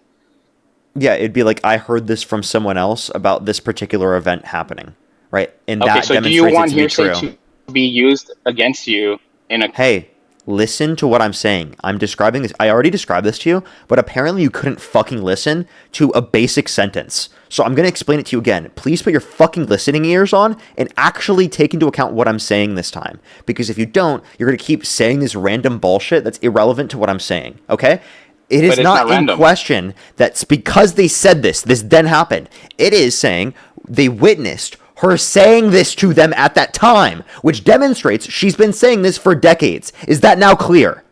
Yeah, it'd be like, I heard this from someone else about this particular event happening, right? And okay, that so do you want hearsay to be used against you in a... Hey, listen to what I'm saying. I'm describing this. I already described this to you, but apparently you couldn't fucking listen to a basic sentence. So I'm going to explain it to you again. Please put your fucking listening ears on and actually take into account what I'm saying this time. Because if you don't, you're going to keep saying this random bullshit that's irrelevant to what I'm saying, okay? It is not in question that's because they said this then happened. It is saying they witnessed her saying this to them at that time, which demonstrates she's been saying this for decades. Is that now clear?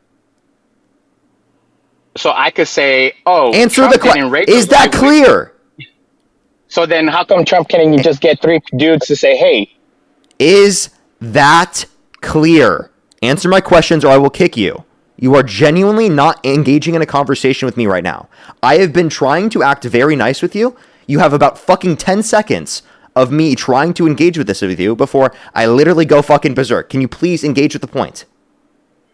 So I could say, oh, answer the question. Is that clear? So then how come Trump can't just get 3 dudes to say, hey? Is that clear? Answer my questions or I will kick you. You are genuinely not engaging in a conversation with me right now. I have been trying to act very nice with you. You have about fucking 10 seconds of me trying to engage with this with you before I literally go fucking berserk. Can you please engage with the point?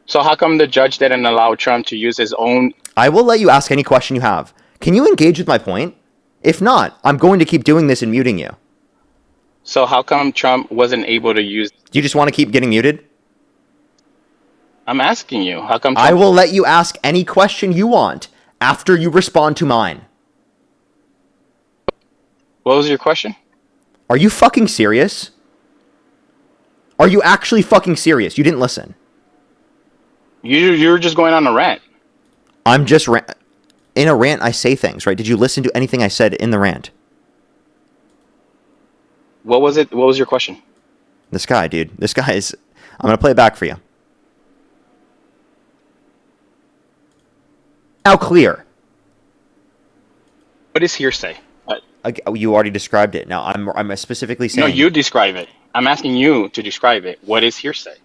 So how come the judge didn't allow Trump to use his own... I will let you ask any question you have. Can you engage with my point? If not, I'm going to keep doing this and muting you. So how come Trump wasn't able to use... Do you just want to keep getting muted? I'm asking you. How come? I will let you ask any question you want after you respond to mine. What was your question? Are you fucking serious? Are you actually fucking serious? You didn't listen. You were just going on a rant. I'm just in a rant. I say things, right? Did you listen to anything I said in the rant? What was it? What was your question? This guy, dude. This guy is... I'm going to play it back for you. Now clear. What is hearsay? You already described it. Now I'm specifically saying... No, you describe it. I'm asking you to describe it. What is hearsay?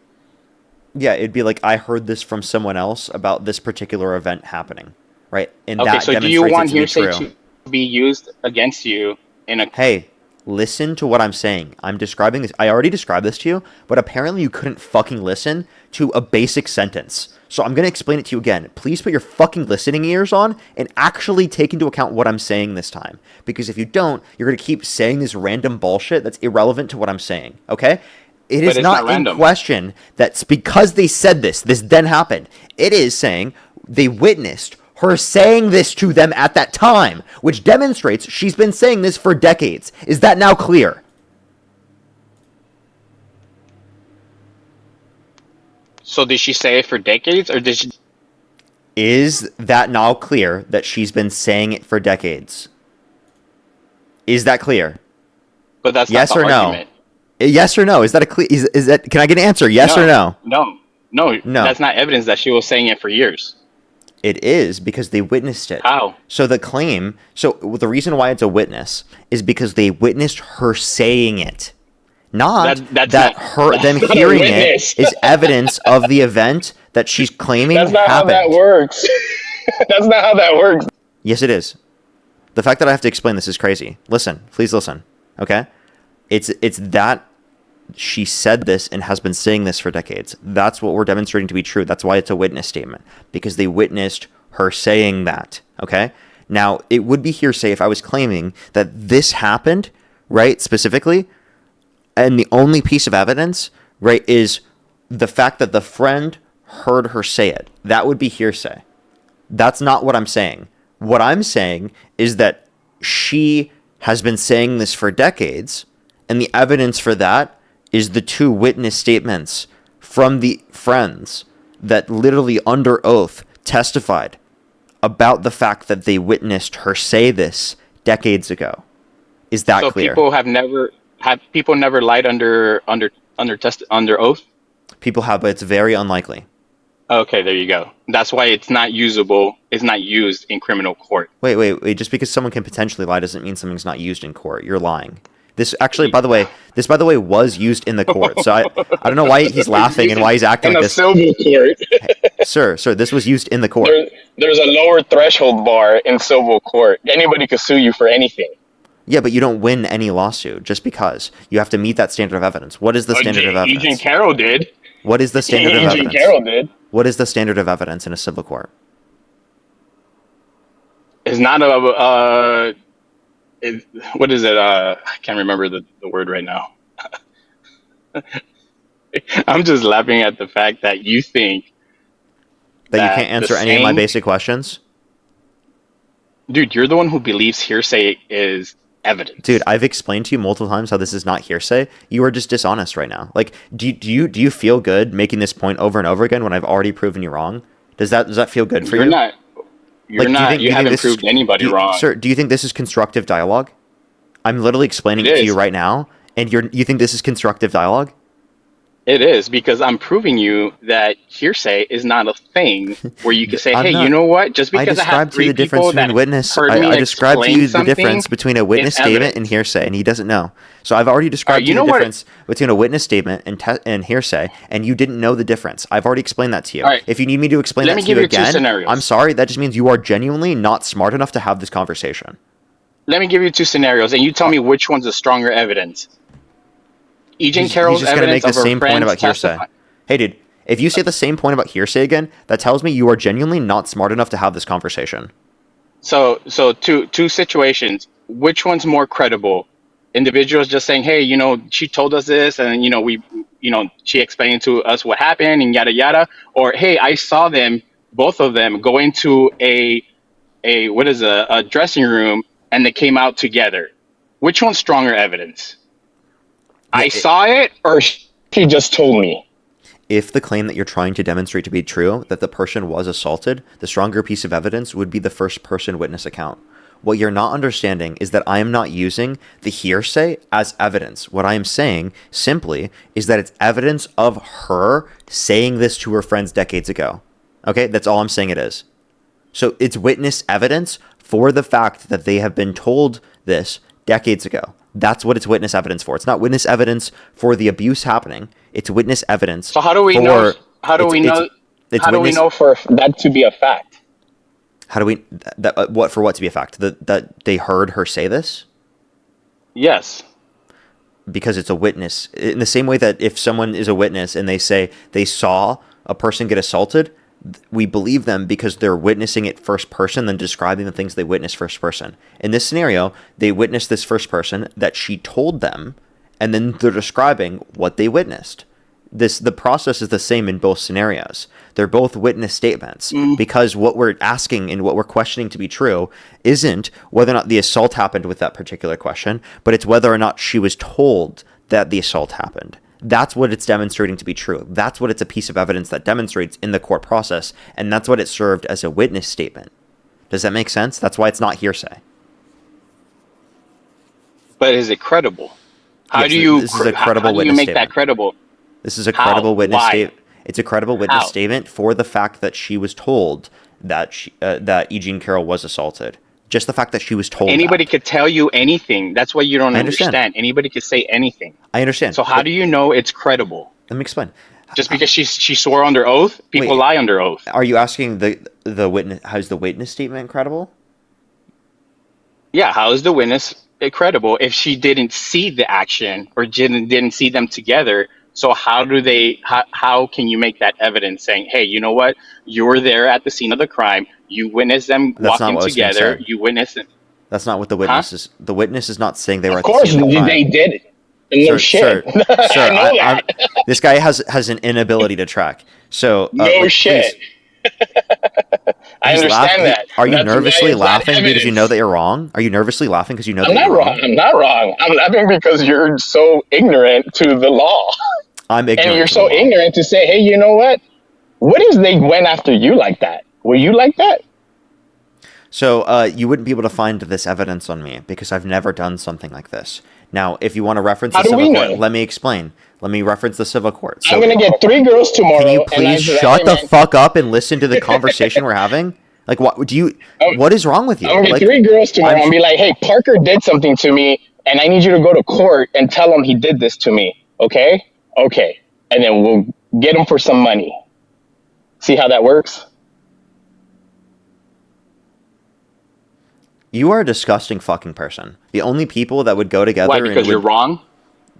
Yeah, it'd be like, I heard this from someone else about this particular event happening, right? And okay, that so do you want hearsay to be used against you in a... Hey, listen to what I'm saying. I'm describing this. I already described this to you, but apparently you couldn't fucking listen to a basic sentence. So I'm going to explain it to you again. Please put your fucking listening ears on and actually take into account what I'm saying this time. Because if you don't, you're going to keep saying this random bullshit that's irrelevant to what I'm saying, okay? It is not in question that's because they said this then happened. It is saying they witnessed her saying this to them at that time, which demonstrates she's been saying this for decades. Is that now clear? So did she say it for decades, or did she... Is that now clear that she's been saying it for decades? Is that clear? But that's yes not the or argument. No? Yes or no? Is that a clear... Is that... Can I get an answer? Yes or no? No. That's not evidence that she was saying it for years. It is because they witnessed it. How? So the claim... So the reason why it's a witness is because they witnessed her saying it. Not them hearing it is evidence of the event that she's claiming happened. That's not how that works. That's not how that works. Yes, it is. The fact that I have to explain this is crazy. Listen, please listen. Okay? It's that she said this and has been saying this for decades. That's what we're demonstrating to be true. That's why it's a witness statement. Because they witnessed her saying that. Okay? Now, it would be hearsay if I was claiming that this happened, right, specifically, and the only piece of evidence, right, is the fact that the friend heard her say it. That would be hearsay. That's not what I'm saying. What I'm saying is that she has been saying this for decades, and the evidence for that is the 2 witness statements from the friends that literally under oath testified about the fact that they witnessed her say this decades ago. Is that clear? So people never lied under oath? People have, but it's very unlikely. Okay, there you go. That's why it's not usable. It's not used in criminal court. Wait. Just because someone can potentially lie doesn't mean something's not used in court. You're lying. This actually, by the way, was used in the court. So I don't know why he's laughing and why he's acting like this. In a civil court. Sir, this was used in the court. There's a lower threshold bar in civil court. Anybody could sue you for anything. Yeah, but you don't win any lawsuit just because. You have to meet that standard of evidence. What is the standard of evidence? Eugene Carroll did. What is the standard of evidence? Eugene Carroll did. What is the standard of evidence in a civil court? It's not what is it? I can't remember the word right now. I'm just laughing at the fact that you think that you can't answer any of my basic questions? Dude, you're the one who believes hearsay is evidence. Dude, I've explained to you multiple times how this is not hearsay. You are just dishonest right now. Like, do you feel good making this point over and over again when I've already proven you wrong? Does that feel good for you? You haven't proved anybody wrong. Sir, do you think this is constructive dialogue? I'm literally explaining it to you right now, and you think this is constructive dialogue? It is, because I'm proving you that hearsay is not a thing where you can say, hey, you know what? Just because I have 3 people that I described to you the difference between a witness statement and hearsay, and he doesn't know. So I've already described to you the difference between a witness statement and hearsay, and you didn't know the difference. I've already explained that to you. Right. If you need me to explain that to you again, I'm sorry. That just means you are genuinely not smart enough to have this conversation. Let me give you 2 scenarios, and you tell me which one's the stronger evidence. Eugene Carroll's evidence evidence make the of same point about hearsay. testifying. Hey, dude, if you say the same point about hearsay again, that tells me you are genuinely not smart enough to have this conversation. So two situations. Which one's more credible? Individuals just saying, hey, she told us this, and she explained to us what happened and yada yada, or hey, I saw them, both of them, go into a dressing room and they came out together. Which one's stronger evidence? I saw it, or she just told me. If the claim that you're trying to demonstrate to be true, that the person was assaulted, the stronger piece of evidence would be the first person witness account. What you're not understanding is that I am not using the hearsay as evidence. What I am saying simply is that it's evidence of her saying this to her friends decades ago. Okay, that's all I'm saying it is. So it's witness evidence for the fact that they have been told this decades ago. That's what it's witness evidence for. It's not witness evidence for the abuse happening. It's witness evidence. So how do we know? How do we know for that to be a fact? How do we what to be a fact? That they heard her say this? Yes. Because it's a witness. In the same way that if someone is a witness and they say they saw a person get assaulted, we believe them because they're witnessing it first person, then describing the things they witnessed first person. In this scenario, they witnessed this first person that she told them, and then they're describing what they witnessed. The process is the same in both scenarios. They're both witness statements because what we're asking and what we're questioning to be true isn't whether or not the assault happened with that particular question, but it's whether or not she was told that the assault happened. That's what it's demonstrating to be true. That's what it's a piece of evidence that demonstrates in the court process, and that's what it served as a witness statement. Does that make sense? That's why it's not hearsay. But is it credible? How do you make that credible? This is a credible witness statement. It's a credible witness statement for the fact that she was told that that Eugene Carroll was assaulted. Just the fact that she was told. Anybody could tell you anything. That's why you don't understand. Anybody could say anything. I understand. So how do you know it's credible? Let me explain. Just because she swore under oath, people lie under oath. Are you asking the witness? How's the witness statement credible? Yeah, how is the witness credible if she didn't see the action or didn't see them together? So how can you make that evidence saying, hey, you know what? You were there at the scene of the crime. You witnessed them walking together. You witnessed it. That's not what the witness is. The witness is not saying they were at the scene of the crime. They did. No shit. I know that. This guy has an inability to track. So no shit. I understand that. Are you nervously laughing because you know that you're wrong? Are you nervously laughing because you know that you're wrong? I'm not wrong. I'm laughing because you're so ignorant to the law. I'm ignorant. And you're so ignorant to say, hey, you know what? What if they went after you like that? Were you like that? So you wouldn't be able to find this evidence on me because I've never done something like this. Now, if you want to reference the civil court, let me explain. Let me reference the civil court. So, I'm going to get 3 girls tomorrow. Can you please shut the fuck up and listen to the conversation we're having? Like, what do you? What is wrong with you? I'm going to get 3 girls tomorrow and be like, hey, Parker did something to me, and I need you to go to court and tell him he did this to me. Okay? Okay. And then we'll get him for some money. See how that works? You are a disgusting fucking person. The only people that would go together... Why, because you're wrong?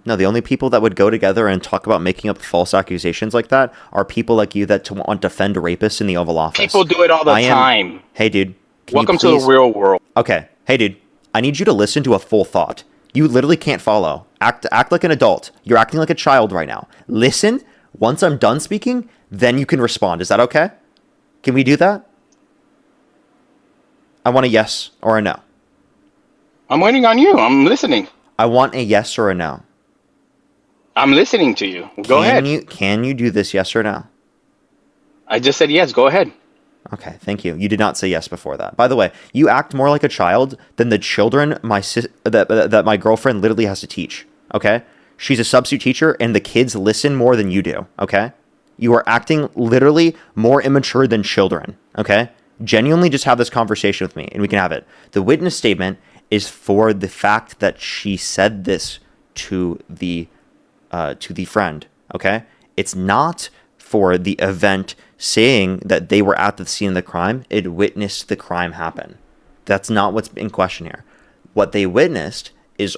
No, the only people that would go together and talk about making up false accusations like that are people like you that want to defend rapists in the Oval Office. People do it all the time. Hey, dude. Welcome to the real world. Okay. Hey, dude. I need you to listen to a full thought. You literally can't follow. Act like an adult. You're acting like a child right now. Listen. Once I'm done speaking, then you can respond. Is that okay? Can we do that? I want a yes or a no. I'm waiting on you. I'm listening. I want a yes or a no. I'm listening to you. Go ahead. Can you do this yes or no? I just said yes. Go ahead. Okay, thank you. You did not say yes before that. By the way, you act more like a child than the children that my girlfriend literally has to teach. Okay? She's a substitute teacher, and the kids listen more than you do. Okay? You are acting literally more immature than children. Okay? Genuinely just have this conversation with me, and we can have it. The witness statement is for the fact that she said this to the friend. Okay? It's not for the event saying that they were at the scene of the crime. It witnessed the crime happen. That's not what's in question here. What they witnessed is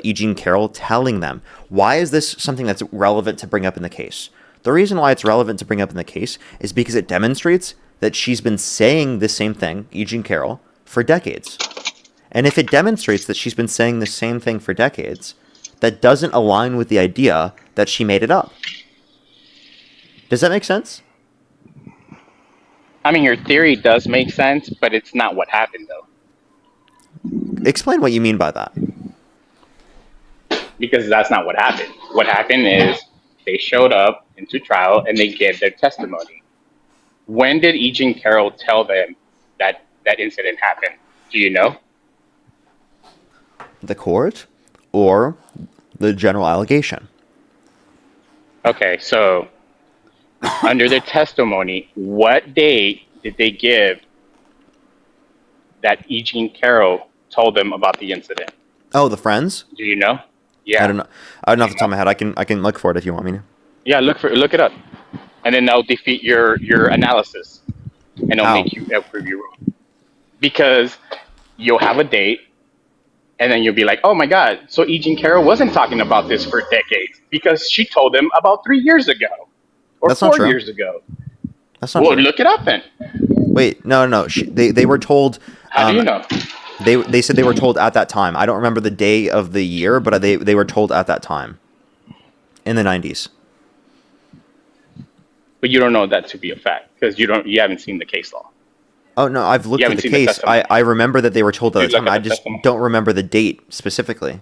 E. Jean Carroll telling them. Why is this something that's relevant to bring up in the case? The reason why it's relevant to bring up in the case is because it demonstrates that she's been saying the same thing, E. Jean Carroll, for decades. And if it demonstrates that she's been saying the same thing for decades, that doesn't align with the idea that she made it up. Does that make sense? I mean, your theory does make sense, but it's not what happened, though. Explain what you mean by that. Because that's not what happened. What happened is they showed up into trial and they gave their testimony. When did E. Jean Carroll tell them that that incident happened? Do you know? The court or the general allegation? Okay, so under their testimony, what date did they give that E. Jean Carroll told them about the incident? Oh, the friends? Do you know? Yeah. I don't know. I don't know off the top of my head. I can look for it if you want me to. Yeah, look it up. And then that'll defeat your analysis. And it'll make you prove you wrong. Because you'll have a date, and then you'll be like, oh my God, so E. Jean Carroll wasn't talking about this for decades because she told them about 3 years ago. Or That's 4 years ago. That's not true. true. Look it up then. Wait, no. They were told. How do you know? They said they were told at that time. I don't remember the day of the year, but they were told at that time. In the 90s. But you don't know that to be a fact because you haven't seen the case law. Oh no, I've looked at the case. I remember that they were told at the time. I just don't remember the date specifically.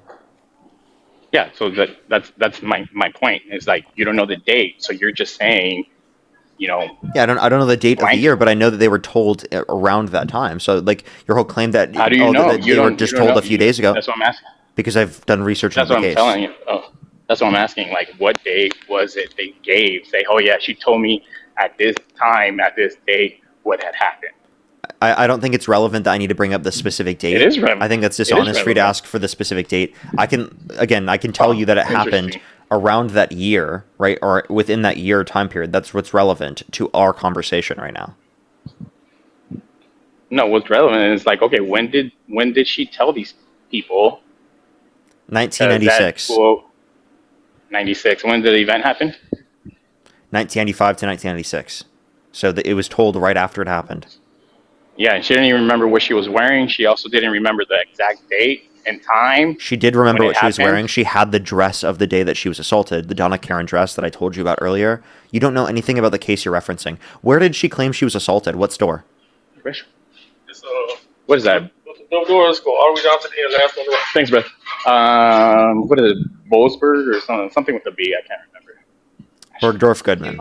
Yeah, so that's my point. It's like you don't know the date, so you're just saying, you know. Yeah, I don't know the date of the year, but I know that they were told around that time. So like your whole claim that how do you know that they were just told a few days ago. That's what I'm asking. Because I've done research on the case. That's what I'm telling you. Oh, that's what I'm asking. Like, what date was it they gave? Say, oh yeah, she told me at this time, at this date, what had happened. I don't think it's relevant that I need to bring up the specific date. It is relevant. I think that's dishonest for you to ask for the specific date. I can tell you that it happened around that year, right? Or within that year time period. That's what's relevant to our conversation right now. No, what's relevant is like, okay, when did she tell these people? 1996. 96. When did the event happen? 1995 to 1996. So it was told right after it happened. Yeah, and she didn't even remember what she was wearing. She also didn't remember the exact date. in time. She did remember what she was wearing. She had the dress of the day that she was assaulted, the Donna Karen dress that I told you about earlier. You don't know anything about the case you're referencing. Where did she claim she was assaulted? What store? What is that? Let's go. Are we down to the last one? Thanks, bro. What is it? Bowlesburg or something with a B? I can't remember. Bergdorf Goodman.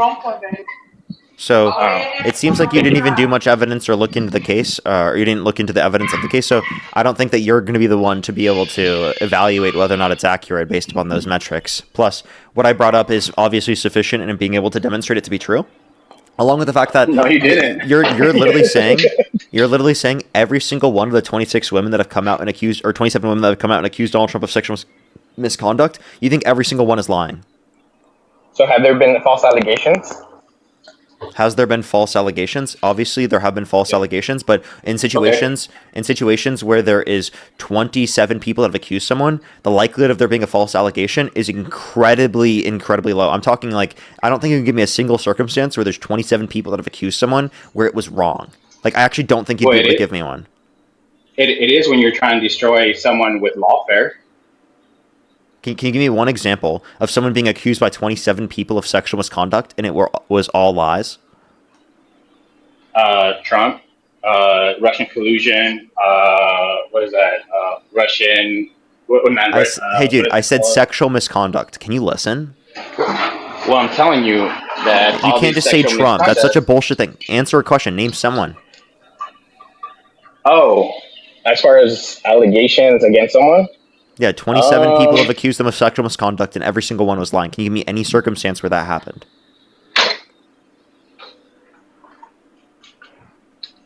So it seems like you didn't even do much evidence or look into the case, or you didn't look into the evidence of the case. So I don't think that you're going to be the one to be able to evaluate whether or not it's accurate based upon those metrics. Plus, what I brought up is obviously sufficient in being able to demonstrate it to be true. Along with the fact that no, you didn't. You're literally saying every single one of the 26 women that have come out and accused, or 27 women that have come out and accused Donald Trump of sexual misconduct, you think every single one is lying. So have there been false allegations? Has there been false allegations? Obviously, there have been false allegations, but in situations where there is 27 people that have accused someone, the likelihood of there being a false allegation is incredibly, incredibly low. I'm talking like, I don't think you can give me a single circumstance where there's 27 people that have accused someone where it was wrong. Like, I actually don't think you'd be able to give me one. It is when you're trying to destroy someone with lawfare. Can you give me one example of someone being accused by 27 people of sexual misconduct and it was all lies? Trump, Russian collusion, what is that? Russian... Hey, dude, I said sexual misconduct. Can you listen? Well, I'm telling you that... You can't just say Trump. That's such a bullshit thing. Answer a question. Name someone. Oh, as far as allegations against someone? Yeah, 27 people have accused them of sexual misconduct, and every single one was lying. Can you give me any circumstance where that happened?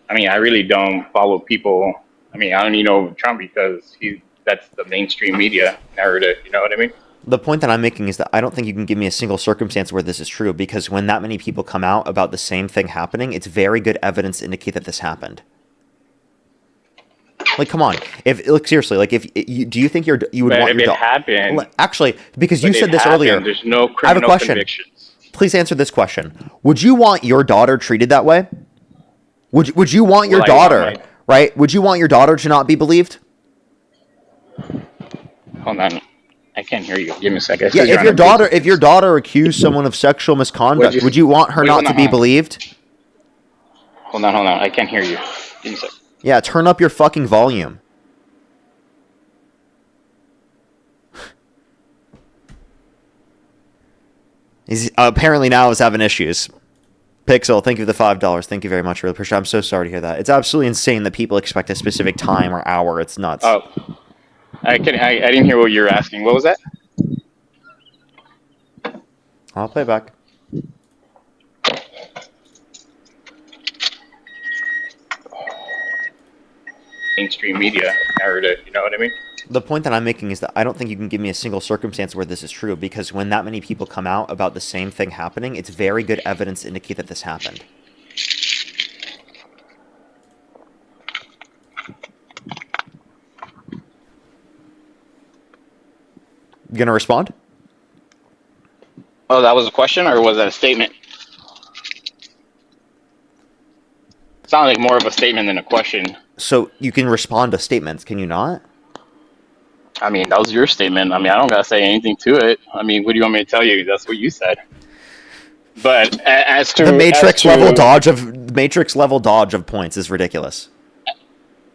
I mean, I really don't follow people. I mean, I only know Trump because that's the mainstream media narrative. You know what I mean? The point that I'm making is that I don't think you can give me a single circumstance where this is true, because when that many people come out about the same thing happening, it's very good evidence to indicate that this happened. Like, come on. Seriously, like, do you think you would want your dog? Happened, actually, because you said this earlier. There's no criminal I have a question. Convictions. Please answer this question. Would you want your daughter treated that way? Would you want your daughter, right? Would you want your daughter to not be believed? Hold on. I can't hear you. Give me a second. Yeah, if your daughter accused someone of sexual misconduct, would you want her not to be believed? Hold on. I can't hear you. Give me a second. Yeah, turn up your fucking volume. He's apparently now is having issues. Pixel, thank you for the $5. Thank you very much. Really appreciate it. I'm so sorry to hear that. It's absolutely insane that people expect a specific time or hour. It's nuts. Oh, I didn't hear what you were asking. What was that? I'll play back. Mainstream media narrative, you know what I mean? The point that I'm making is that I don't think you can give me a single circumstance where this is true, because when that many people come out about the same thing happening, it's very good evidence to indicate that this happened. You gonna respond? Oh, that was a question, or was that a statement? Sounded like more of a statement than a question. So you can respond to statements, can you not? I mean, that was your statement. I mean, I don't gotta say anything to it. I mean, what do you want me to tell you? That's what you said. But as to the matrix level dodge of points is ridiculous.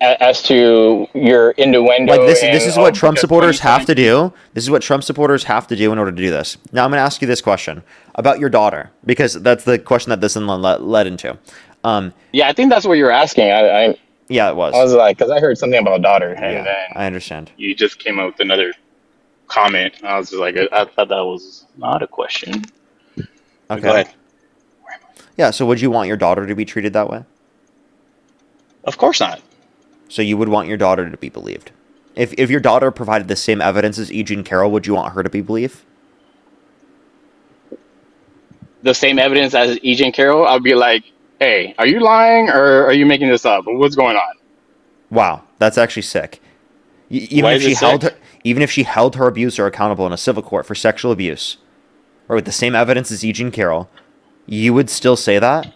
As to your innuendo, like this is what Trump supporters have to do. This is what Trump supporters have to do in order to do this. Now I'm going to ask you this question about your daughter, because that's the question that this led into. Yeah, I think that's what you're asking. Yeah, it was. I was like, because I heard something about a daughter, and yeah, then I understand. You just came up with another comment. I was just like, I thought that was not a question. Okay. Go ahead. Yeah, so would you want your daughter to be treated that way? Of course not. So you would want your daughter to be believed. If your daughter provided the same evidence as E. Jean Carroll, would you want her to be believed? The same evidence as E. Jean Carroll? I'd be like, hey, are you lying or are you making this up? What's going on? Wow, that's actually sick. Even if she held her abuser accountable in a civil court for sexual abuse, or with the same evidence as E. Jean Carroll, you would still say that?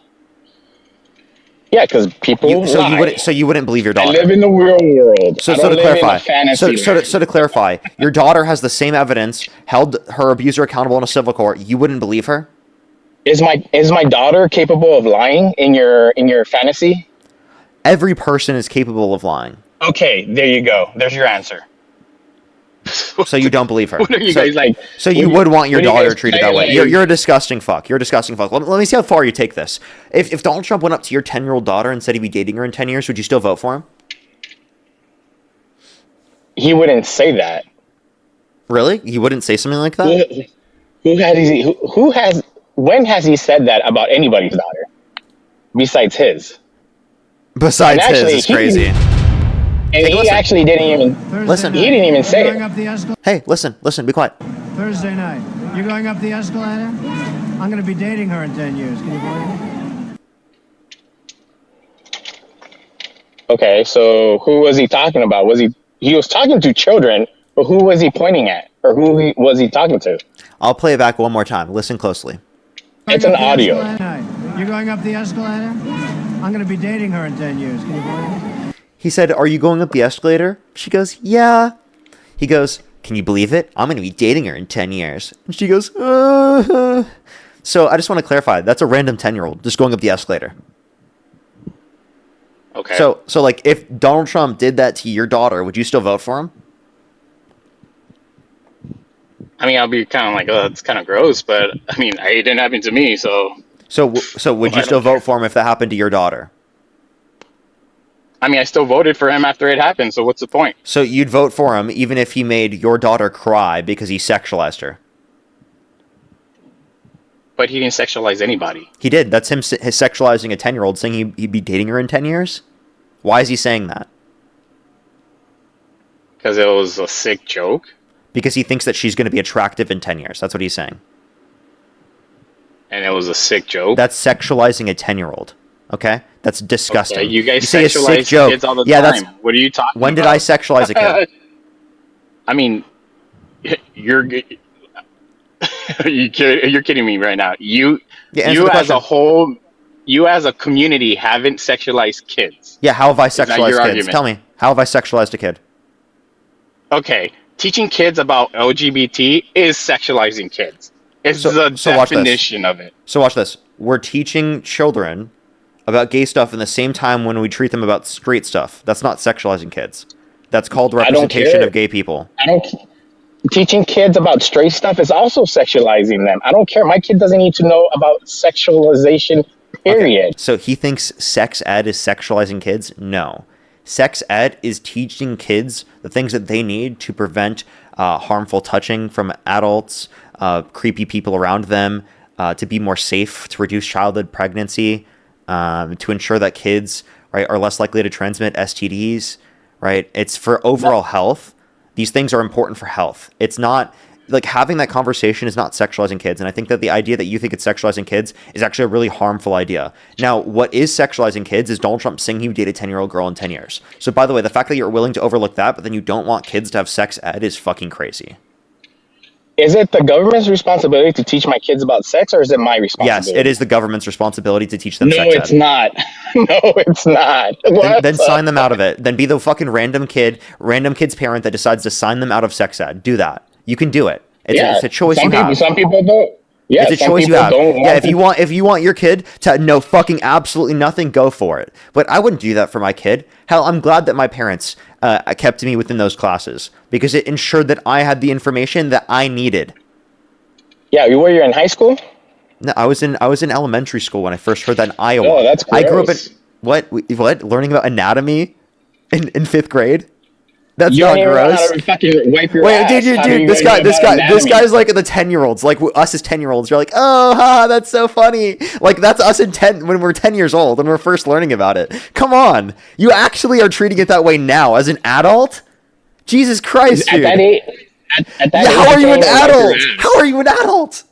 Yeah, because people lie. You wouldn't believe your daughter. I live in the real world. So I don't to live clarify, in a fantasy so to clarify, your daughter has the same evidence, held her abuser accountable in a civil court. You wouldn't believe her? Is my daughter capable of lying in your fantasy? Every person is capable of lying. Okay, there you go. There's your answer. So you don't believe her. What are you guys like? So you would want your daughter treated that way. You're a disgusting fuck. You're a disgusting fuck. Let me see how far you take this. If Donald Trump went up to your 10-year-old daughter and said he'd be dating her in 10 years, would you still vote for him? He wouldn't say that. Really? He wouldn't say something like that? When has he said that about anybody's daughter? Besides his. Besides his, it's crazy. And he actually didn't even listen. He didn't even say it. Hey, listen, be quiet. Thursday night. You're going up the escalator? I'm going to be dating her in 10 years. Can you believe it? Okay, so who was he talking about? He was talking to children, but who was he pointing at? Or was he talking to? I'll play it back one more time. Listen closely. It's an audio. You're going up the escalator? I'm going to be dating her in 10 years. Can you believe it? He said, "Are you going up the escalator?" She goes, "Yeah." He goes, "Can you believe it? I'm going to be dating her in 10 years." And she goes, So I just want to clarify. That's a random 10-year-old just going up the escalator. Okay. So like, if Donald Trump did that to your daughter, would you still vote for him? I mean, I'll be kind of like, oh, that's kind of gross, but I mean, it didn't happen to me, so. So would you still vote for him if that happened to your daughter? I mean, I still voted for him after it happened, so what's the point? So you'd vote for him even if he made your daughter cry because he sexualized her? But he didn't sexualize anybody. He did. That's him sexualizing a 10-year-old, saying he'd be dating her in 10 years? Why is he saying that? Because it was a sick joke? Because he thinks that she's going to be attractive in 10 years. That's what he's saying. And it was a sick joke? That's sexualizing a 10-year-old. Okay? That's disgusting. Okay, you guys say sexualize kids all the time. What are you talking about? When did I sexualize a kid? I mean, you're kidding me right now. You as a whole, you as a community haven't sexualized kids. Yeah, how have I sexualized kids? Argument? Tell me. How have I sexualized a kid? Teaching kids about LGBT is sexualizing kids. It's the definition of it. So watch this. We're teaching children about gay stuff in the same time when we treat them about straight stuff. That's not sexualizing kids. That's called representation of gay people. Teaching kids about straight stuff is also sexualizing them. I don't care. My kid doesn't need to know about sexualization, period. Okay. So he thinks sex ed is sexualizing kids? No. Sex ed is teaching kids the things that they need to prevent harmful touching from adults, creepy people around them, to be more safe, to reduce childhood pregnancy, to ensure that kids, right, are less likely to transmit STDs, right? It's for overall health. These things are important for health. It's not like having that conversation is not sexualizing kids. And I think that the idea that you think it's sexualizing kids is actually a really harmful idea. Now, what is sexualizing kids is Donald Trump saying he would date a 10-year-old girl in 10 years. So by the way, the fact that you're willing to overlook that, but then you don't want kids to have sex ed is fucking crazy. Is it the government's responsibility to teach my kids about sex, or is it my responsibility? Yes, it is the government's responsibility to teach them sex ed. No, it's not. No, it's not. Then sign them out of it. Then be the fucking random kid's parent that decides to sign them out of sex ed. Do that. You can do it. It's a choice you have. Some people don't. Yeah, it's a choice you have. Yeah, if you want your kid to know fucking absolutely nothing, go for it. But I wouldn't do that for my kid. Hell, I'm glad that my parents kept me within those classes because it ensured that I had the information that I needed. Yeah, you were in high school? No, I was in elementary school when I first heard that in Iowa. Oh, that's gross. I grew up in what? Learning about anatomy in 5th grade? That's you not don't even gross. Know how to fucking wipe your Wait, ass. dude, this guy's like the 10-year-olds, like us as 10-year-olds. You're like, oh, that's so funny. Like that's us when we're 10 years old and we're first learning about it. Come on, you actually are treating it that way now as an adult. Jesus Christ, dude. At that age, how are you an adult? How are you an adult?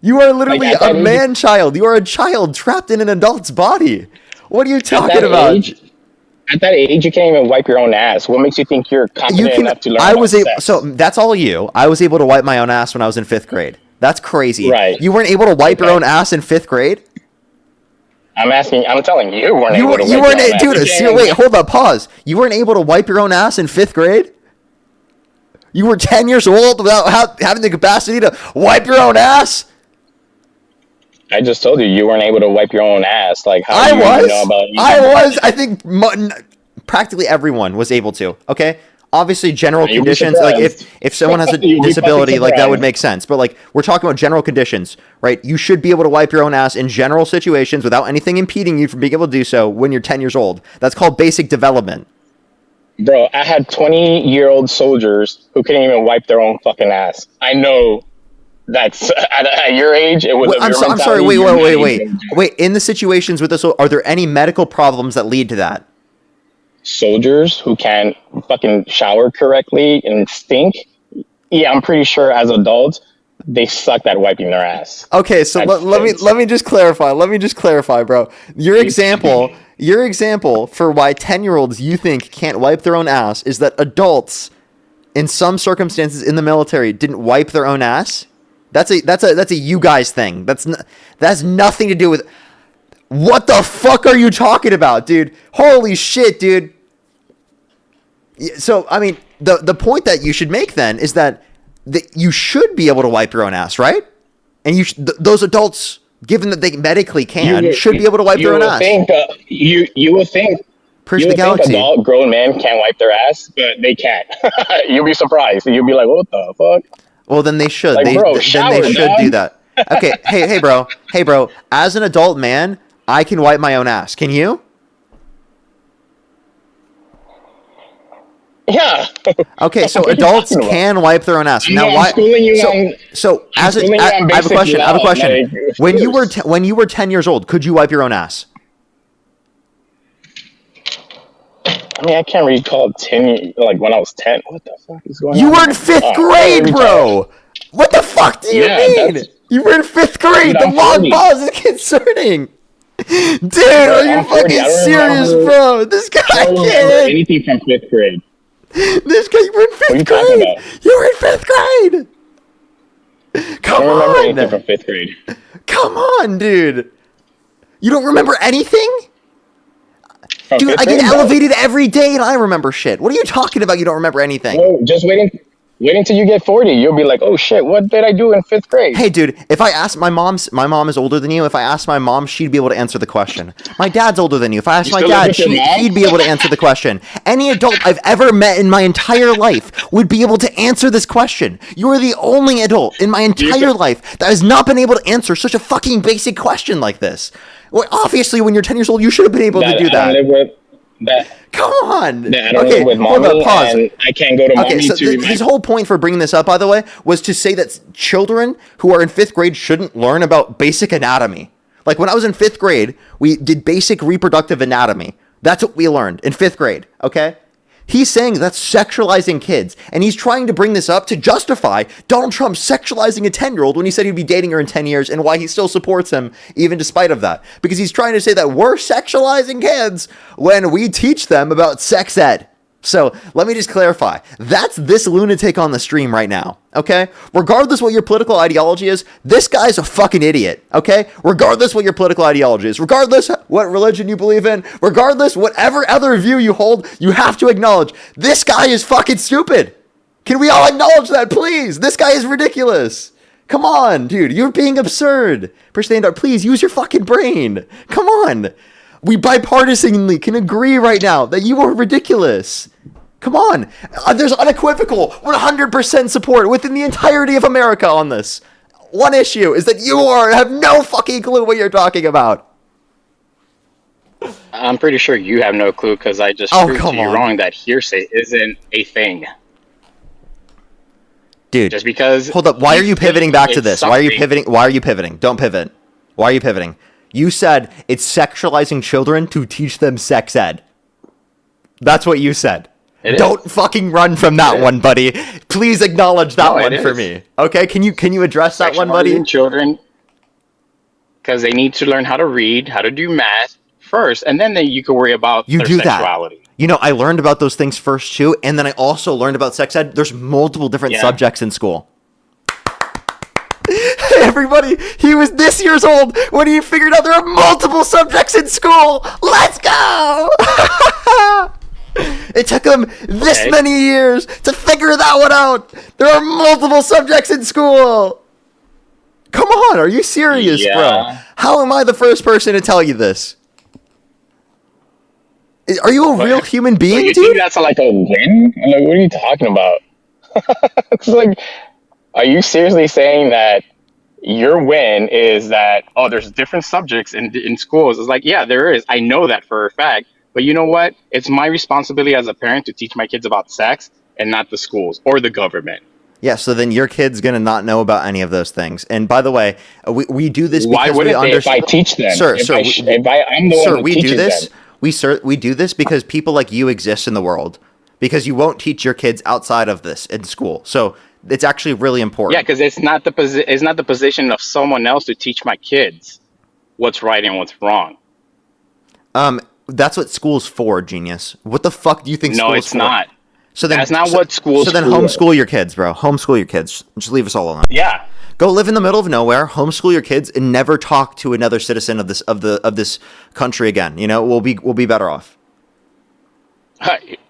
You are literally a man-child. You are a child trapped in an adult's body. What are you talking about? At that age, you can't even wipe your own ass. What makes you think you're competent enough to learn about sex? So that's all you. I was able to wipe my own ass when I was in 5th grade. That's crazy. Right. You weren't able to wipe your own ass in 5th grade? I'm telling you, you weren't You able to you wipe weren't your own dude. ass. Wait, hold up, pause. You weren't able to wipe your own ass in 5th grade. You were 10 years old without having the capacity to wipe your own ass. I just told you weren't able to wipe your own ass. Like, how do you even know about? I think practically everyone was able to. Okay. Obviously, general conditions, like if someone has a disability, like that would make sense. But like we're talking about general conditions, right? You should be able to wipe your own ass in general situations without anything impeding you from being able to do so when you're 10 years old. That's called basic development. Bro, I had 20-year-old soldiers who couldn't even wipe their own fucking ass. I know that's at your age. It was. I'm sorry. Wait. In the situations with this, are there any medical problems that lead to that? Soldiers who can't fucking shower correctly and stink. Yeah, I'm pretty sure as adults they suck at wiping their ass. Okay, so let me just clarify. Let me just clarify, bro. Your example for why 10-year-olds you think can't wipe their own ass is that adults in some circumstances in the military didn't wipe their own ass. That's a you guys thing. That's nothing to do with. What the fuck are you talking about, dude? Holy shit, dude. So, I mean, the point that you should make then is that you should be able to wipe your own ass, right? And those adults, given that they medically can, should be able to wipe their own ass. You would think. Preach the galaxy. Adult grown men can't wipe their ass, but they can't. You'll be surprised. You'll be like, "What the fuck?" Well, then they should. Like, Then they should do that. Okay. Hey, bro. As an adult man, I can wipe my own ass. Can you? Yeah. Okay, so adults can wipe their own ass. Now, why? So I have a question. When you were 10 years old, could you wipe your own ass? I mean, I can't recall 10, like when I was 10. What the fuck is going on? You were in 5th grade, bro. What the fuck do you mean? You were in 5th grade. The long pause is concerning. Dude, are you fucking serious, bro? This guy can't. Anything from 5th grade. This guy, you were in 5th grade. You were in 5th grade. Come on. I don't remember anything from 5th grade. Come on, dude. You don't remember anything? Dude, I get elevated every day and I remember shit. What are you talking about? You don't remember anything. Well, just wait until you get 40. You'll be like, oh shit, what did I do in 5th grade? Hey, dude, if I ask my mom is older than you. If I ask my mom, she'd be able to answer the question. My dad's older than you. If I ask my dad, he'd be able to answer the question. Any adult I've ever met in my entire life would be able to answer this question. You are the only adult in my entire life that has not been able to answer such a fucking basic question like this. Well, obviously, when you're 10 years old, you should have been able to do that. Come on. I don't live with mommy, hold up, pause. And I can't go to mommy so his whole point for bringing this up, by the way, was to say that children who are in 5th grade shouldn't learn about basic anatomy. Like when I was in 5th grade, we did basic reproductive anatomy. That's what we learned in 5th grade, okay? He's saying that's sexualizing kids, and he's trying to bring this up to justify Donald Trump sexualizing a 10-year-old when he said he'd be dating her in 10 years and why he still supports him even despite of that. Because he's trying to say that we're sexualizing kids when we teach them about sex ed. So let me just clarify. That's this lunatic on the stream right now, okay? Regardless what your political ideology is, this guy's a fucking idiot, okay? Regardless what your political ideology is, regardless what religion you believe in, regardless whatever other view you hold, you have to acknowledge this guy is fucking stupid. Can we all acknowledge that, please? This guy is ridiculous. Come on, dude. You're being absurd. Please use your fucking brain. Come on. We bipartisanly can agree right now that you are ridiculous. Come on. There's unequivocal 100% support within the entirety of America on this. One issue is that you have no fucking clue what you're talking about. I'm pretty sure you have no clue because I just proved to you wrong that hearsay isn't a thing. Dude. Just because. Hold up. Why are you pivoting back to this? Why are you pivoting? Don't pivot. Why are you pivoting? You said it's sexualizing children to teach them sex ed. That's what you said. Don't fucking run from that one, buddy. Please acknowledge that one for me. Okay? Can you address that one, buddy? Children, because they need to learn how to read, how to do math first, and then you can worry about their sexuality. That. You know, I learned about those things first too, and then I also learned about sex ed. There's multiple different subjects in school. Everybody, he was this years old when he figured out there are multiple subjects in school. Let's go! It took him this many years to figure that one out. There are multiple subjects in school. Come on, are you serious, bro? How am I the first person to tell you this? Are you a real human being, so you dude? think that's like a win? I'm like, what are you talking about? It's like, are you seriously saying that your win is that, oh, there's different subjects in schools? It's like, yeah, there is. I know that for a fact. But you know what? It's my responsibility as a parent to teach my kids about sex and not the schools or the government. Yeah, so then your kid's going to not know about any of those things. And by the way, we do this because Why wouldn't they if I teach them? Sir, I'm the sir, one who we do teaches this. them. We do this because people like you exist in the world. Because you won't teach your kids outside of this in school. So it's actually really important. Yeah, because it's not the position of someone else to teach my kids what's right and what's wrong. That's what school's for, genius. What the fuck do you think school's for? No, it's not. So then, that's not what school's for. So then homeschool your kids, bro. Homeschool your kids. Just leave us all alone. Yeah. Go live in the middle of nowhere, homeschool your kids, and never talk to another citizen of this country again. You know, we'll be better off.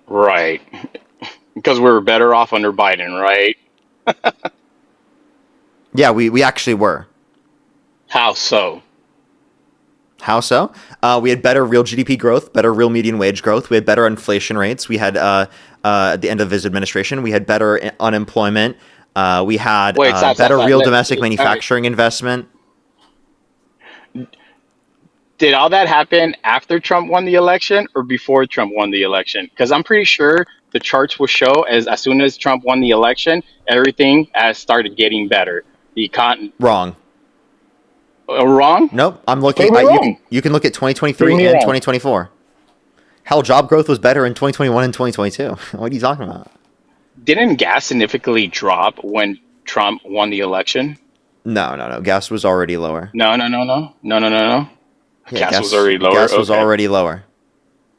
Right. Because we were better off under Biden, right? Yeah, we actually were. How so? How so? We had better real GDP growth, better real median wage growth. We had better inflation rates. We had, at the end of his administration, we had better unemployment. We had better real domestic manufacturing investment. Did all that happen after Trump won the election or before Trump won the election? Because I'm pretty sure the charts will show as soon as Trump won the election, everything has started getting better. Wrong. Wrong? Nope. I'm looking. You can look at 2023 and 2024. Hell, job growth was better in 2021 and 2022. What are you talking about? Didn't gas significantly drop when Trump won the election? No. Gas was already lower. No. Yeah, gas was already lower. Gas was already lower.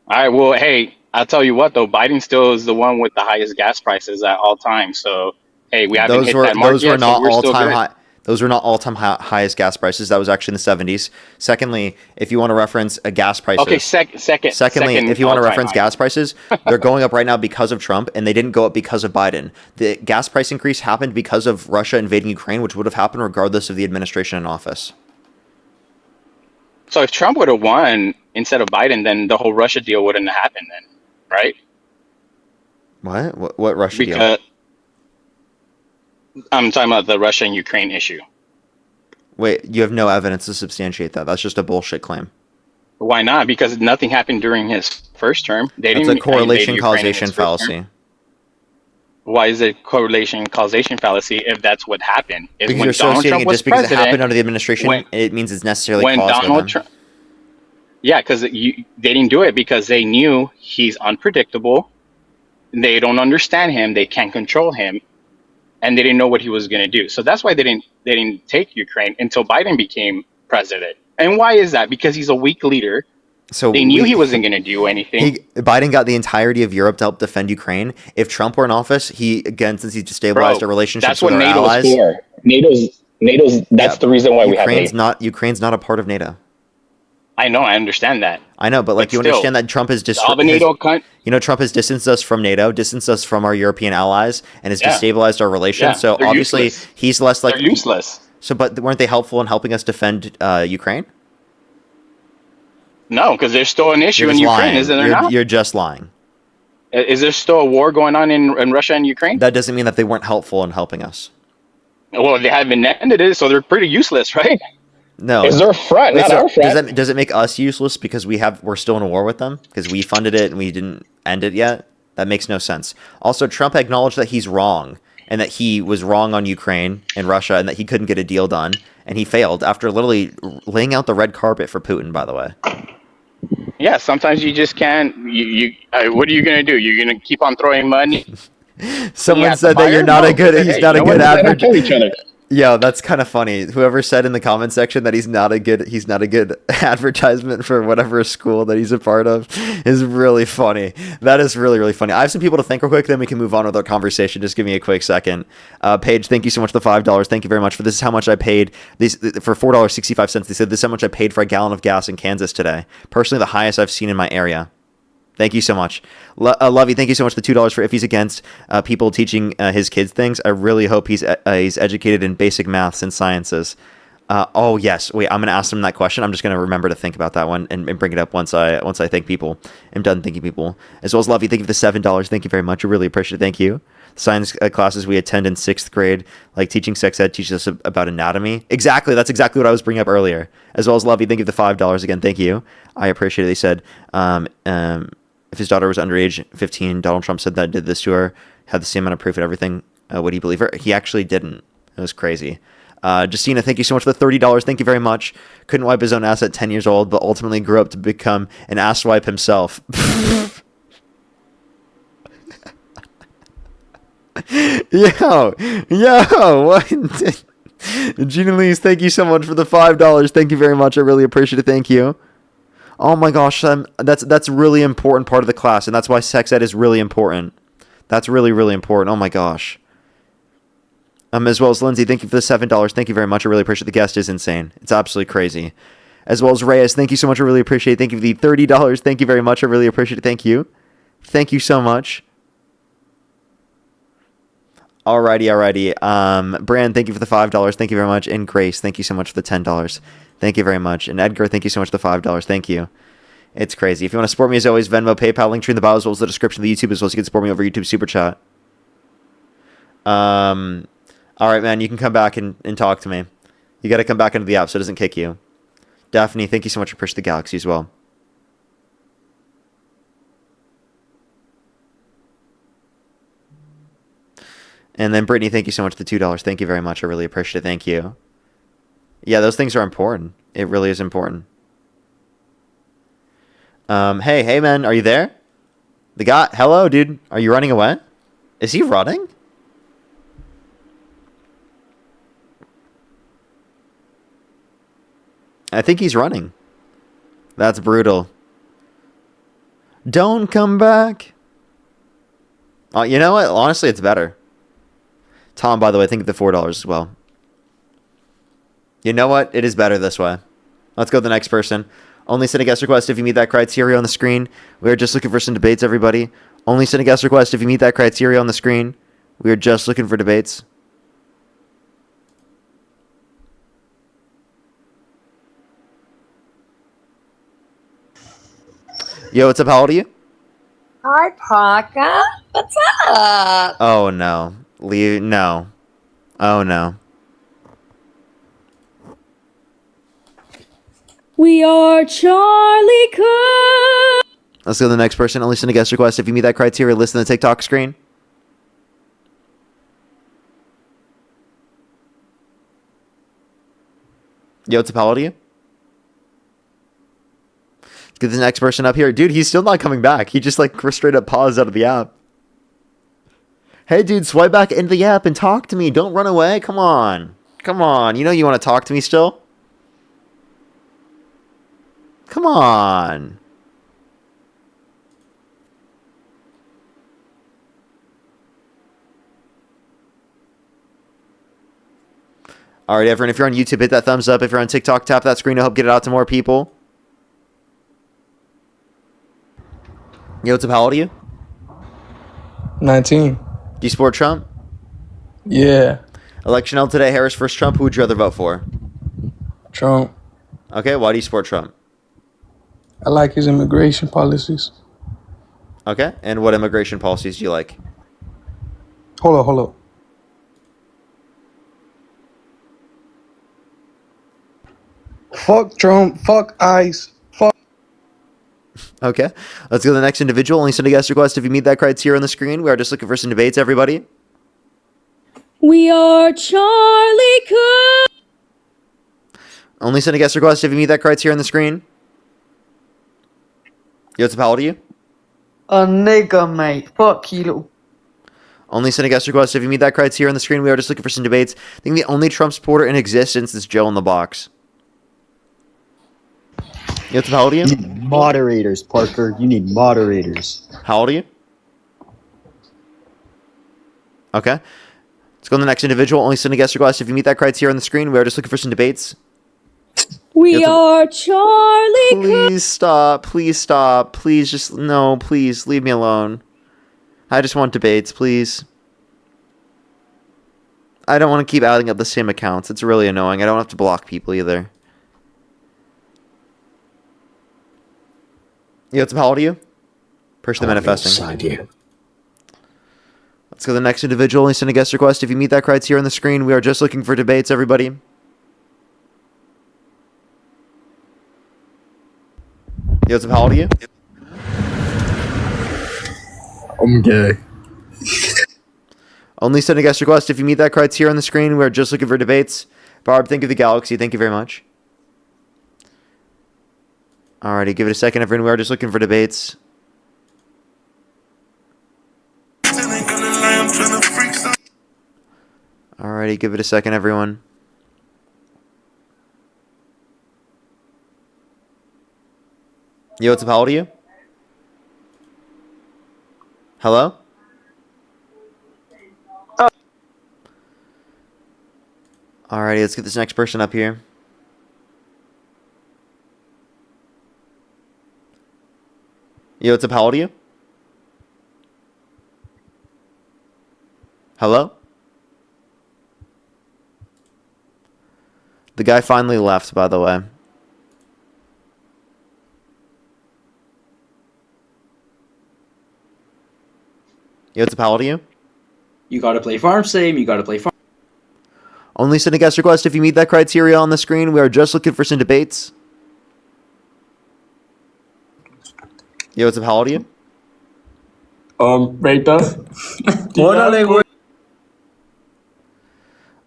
All right. Well, hey, I'll tell you what though. Biden still is the one with the highest gas prices at all times. So hey, we haven't hit that mark yet. Those were not all-time highest gas prices. That was actually in the 70s. Secondly, if you want to reference gas prices. Okay, secondly, if you want to reference gas prices, they're going up right now because of Trump, and they didn't go up because of Biden. The gas price increase happened because of Russia invading Ukraine, which would have happened regardless of the administration in office. So if Trump would have won instead of Biden, then the whole Russia deal wouldn't have happened then, right? What Russia deal? I'm talking about the Russia and Ukraine issue. Wait, you have no evidence to substantiate that. That's just a bullshit claim. Why not? Because nothing happened during his first term. That's a correlation causation fallacy. Why is it correlation causation fallacy if that's what happened? Because you're associating it just because it happened under the administration, it means it's necessarily caused by them. Yeah, because they didn't do it because they knew he's unpredictable. They don't understand him. They can't control him. And they didn't know what he was going to do. So that's why they didn't take Ukraine until Biden became president. And why is that? Because he's a weak leader. So they knew he wasn't going to do anything. Biden got the entirety of Europe to help defend Ukraine. If Trump were in office, since he destabilized our relationships with our allies. That's what NATO's for. NATO's the reason why we have NATO. Ukraine's not a part of NATO. I know, I understand that. I know, but you understand that Trump has Trump has distanced us from NATO, distanced us from our European allies, and has destabilized our relations. Yeah, so obviously useless. He's less like they're useless. So, but weren't they helpful in helping us defend Ukraine? No, because there's still an issue in Ukraine, isn't there not? You're just lying. Is there still a war going on in Russia and Ukraine? That doesn't mean that they weren't helpful in helping us. Well, they haven't ended it, so they're pretty useless, right? No. Is their front, not our front. Does it make us useless because we're still in a war with them? Because we funded it and we didn't end it yet? That makes no sense. Also, Trump acknowledged that he's wrong and that he was wrong on Ukraine and Russia and that he couldn't get a deal done. And he failed after literally laying out the red carpet for Putin, by the way. Yeah, sometimes you just can't. What are you going to do? You're going to keep on throwing money? Someone said that you're not a good. He's not a good advocate. Yo, that's kind of funny. Whoever said in the comment section that he's not a good advertisement for whatever school that he's a part of is really funny. That is really, really funny. I have some people to thank real quick, then we can move on with our conversation. Just give me a quick second. Paige, thank you so much for the $5. Thank you very much for this. Is how much I paid these for $4.65. They said this is how much I paid for a gallon of gas in Kansas today. Personally, the highest I've seen in my area. Thank you so much. Lovey, thank you so much for the $2 for if he's against people teaching his kids things. I really hope he's educated in basic maths and sciences. Oh, yes. Wait, I'm going to ask him that question. I'm just going to remember to think about that one and bring it up once I thank people. I'm done thanking people. As well as Lovey, thank you for the $7. Thank you very much. I really appreciate it. Thank you. Science classes we attend in 6th grade, like teaching sex ed, teaches us about anatomy. Exactly. That's exactly what I was bringing up earlier. As well as Lovey, thank you for the $5 again. Thank you. I appreciate it. They said, if his daughter was underage, 15, Donald Trump said that did this to her, had the same amount of proof and everything, would he believe her? He actually didn't. It was crazy. Justina, thank you so much for the $30. Thank you very much. Couldn't wipe his own ass at 10 years old, but ultimately grew up to become an asswipe himself. Yo, what? Gina Lees, thank you so much for the $5. Thank you very much. I really appreciate it. Thank you. Oh my gosh, that's really important part of the class, and that's why sex ed is really important. That's really, really important. Oh my gosh. As well as Lindsay, thank you for the $7. Thank you very much. I really appreciate it. The guest is insane. It's absolutely crazy. As well as Reyes, thank you so much. I really appreciate it. Thank you for the $30. Thank you very much. I really appreciate it. Thank you. Thank you so much. Alrighty. Brand, thank you for the $5. Thank you very much. And Grace, thank you so much for the $10. Thank you very much. And Edgar, thank you so much for the $5. Thank you. It's crazy. If you want to support me, as always, Venmo, PayPal, link tree in the bio, as well as the description of the YouTube, as well as you can support me over YouTube Super Chat. All right, man, you can come back and talk to me. You got to come back into the app so it doesn't kick you. Daphne, thank you so much for Push the Galaxy as well. And then Brittany, thank you so much for the $2. Thank you very much. I really appreciate it. Thank you. Yeah, those things are important. It really is important. Hey, man, are you there? Hello, dude. Are you running away? Is he running? I think he's running. That's brutal. Don't come back. Oh, you know what? Honestly, it's better. Tom, by the way, think of the $4 as well. You know what? It is better this way. Let's go to the next person. Only send a guest request if you meet that criteria on the screen. We're just looking for some debates, everybody. Only send a guest request if you meet that criteria on the screen. We're just looking for debates. Yo, what's up? How old are you? Hi, Parker. What's up? Oh, no. No. Oh, no. We are Charlie Cook. Let's go to the next person. Only send a guest request if you meet that criteria. Listen to the TikTok screen. Yo, what's up? How old are you? Let's get the next person up here. Dude, he's still not coming back. He just like straight up paused out of the app. Hey, dude, swipe back into the app and talk to me. Don't run away. Come on. Come on. You know you want to talk to me still? Come on. All right, everyone, if you're on YouTube, hit that thumbs up. If you're on TikTok, tap that screen to help get it out to more people. Yo, what's up? How old are you? 19. Do you support Trump? Yeah. Election held today. Harris versus Trump. Who would you rather vote for? Trump. Okay, why do you support Trump? I like his immigration policies. Okay, and what immigration policies do you like? Hold up. Fuck Trump. Fuck ICE. Fuck. Okay, let's go to the next individual. Only send a guest request if you meet that criteria on the screen. We are just looking for some debates, everybody. We are Charlie Cook. Only send a guest request if you meet that criteria on the screen. Yo, what's up? How old are you? A nigger, mate. Fuck you, little. Only send a guest request if you meet that criteria on the screen. We are just looking for some debates. I think the only Trump supporter in existence is Joe in the box. How old are you? You need moderators, Parker. You need moderators. How old are you? Okay. Let's go to the next individual. Only send a guest request if you meet that criteria on the screen. We are just looking for some debates. We are Charlie. Please stop. Please stop. Please just no. Please leave me alone. I just want debates, please. I don't want to keep adding up the same accounts. It's really annoying. I don't have to block people either. How old are you? Person manifesting. You. Let's go to the next individual. Only send a guest request if you meet that criteria on the screen. We are just looking for debates, everybody. How old are you? I'm gay. Only send a guest request if you meet that criteria on the screen. We are just looking for debates. Barb, think of the galaxy. Thank you very much. Alrighty, give it a second, everyone. We are just looking for debates. Alrighty, give it a second, everyone. How old are you? Hello? Alrighty, let's get this next person up here. How old are you? Hello? The guy finally left, by the way. How old are you? You gotta play farm sim, you gotta play farm. Only send a guest request if you meet that criteria on the screen. We are just looking for some debates. How old are you? Beta.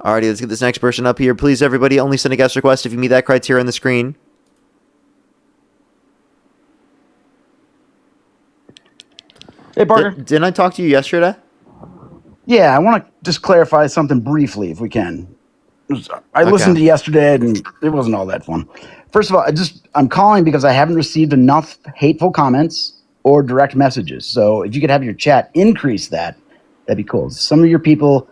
Alrighty, let's get this next person up here. Please, everybody, only send a guest request if you meet that criteria on the screen. Hey, Parker. Didn't I talk to you yesterday? Yeah, I want to just clarify something briefly, if we can. I listened to yesterday, and it wasn't all that fun. First of all, I'm calling because I haven't received enough hateful comments or direct messages. So if you could have your chat increase that'd be cool. Some of your people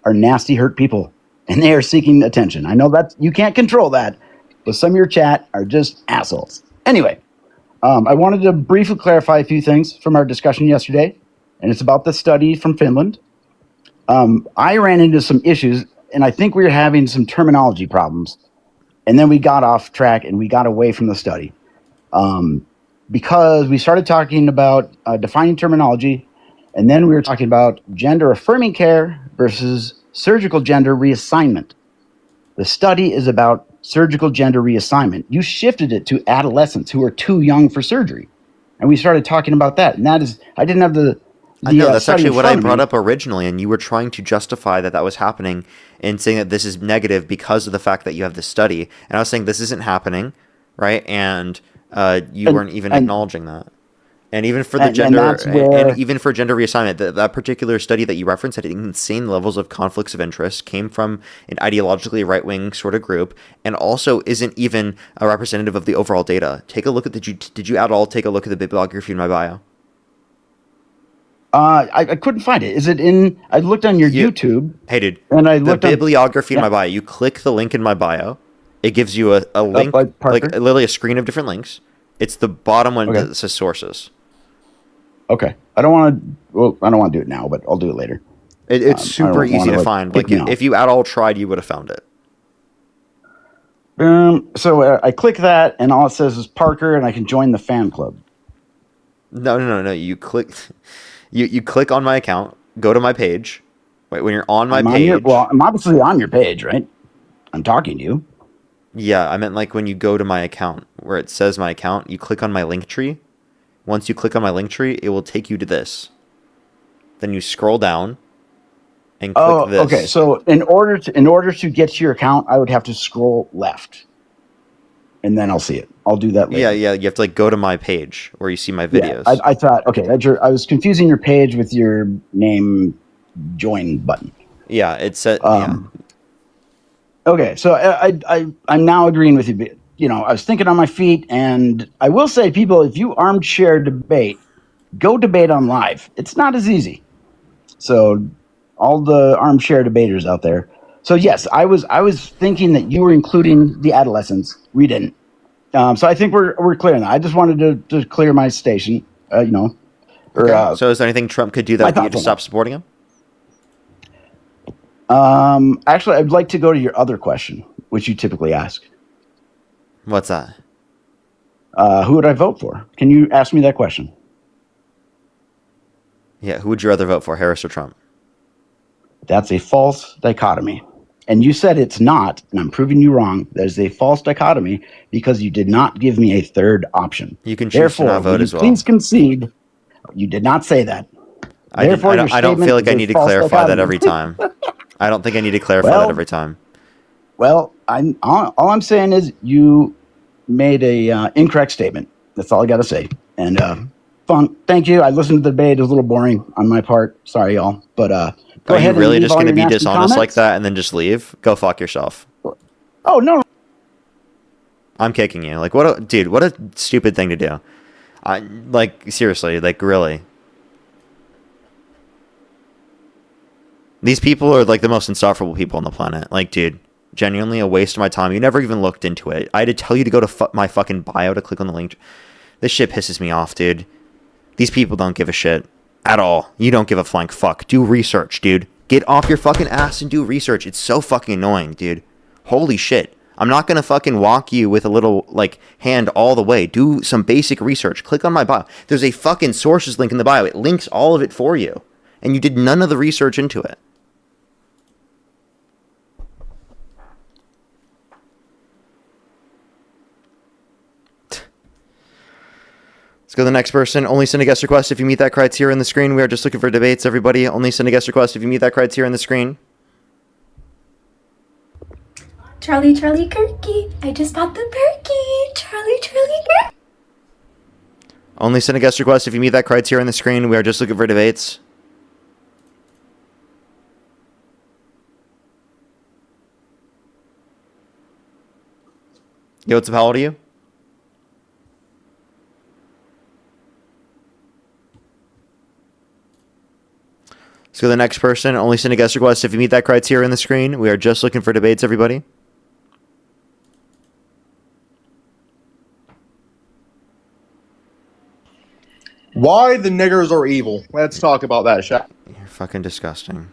are nasty, hurt people, and they are seeking attention. I know that you can't control that, but some of your chat are just assholes. Anyway, I wanted to briefly clarify a few things from our discussion yesterday, and it's about the study from Finland. I ran into some issues, and I think we were having some terminology problems, and then we got off track and we got away from the study because we started talking about defining terminology, and then we were talking about gender-affirming care versus surgical gender reassignment. The study is about surgical gender reassignment. You shifted it to adolescents who are too young for surgery, and we started talking about that. And that is, I didn't have the I know, that's actually what I brought up originally, and you were trying to justify that was happening and saying that this is negative because of the fact that you have this study. And I was saying this isn't happening, right? And you weren't even acknowledging that. And even for the gender, and even for gender reassignment, that particular study that you referenced had insane levels of conflicts of interest, came from an ideologically right-wing sort of group, and also isn't even a representative of the overall data. Take a look at did you at all take a look at the bibliography in my bio? I couldn't find it. Is it in? I looked on your YouTube. Hey, dude. And I the looked bibliography in my bio. You click the link in my bio. It gives you a link, like literally a screen of different links. It's the bottom one that says sources. Okay. I don't want to. Well, I don't want to do it now, but I'll do it later. It's super easy to find. Like if you at all tried, you would have found it. So I click that, and all it says is Parker, and I can join the fan club. No. You click. You click on my account, go to my page. Wait, when you're on my page... I'm obviously on your page, right? I'm talking to you. Yeah, I meant like when you go to my account, where it says my account, you click on my link tree. Once you click on my link tree, it will take you to this. Then you scroll down and click this. Okay. So in order to get to your account, I would have to scroll left. And then I'll see it. I'll do that later. Yeah. You have to go to my page where you see my videos. Yeah, I thought, okay, I was confusing your page with your name join button. Yeah, it's yeah. Okay, so I'm now agreeing with you. You know, I was thinking on my feet, and I will say, people, if you armchair debate, go debate on live. It's not as easy. So, all the armchair debaters out there. So yes, I was thinking that you were including the adolescents. We didn't. So I think we're clear on that. I just wanted to clear my station. You know. Okay. So is there anything Trump could do that would get you to stop supporting him? Actually, I'd like to go to your other question, which you typically ask. What's that? Who would I vote for? Can you ask me that question? Yeah, who would you rather vote for, Harris or Trump? That's a false dichotomy. And you said it's not, and I'm proving you wrong. There's a false dichotomy because you did not give me a third option. You can choose to not vote as well. Please concede. You did not say that. I don't feel like I need to clarify that every time. I don't think I need to clarify that every time. Well, all I'm saying is you made a incorrect statement. That's all I got to say. And fun. Thank you. I listened to the debate. It was a little boring on my part. Sorry, y'all. But go are ahead. You really just going to be dishonest like that and then just leave? Go fuck yourself. Oh no. I'm kicking you. Like what a stupid thing to do. Like seriously, like really. These people are like the most insufferable people on the planet. Like, dude, genuinely a waste of my time. You never even looked into it. I had to tell you to go to my fucking bio to click on the link. This shit pisses me off, dude. These people don't give a shit at all. You don't give a flying fuck. Do research, dude. Get off your fucking ass and do research. It's so fucking annoying, dude. Holy shit. I'm not gonna fucking walk you with a little, like, hand all the way. Do some basic research. Click on my bio. There's a fucking sources link in the bio. It links all of it for you. And you did none of the research into it. Let's go to the next person. Only send a guest request if you meet that criteria in the screen. We are just looking for debates, everybody. Only send a guest request if you meet that criteria in the screen. Charlie Kirky. I just bought the perky. Charlie Kirky. Only send a guest request if you meet that criteria in the screen. We are just looking for debates. Yo, what's up? How old are you? Let's go to the next person. Only send a guest request if you meet that criteria in the screen. We are just looking for debates, everybody. Why the niggers are evil. Let's talk about that, Shaq. You're fucking disgusting.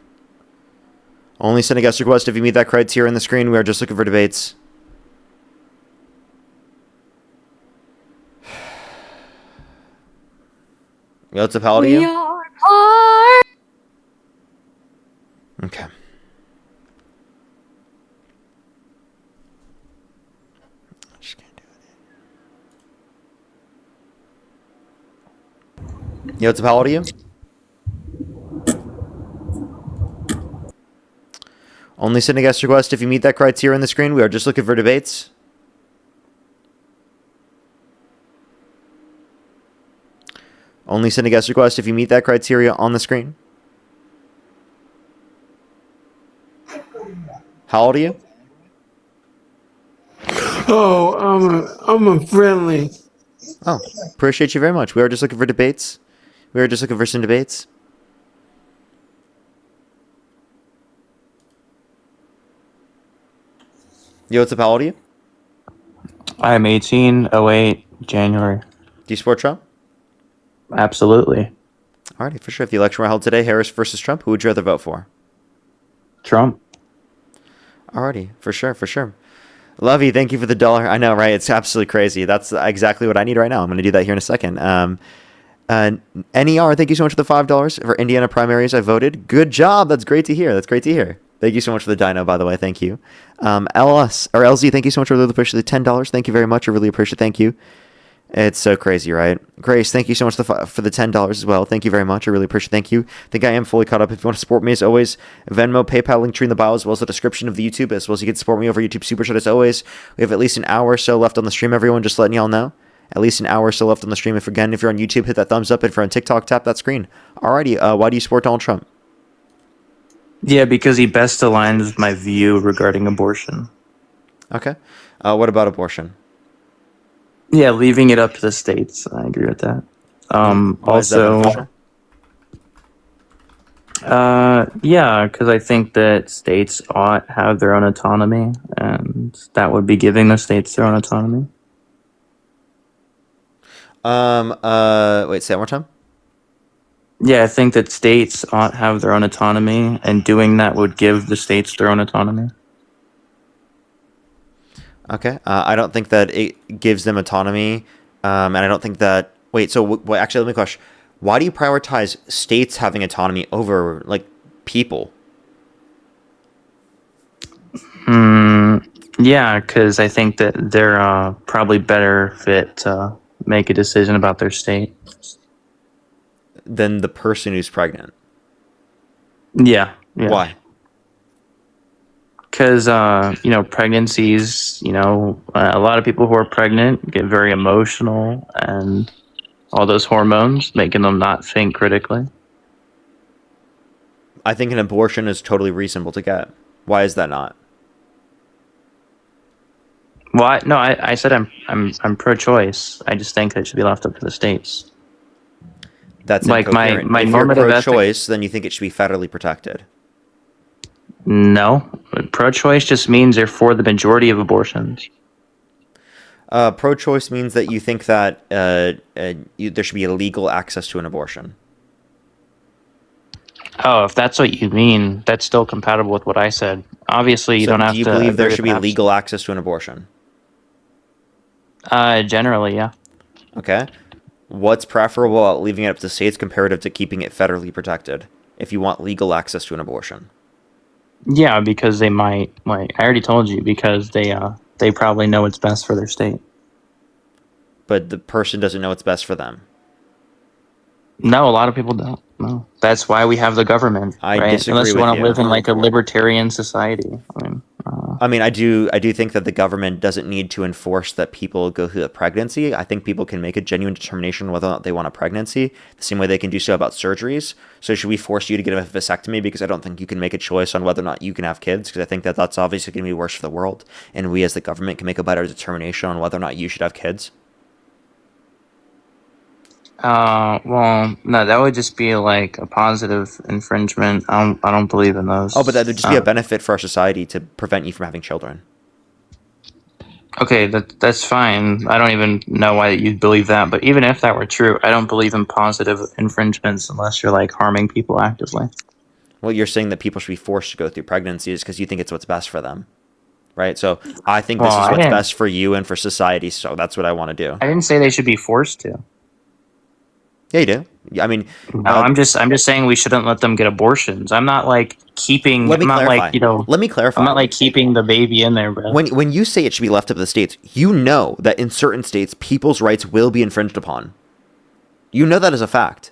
Only send a guest request if you meet that criteria in the screen. We are just looking for debates. Yo, what's up? How old are you? We are part. Okay. I'm just gonna do it. Yo, what's up? How old are you? Only send a guest request if you meet that criteria in the screen. We are just looking for debates. Only send a guest request if you meet that criteria on the screen. How old are you? Oh, I'm a friendly. Oh, appreciate you very much. We are just looking for debates. We are just looking for some debates. Yo, what's up? How old are you? I'm 18, 08, January. Do you support Trump? Absolutely. Alrighty, for sure. If the election were held today, Harris versus Trump, who would you rather vote for? Trump. Alrighty, for sure, for sure. Lovey, thank you for the $1. I know, right? It's absolutely crazy. That's exactly what I need right now. I'm going to do that here in a second. NER, thank you so much for the $5 for Indiana primaries. I voted. Good job. That's great to hear. That's great to hear. Thank you so much for the Dino, by the way. Thank you. LS or LZ, thank you so much for the $10. Thank you very much. I really appreciate it. Thank you. It's so crazy, right? Grace, thank you so much for the $10 as well. Thank you very much. I really appreciate it. Thank you. I think I am fully caught up. If you want to support me, as always, Venmo, PayPal, link tree in the bio, as well as the description of the YouTube, as well as you can support me over YouTube Super Chat as always. We have at least an hour or so left on the stream, everyone. Just letting y'all know. At least an hour or so left on the stream. If you're on YouTube, hit that thumbs up. If you're on TikTok, tap that screen. Alrighty, why do you support Donald Trump? Yeah, because he best aligns with my view regarding abortion. Okay. What about abortion? Yeah, leaving it up to the states. I agree with that. Why is that beneficial? Yeah, because I think that states ought have their own autonomy, and that would be giving the states their own autonomy. Wait, say it one more time. Yeah, I think that states ought have their own autonomy, and doing that would give the states their own autonomy. Okay. I don't think that it gives them autonomy, and I don't think that. Wait. So, actually, let me question. Why do you prioritize states having autonomy over like people? Yeah, because I think that they're probably better fit to make a decision about their state Than the person who's pregnant. Yeah. Why? Because pregnancies. A lot of people who are pregnant get very emotional, and all those hormones making them not think critically. I think an abortion is totally reasonable to get. Why is that not? Well, no, I said I'm pro-choice. I just think it should be left up to the states. That's like my if normative you're pro-choice, then you think it should be federally protected. No, pro-choice just means they're for the majority of abortions. Pro-choice means that you think that there should be legal access to an abortion. Oh, if that's what you mean, that's still compatible with what I said. Obviously, you don't have to. Do you believe there should be legal access to an abortion? Generally, yeah. Okay. What's preferable about leaving it up to the states comparative to keeping it federally protected if you want legal access to an abortion? Yeah, because they might, I already told you, because they probably know what's best for their state. But the person doesn't know what's best for them. No, a lot of people don't. No, that's why we have the government. I right? disagree Unless you with want you. to live in like a libertarian society. I do think that the government doesn't need to enforce that people go through a pregnancy. I think people can make a genuine determination whether or not they want a pregnancy, the same way they can do so about surgeries. So should we force you to get a vasectomy? Because I don't think you can make a choice on whether or not you can have kids, because I think that that's obviously going to be worse for the world. And we as the government can make a better determination on whether or not you should have kids. Well, no, that would just be like a positive infringement. I don't believe in those. Oh, but that would just be a benefit for our society to prevent you from having children. Okay, that's fine. I don't even know why you'd believe that, but even if that were true, I don't believe in positive infringements unless you're like harming people actively. Well, you're saying that people should be forced to go through pregnancies because you think it's what's best for them, right? So I think this is what's best for you and for society, so that's what I want to do. I didn't say they should be forced to. Yeah, you do. I mean, no, I'm just saying we shouldn't let them get abortions. I'm not like keeping. Let me clarify. Let me clarify. I'm not like keeping the baby in there, bro. When you say it should be left up to the states, you know that in certain states, people's rights will be infringed upon. You know that as a fact,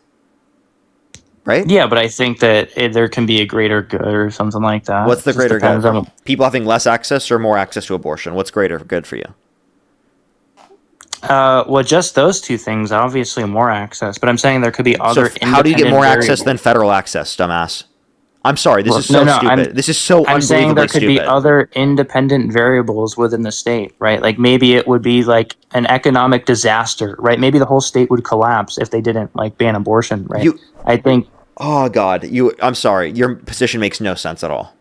right? Yeah, but I think that there can be a greater good or something like that. What's the greater good? People having less access or more access to abortion? What's greater good for you? Well, just those two things, obviously more access, but I'm saying there could be other. So how do you get more access than federal access, dumbass? I'm sorry, this is so stupid. This is so I'm saying there could stupid. be other independent variables within the state, right? Like maybe it would be like an economic disaster, right? Maybe the whole state would collapse if they didn't like ban abortion, right? I think. Oh God, I'm sorry, your position makes no sense at all.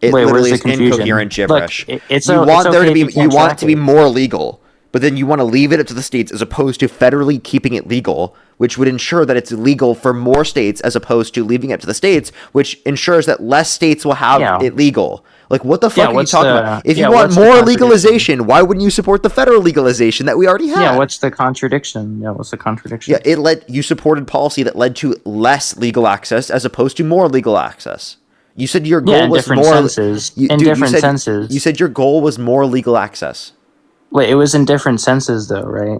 It Wait, literally where's the is confusion? incoherent gibberish. Look, you want it to be more legal. But then you want to leave it up to the states as opposed to federally keeping it legal, which would ensure that it's legal for more states as opposed to leaving it to the states, which ensures that less states will have it legal. Like, what the fuck are you talking about? If you want more legalization, why wouldn't you support the federal legalization that we already have? Yeah, what's the contradiction? Yeah, you supported policy that led to less legal access as opposed to more legal access. You said your goal was more... In different senses. You said your goal was more legal access. Wait, it was in different senses, though, right?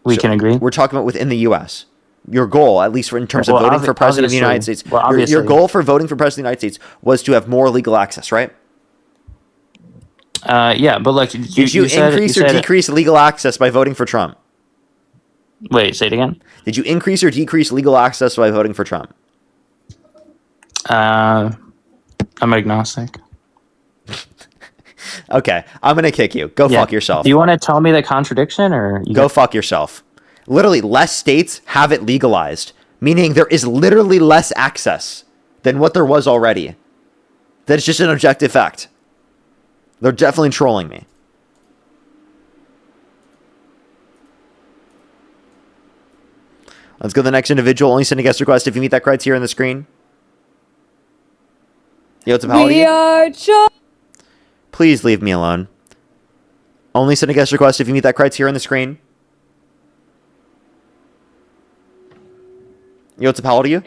We can agree. We're talking about within the U.S. Your goal, at least in terms of voting for president of the United States, your goal for voting for president of the United States was to have more legal access, right? Yeah, but look, did you increase or decrease legal access by voting for Trump? Wait, say it again. Did you increase or decrease legal access by voting for Trump? I'm agnostic. Okay, I'm gonna kick you. Go fuck yourself. Do you want to tell me the contradiction, or go fuck yourself? Literally, less states have it legalized, meaning there is literally less access than what there was already. That's just an objective fact. They're definitely trolling me. Let's go to the next individual. Only send a guest request if you meet that criteria on the screen. Yo, what's up, how We are Please leave me alone. Only send a guest request if you meet that criteria on the screen. Yo, what's up, how old are you?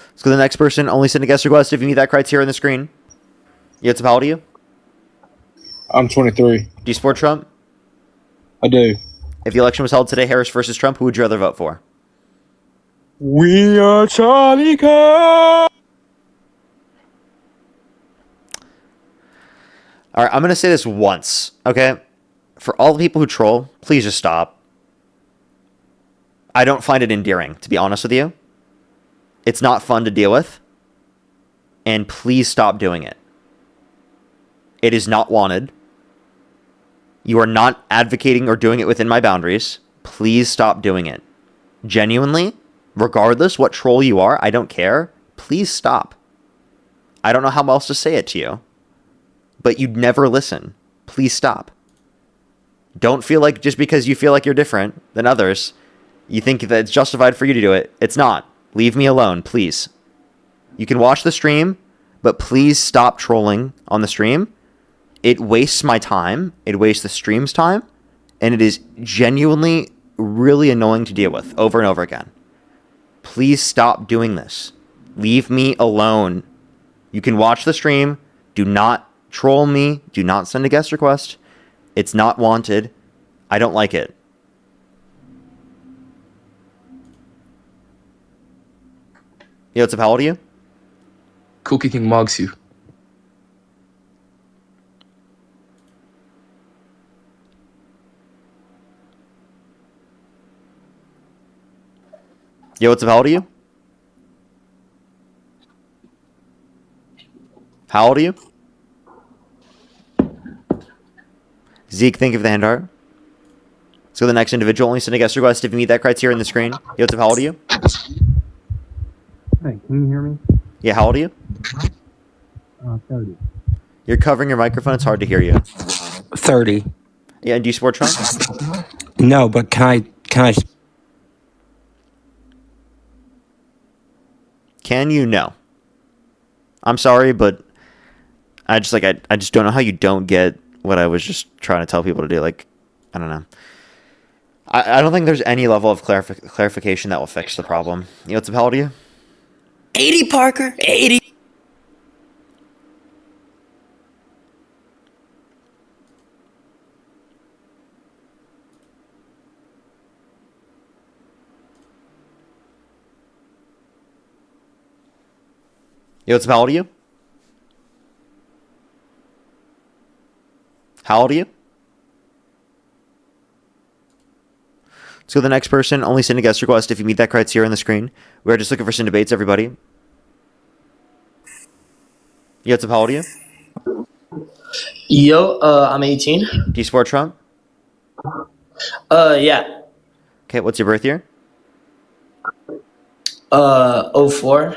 Let's go to the next person. Only send a guest request if you meet that criteria on the screen. Yo, what's up, how old are you? I'm 23. Do you support Trump? I do. If the election was held today, Harris versus Trump, who would you rather vote for? We are Charlie Kirk. All right, I'm going to say this once, okay? For all the people who troll, please just stop. I don't find it endearing, to be honest with you. It's not fun to deal with. And please stop doing it. It is not wanted. You are not advocating or doing it within my boundaries. Please stop doing it. Genuinely, regardless what troll you are, I don't care. Please stop. I don't know how else to say it to you. But you'd never listen. Please stop. Don't feel like just because you feel like you're different than others, you think that it's justified for you to do it. It's not. Leave me alone, please. You can watch the stream, but please stop trolling on the stream. It wastes my time. It wastes the stream's time. And it is genuinely really annoying to deal with over and over again. Please stop doing this. Leave me alone. You can watch the stream. Do not troll me. Do not send a guest request. It's not wanted. I don't like it. Yo, what's up? How old are you? Cookie King mugs you. Yo, what's up? How old are you? How old are you? Zeke, thank you for the hand heart. Let's go to the next individual. Only send a guest request if you meet that criteria in the screen. Yo, what's up? How old are you? Hey, can you hear me? Yeah, how old are you? 30. You're covering your microphone. It's hard to hear you. 30. Yeah, and do you support Trump? No, but can I? Can you? No. I'm sorry, but I just don't know how you don't get what I was just trying to tell people to do. Like, I don't know. I don't think there's any level of clarification that will fix the problem. You know, what's up? How old are you? 80, Parker. 80. Yo, what's up? How old are you? How old are you? Let's go to the next person. Only send a guest request if you meet that criteria on the screen. We're just looking for some debates, everybody. Yo, what's up? How old are you? Yo, I'm 18. Do you support Trump? Yeah. Okay, what's your birth year? 04.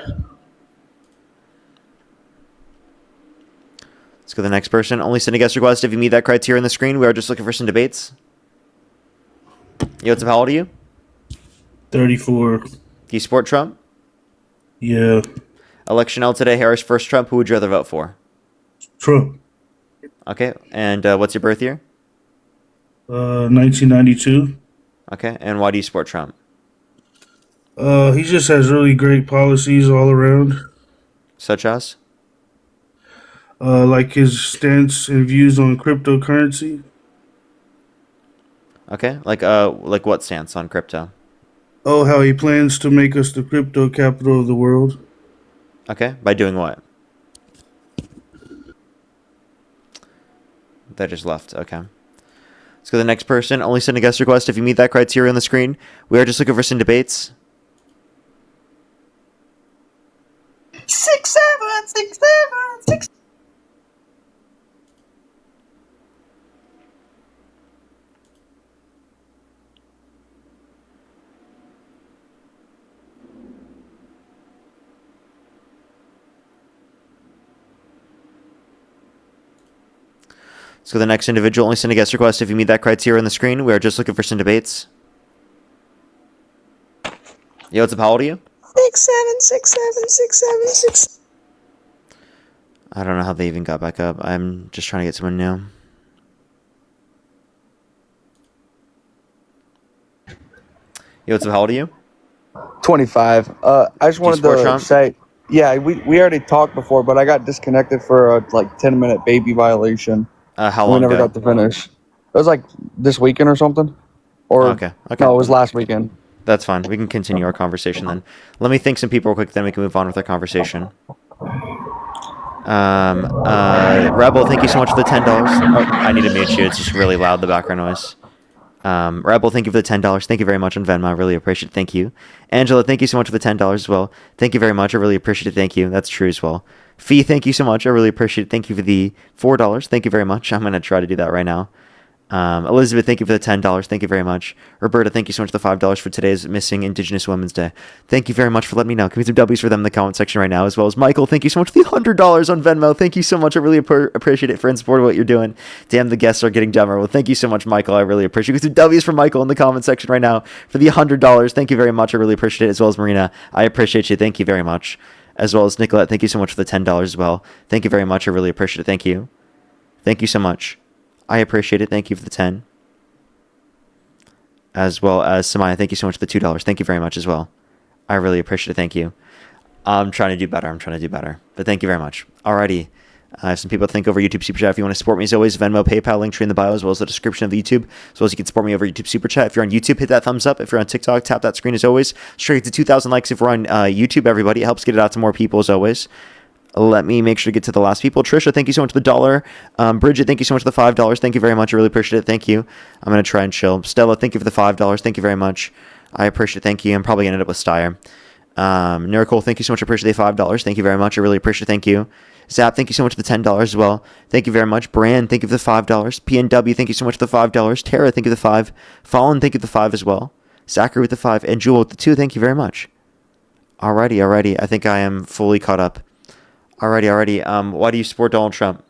Let's go to the next person. Only send a guest request if you meet that criteria on the screen. We are just looking for some debates. Yo, what's up? How old are you? 34. Do you support Trump? Yeah. Election held today, Harris versus Trump. Who would you rather vote for? Trump. Okay, and what's your birth year? 1992. Okay, and why do you support Trump? He just has really great policies all around. Such as? Like his stance and views on cryptocurrency. Okay, like what stance on crypto? Oh, how he plans to make us the crypto capital of the world. Okay, by doing what? That just left. Okay. Let's go to the next person. Only send a guest request if you meet that criteria on the screen. We are just looking for some debates. 6 7 6 7 6. Let's go to the next individual. Only send a guest request if you meet that criteria on the screen. We are just looking for some debates. Yo, what's up? How old are you? 6 7 6 7 6 7 6. I don't know how they even got back up. I'm just trying to get someone new. Yo, what's up? How old are you? 25. I just wanted to say, yeah, we already talked before, but I got disconnected for a 10-minute baby violation. How long We never ago? got to finish. It was like this weekend or something. Or Okay. No, it was last weekend. That's fine. We can continue our conversation then. Let me think some people real quick, then we can move on with our conversation. Rebel, thank you so much for the $10. Oh, I need to mute you. It's just really loud, the background noise. Rebel, thank you for the $10. Thank you very much on Venmo. I really appreciate it. Thank you. Angela, thank you so much for the $10 as well. Thank you very much. I really appreciate it. Thank you. That's true as well. Fee, thank you so much. I really appreciate it. Thank you for the $4. Thank you very much. I'm going to try to do that right now. Elizabeth, thank you for the $10. Thank you very much. Roberta, thank you so much for the $5 for today's Missing Indigenous Women's Day. Thank you very much for letting me know. Can we some W's for them in the comment section right now, as well as Michael. Thank you so much for the $100 on Venmo. Thank you so much. I really appreciate it for in support of what you're doing. Damn, the guests are getting dumber. Well, thank you so much, Michael. I really appreciate it. Can we some W's for Michael in the comment section right now for the $100. Thank you very much. I really appreciate it, as well as Marina. I appreciate you. Thank you very much. As well as Nicolette. Thank you so much for the $10 as well. Thank you very much. I really appreciate it. Thank you. Thank you so much. I appreciate it. Thank you for the 10. As well as Samaya, thank you so much for the $2. Thank you very much as well. I really appreciate it. Thank you. I'm trying to do better. But thank you very much. Alrighty. I have some people to think over YouTube Super Chat. If you want to support me, as always, Venmo, PayPal, link tree in the bio, as well as the description of the YouTube. As well as you can support me over YouTube Super Chat. If you're on YouTube, hit that thumbs up. If you're on TikTok, tap that screen as always. Straight to 2,000 likes if we're on YouTube, everybody. It helps get it out to more people as always. Let me make sure to get to the last people. Trisha, thank you so much for the $1. Bridget, thank you so much for the $5. Thank you very much. I really appreciate it. Thank you. I'm going to try and chill. Stella, thank you for the $5. Thank you very much. I appreciate it. Thank you. I'm probably going to end up with Steyer. Miracle, thank you so much. I appreciate the $5. Thank you very much. I really appreciate it. Thank you. Zap, thank you so much for the $10 as well. Thank you very much. Brand, thank you for the $5. PNW, thank you so much for the $5. Tara, thank you for the 5. Fallen, thank you for the 5 as well. Zachary with the 5. And Jewel with the 2. Thank you very much. Alrighty. I think I am fully caught up. Alrighty. Why do you support Donald Trump?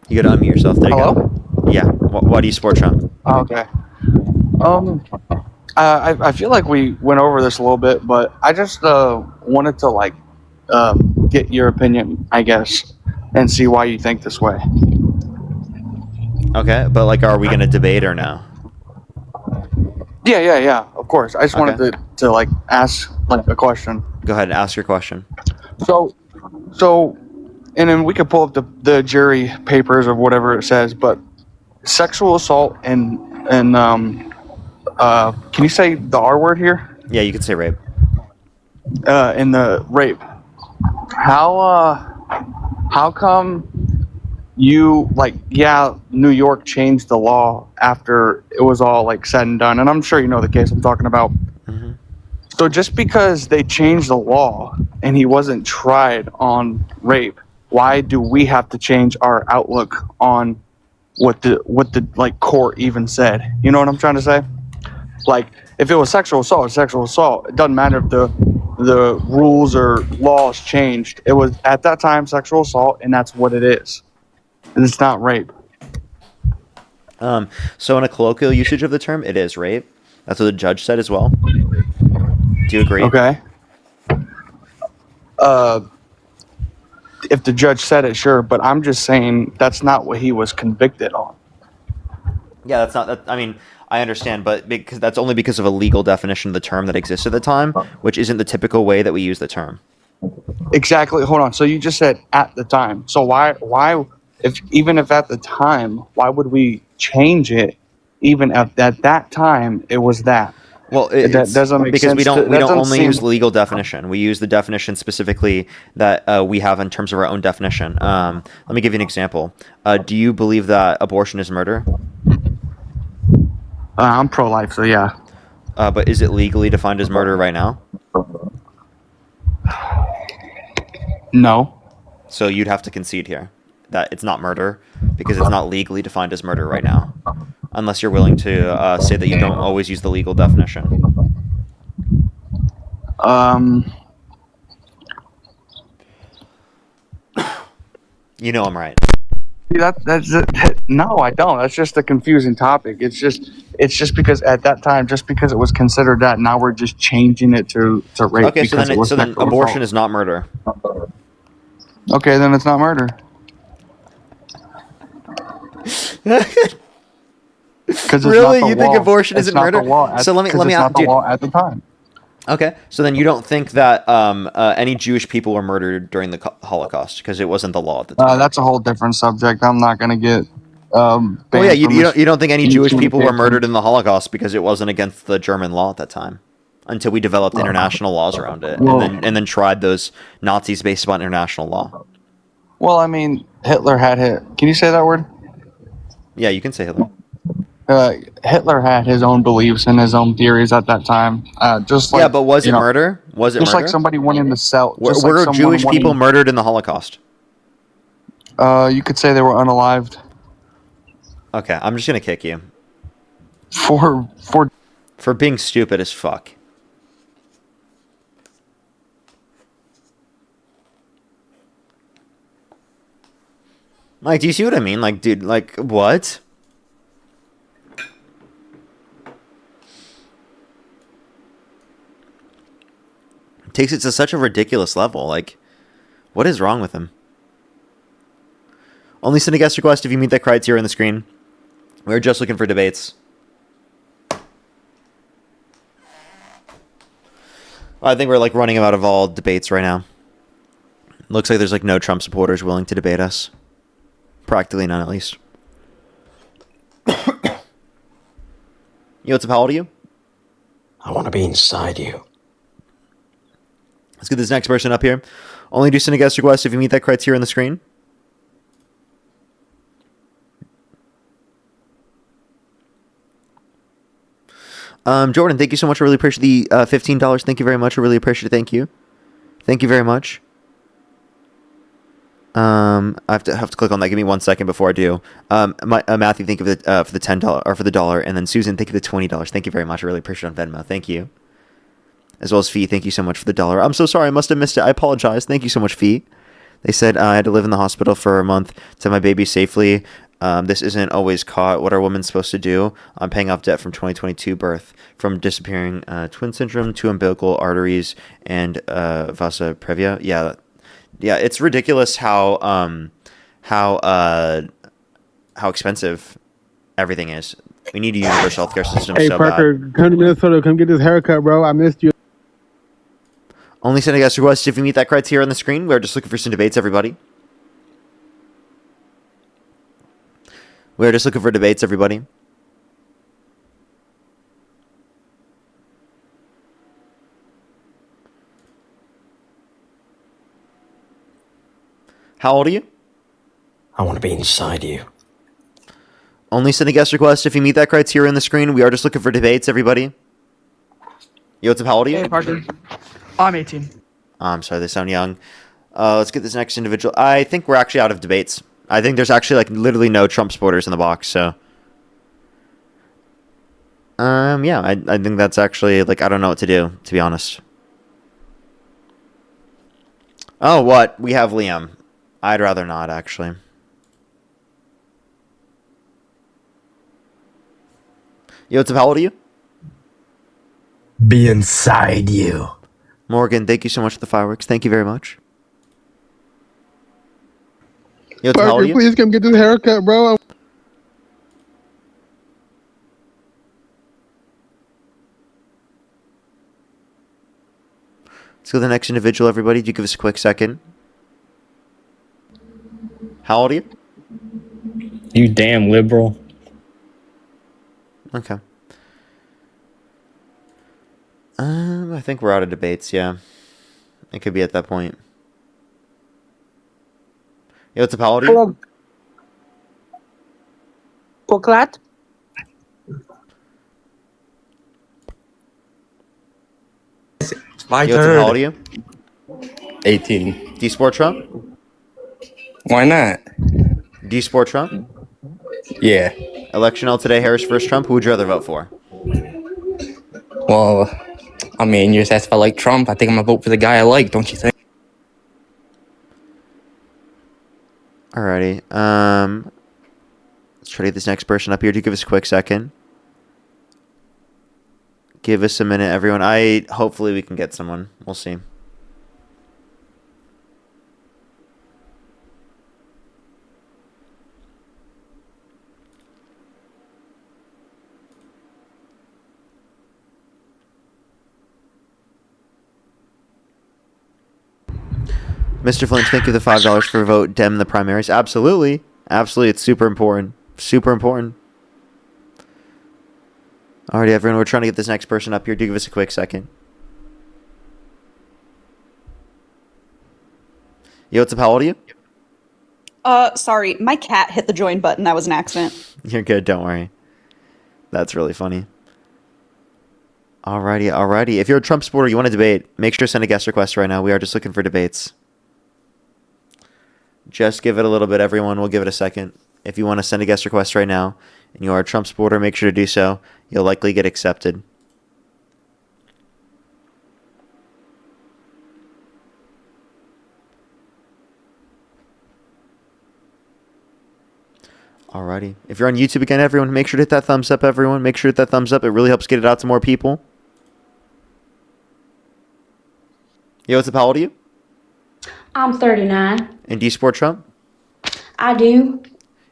You gotta unmute yourself. There you go. Yeah. Why do you support Trump? Okay. I feel like we went over this a little bit, but I just wanted to get your opinion, I guess, and see why you think this way. Okay, but are we gonna debate or no? Yeah. Of course. I just wanted to ask a question. Go ahead and ask your question. So, and then we could pull up the jury papers or whatever it says, but sexual assault and can you say the R word here? Yeah, you can say rape. In the rape, how come you New York changed the law after it was all said and done, and I'm sure you know the case I'm talking about. Mm-hmm. So just because they changed the law and he wasn't tried on rape, why do we have to change our outlook on what the court even said? You know what I'm trying to say? If it was sexual assault, it's sexual assault. It doesn't matter if the rules or laws changed. It was at that time sexual assault, and that's what it is. And it's not rape. So in a colloquial usage of the term, it is rape. That's what the judge said as well. Do you agree? Okay. If the judge said it, sure, but I'm just saying that's not what he was convicted on. Yeah, that's not that. I mean, I understand, but that's only because of a legal definition of the term that exists at the time, which isn't the typical way that we use the term. Exactly. Hold on. So you just said at the time. So why even if at the time, why would we change it? Even at that time, it was that. Well, that doesn't make because sense. we don't only seem... use the legal definition. We use the definition specifically that we have in terms of our own definition. Let me give you an example. Do you believe that abortion is murder? I'm pro-life, so yeah. But is it legally defined as murder right now? No. So you'd have to concede here that it's not murder because it's not legally defined as murder right now, unless you're willing to say that you don't always use the legal definition. You know I'm right. No, I don't. That's just a confusing topic. It's just because at that time, just because it was considered that, now we're just changing it to rape. Okay, so then abortion is not murder. Okay, then it's not murder. Really, you think abortion isn't murder? So let me ask the law at the time. Okay, so then you don't think that any Jewish people were murdered during the Holocaust because it wasn't the law at the time? That's a whole different subject. I'm not going to get. Oh yeah, you don't think any Jewish people were murdered in the Holocaust because it wasn't against the German law at that time, until we developed international laws around it, and then tried those Nazis based upon international law. Well, I mean, Hitler had hit. Can you say that word? Yeah, you can say Hitler. Hitler had his own beliefs and his own theories at that time. Just like, yeah, but was it murder? Was it just murder? like somebody went in the cell? Were Jewish people murdered in the Holocaust? You could say they were unalived. Okay, I'm just gonna kick you. For being stupid as fuck. Like, do you see what I mean? Like, dude, like, what? Takes it to such a ridiculous level. Like, what is wrong with him? Only send a guest request if you meet that criteria on the screen. We're just looking for debates. I think we're like running out of all debates right now. Looks like there's like no Trump supporters willing to debate us. Practically none, at least. Yo, what's up? How old are you? I want to be inside you. Let's get this next person up here. Only do send a guest request if you meet that criteria on the screen. Jordan, thank you so much. I really appreciate the $15. Thank you very much. I really appreciate it. Thank you. Thank you very much. I have to click on that. Give me 1 second before I do. Matthew, thank you for the $10 or for the $1, and then Susan, thank you for the $20. Thank you very much. I really appreciate it on Venmo. Thank you. As well as Fee, thank you so much for the $1. I'm so sorry. I must have missed it. I apologize. Thank you so much, Fee. They said I had to live in the hospital for a month to have my baby safely. This isn't always caught. What are women supposed to do? I'm paying off debt from 2022 birth, from disappearing twin syndrome to umbilical arteries and vasa previa. Yeah, it's ridiculous how expensive everything is. We need a universal healthcare system. Hey, so Parker, bad. come to Minnesota. Come get this haircut, bro. I missed you. Only send a guest request if you meet that criteria on the screen. We're just looking for some debates, everybody. We're just looking for debates, everybody. How old are you? I want to be inside you. Only send a guest request if you meet that criteria on the screen. We are just looking for debates, everybody. Yo, what's up? How old are you? Hey, Parker. I'm 18. I'm sorry, they sound young. Let's get this next individual. I think we're actually out of debates. I think there's actually like literally no Trump supporters in the box, so. Yeah, I think that's actually like, I don't know what to do, to be honest. Oh, what? We have Liam. I'd rather not, actually. Yo, what's up? How old are you? Be inside you. Morgan, thank you so much for the fireworks. Thank you very much. Yo, what's up? How old are Parker, you? please come get this haircut, bro. Let's go to the next individual, everybody. Do you give us a quick second? How old are you? You damn liberal. Okay. I think we're out of debates. Yeah, it could be at that point. Yo, what's up, how old are you? Poklat? My Yo, what's up, how old are you? 18. Do you support Trump? Why not? Do you support Trump? Yeah. Election held today, Harris versus Trump. Who would you rather vote for? Well, I mean, you just asked if I like Trump. I think I'm gonna vote for the guy I like, don't you think? Alrighty. Let's try to get this next person up here. Do give us a quick second. Give us a minute, everyone. Hopefully we can get someone. We'll see. Mr. Flinch, thank you for the $5 for vote Dem the primaries. Absolutely. Absolutely. It's super important. Super important. Alrighty, everyone. We're trying to get this next person up here. Do give us a quick second. Yo, what's up? How old are you? Sorry. My cat hit the join button. That was an accident. You're good. Don't worry. That's really funny. Alrighty, alrighty. If you're a Trump supporter, you want to debate, make sure to send a guest request right now. We are just looking for debates. Just give it a little bit, everyone. We'll give it a second. If you want to send a guest request right now and you are a Trump supporter, make sure to do so. You'll likely get accepted. Alrighty. If you're on YouTube again, everyone, make sure to hit that thumbs up, everyone. Make sure to hit that thumbs up. It really helps get it out to more people. Yo, what's up? How old are you? I'm 39. And do you support Trump? I do.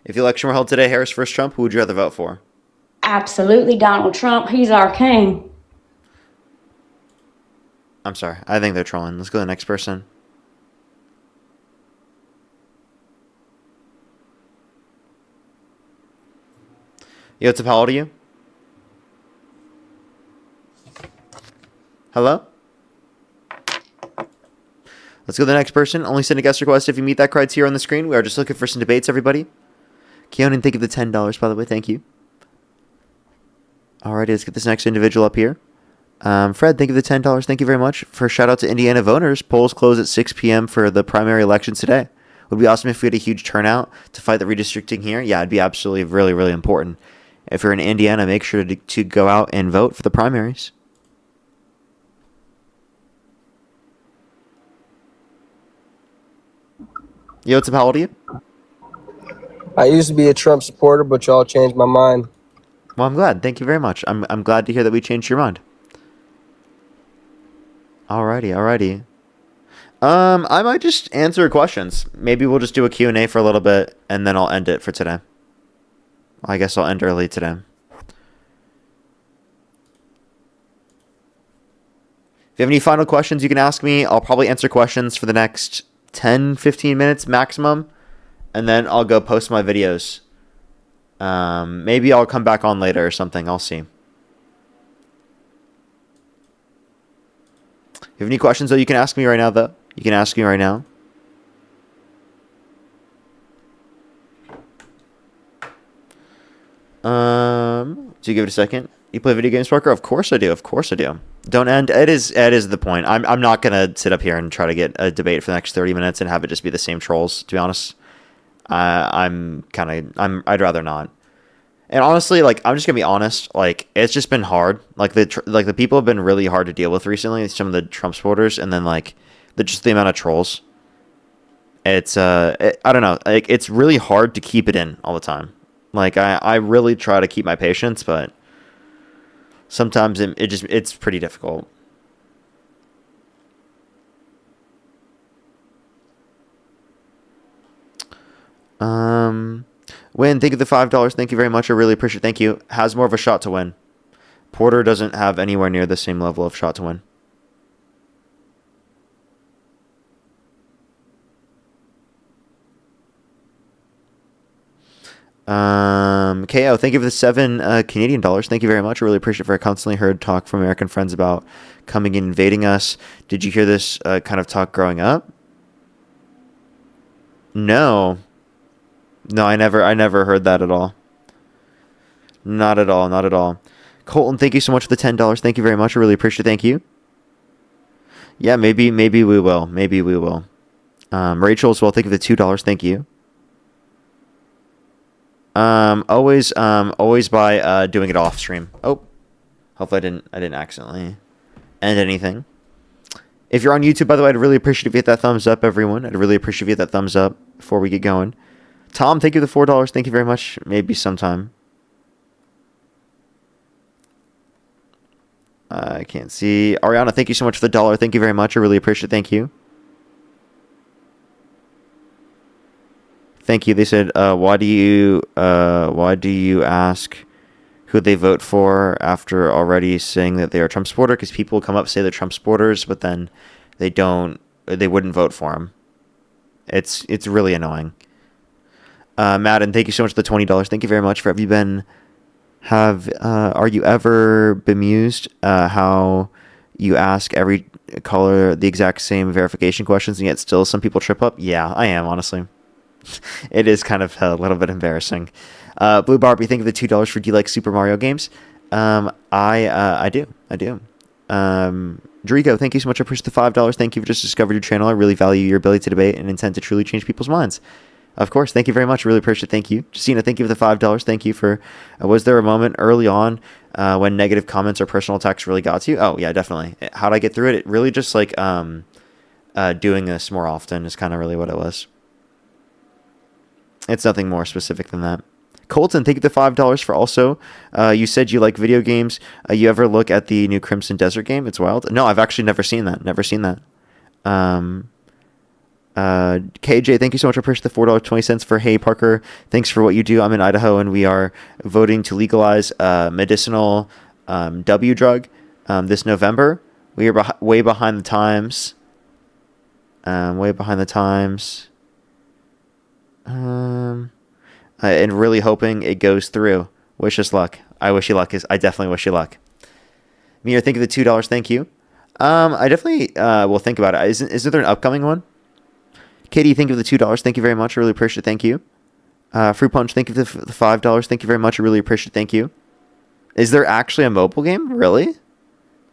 If the election were held today, Harris versus Trump, who would you rather vote for? Absolutely Donald Trump. He's our king. I'm sorry. I think they're trolling. Let's go to the next person. Yo, what's up? How old are you? Hello? Let's go to the next person. Only send a guest request if you meet that criteria on the screen. We are just looking for some debates, everybody. Keonan, thank you for the $10, by the way. Thank you. Alrighty, let's get this next individual up here. Fred, thank you for the $10. Thank you very much. For shout out to Indiana voters. Polls close at 6 p.m. for the primary elections today. It would be awesome if we had a huge turnout to fight the redistricting here. Yeah, it'd be absolutely really, really important. If you're in Indiana, make sure to go out and vote for the primaries. Yo, what's up? How old are you? I used to be a Trump supporter, but y'all changed my mind. Well, I'm glad. Thank you very much. I'm glad to hear that we changed your mind. Alrighty, alrighty. I might just answer questions. Maybe we'll just do a Q&A for a little bit, and then I'll end it for today. I guess I'll end early today. If you have any final questions, you can ask me. I'll probably answer questions for the next 10, 15 minutes maximum, and then I'll go post my videos. Maybe I'll come back on later or something. I'll see. If you have any questions, though, you can ask me right now, though. You can ask me right now. Do you give it a second? You play video games, Parker? Of course I do. Of course I do. Don't end. It is the point. I'm not gonna sit up here and try to get a debate for the next 30 minutes and have it just be the same trolls. To be honest, I'd rather not. And honestly, like, I'm just gonna be honest. Like, it's just been hard. Like the people have been really hard to deal with recently. Some of the Trump supporters, and then like the amount of trolls. It's I don't know. Like, it's really hard to keep it in all the time. Like, I really try to keep my patience, but sometimes it's pretty difficult. Win, thank you for the $5. Thank you very much. I really appreciate it. Thank you. Has more of a shot to win. Porter doesn't have anywhere near the same level of shot to win. KO, thank you for the 7 Canadian dollars. Thank you very much. I really appreciate it. For I constantly heard talk from American friends about coming in, invading us. Did you hear this kind of talk growing up? No, I never heard that at all. Not at all, not at all. Colton, thank you so much for the $10. Thank you very much. I really appreciate it. Thank you. Yeah, maybe we will. Maybe we will. Rachel as well. Thank you for the $2. Thank you. Always by doing it off stream. Oh, hopefully I didn't accidentally end anything. If you're on YouTube, by the way, I'd really appreciate if you hit that thumbs up, everyone. I'd really appreciate if you hit that thumbs up before we get going. Tom, thank you for the $4. Thank you very much. Maybe sometime. I can't see. Ariana, thank you so much for the $1. Thank you very much. I really appreciate it. Thank you. Thank you. They said, why do you ask who they vote for after already saying that they are a Trump supporter? Because people come up, say they're Trump supporters, but then they wouldn't vote for him. It's really annoying. Madden, thank you so much for the $20. Thank you very much. Are you ever bemused how you ask every caller the exact same verification questions and yet still some people trip up? Yeah, I am, honestly. It is kind of a little bit embarrassing. Blue Barbie, thank you for the $2 for do you like Super Mario games? I do. Drigo, thank you so much. I appreciate the $5. Thank you for just discovered your channel. I really value your ability to debate and intent to truly change people's minds. Of course, thank you very much. Really appreciate it. Thank you. Justina, thank you for the $5. Thank you for... was there a moment early on when negative comments or personal attacks really got to you? Oh, yeah, definitely. How'd I get through it? It really just like doing this more often is kind of really what it was. It's nothing more specific than that. Colton, thank you for the $5 for also. You said you like video games. You ever look at the new Crimson Desert game? It's wild. No, I've actually never seen that. KJ, thank you so much. I appreciate the $4.20 for Hey Parker. Thanks for what you do. I'm in Idaho and we are voting to legalize medicinal W drug this November. We are way behind the times. And really hoping it goes through. Wish us luck. I wish you luck. I definitely wish you luck. Mir, thank you for the $2. Thank you. I definitely will think about it. Is there an upcoming one? Katie, thank you for the $2. Thank you very much. I really appreciate it. Thank you. Fruit Punch, thank you for the $5. Thank you very much. I really appreciate it. Thank you. Is there actually a mobile game? Really?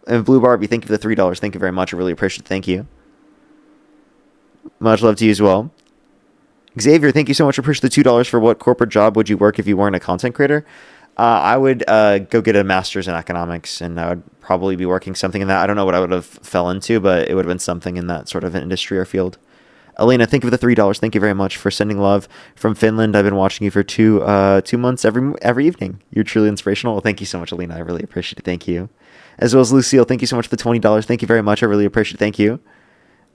And Blue Barbie, thank you for the $3. Thank you very much. I really appreciate it. Thank you. Much love to you as well. Xavier, thank you so much. I appreciate the $2 for what corporate job would you work if you weren't a content creator? I would go get a master's in economics, and I would probably be working something in that. I don't know what I would have fell into, but it would have been something in that sort of industry or field. Elena, thank you for the $3. Thank you very much for sending love from Finland. I've been watching you for two months every evening. You're truly inspirational. Well, thank you so much, Elena. I really appreciate it. Thank you. As well as Lucille, thank you so much for the $20. Thank you very much. I really appreciate it. Thank you.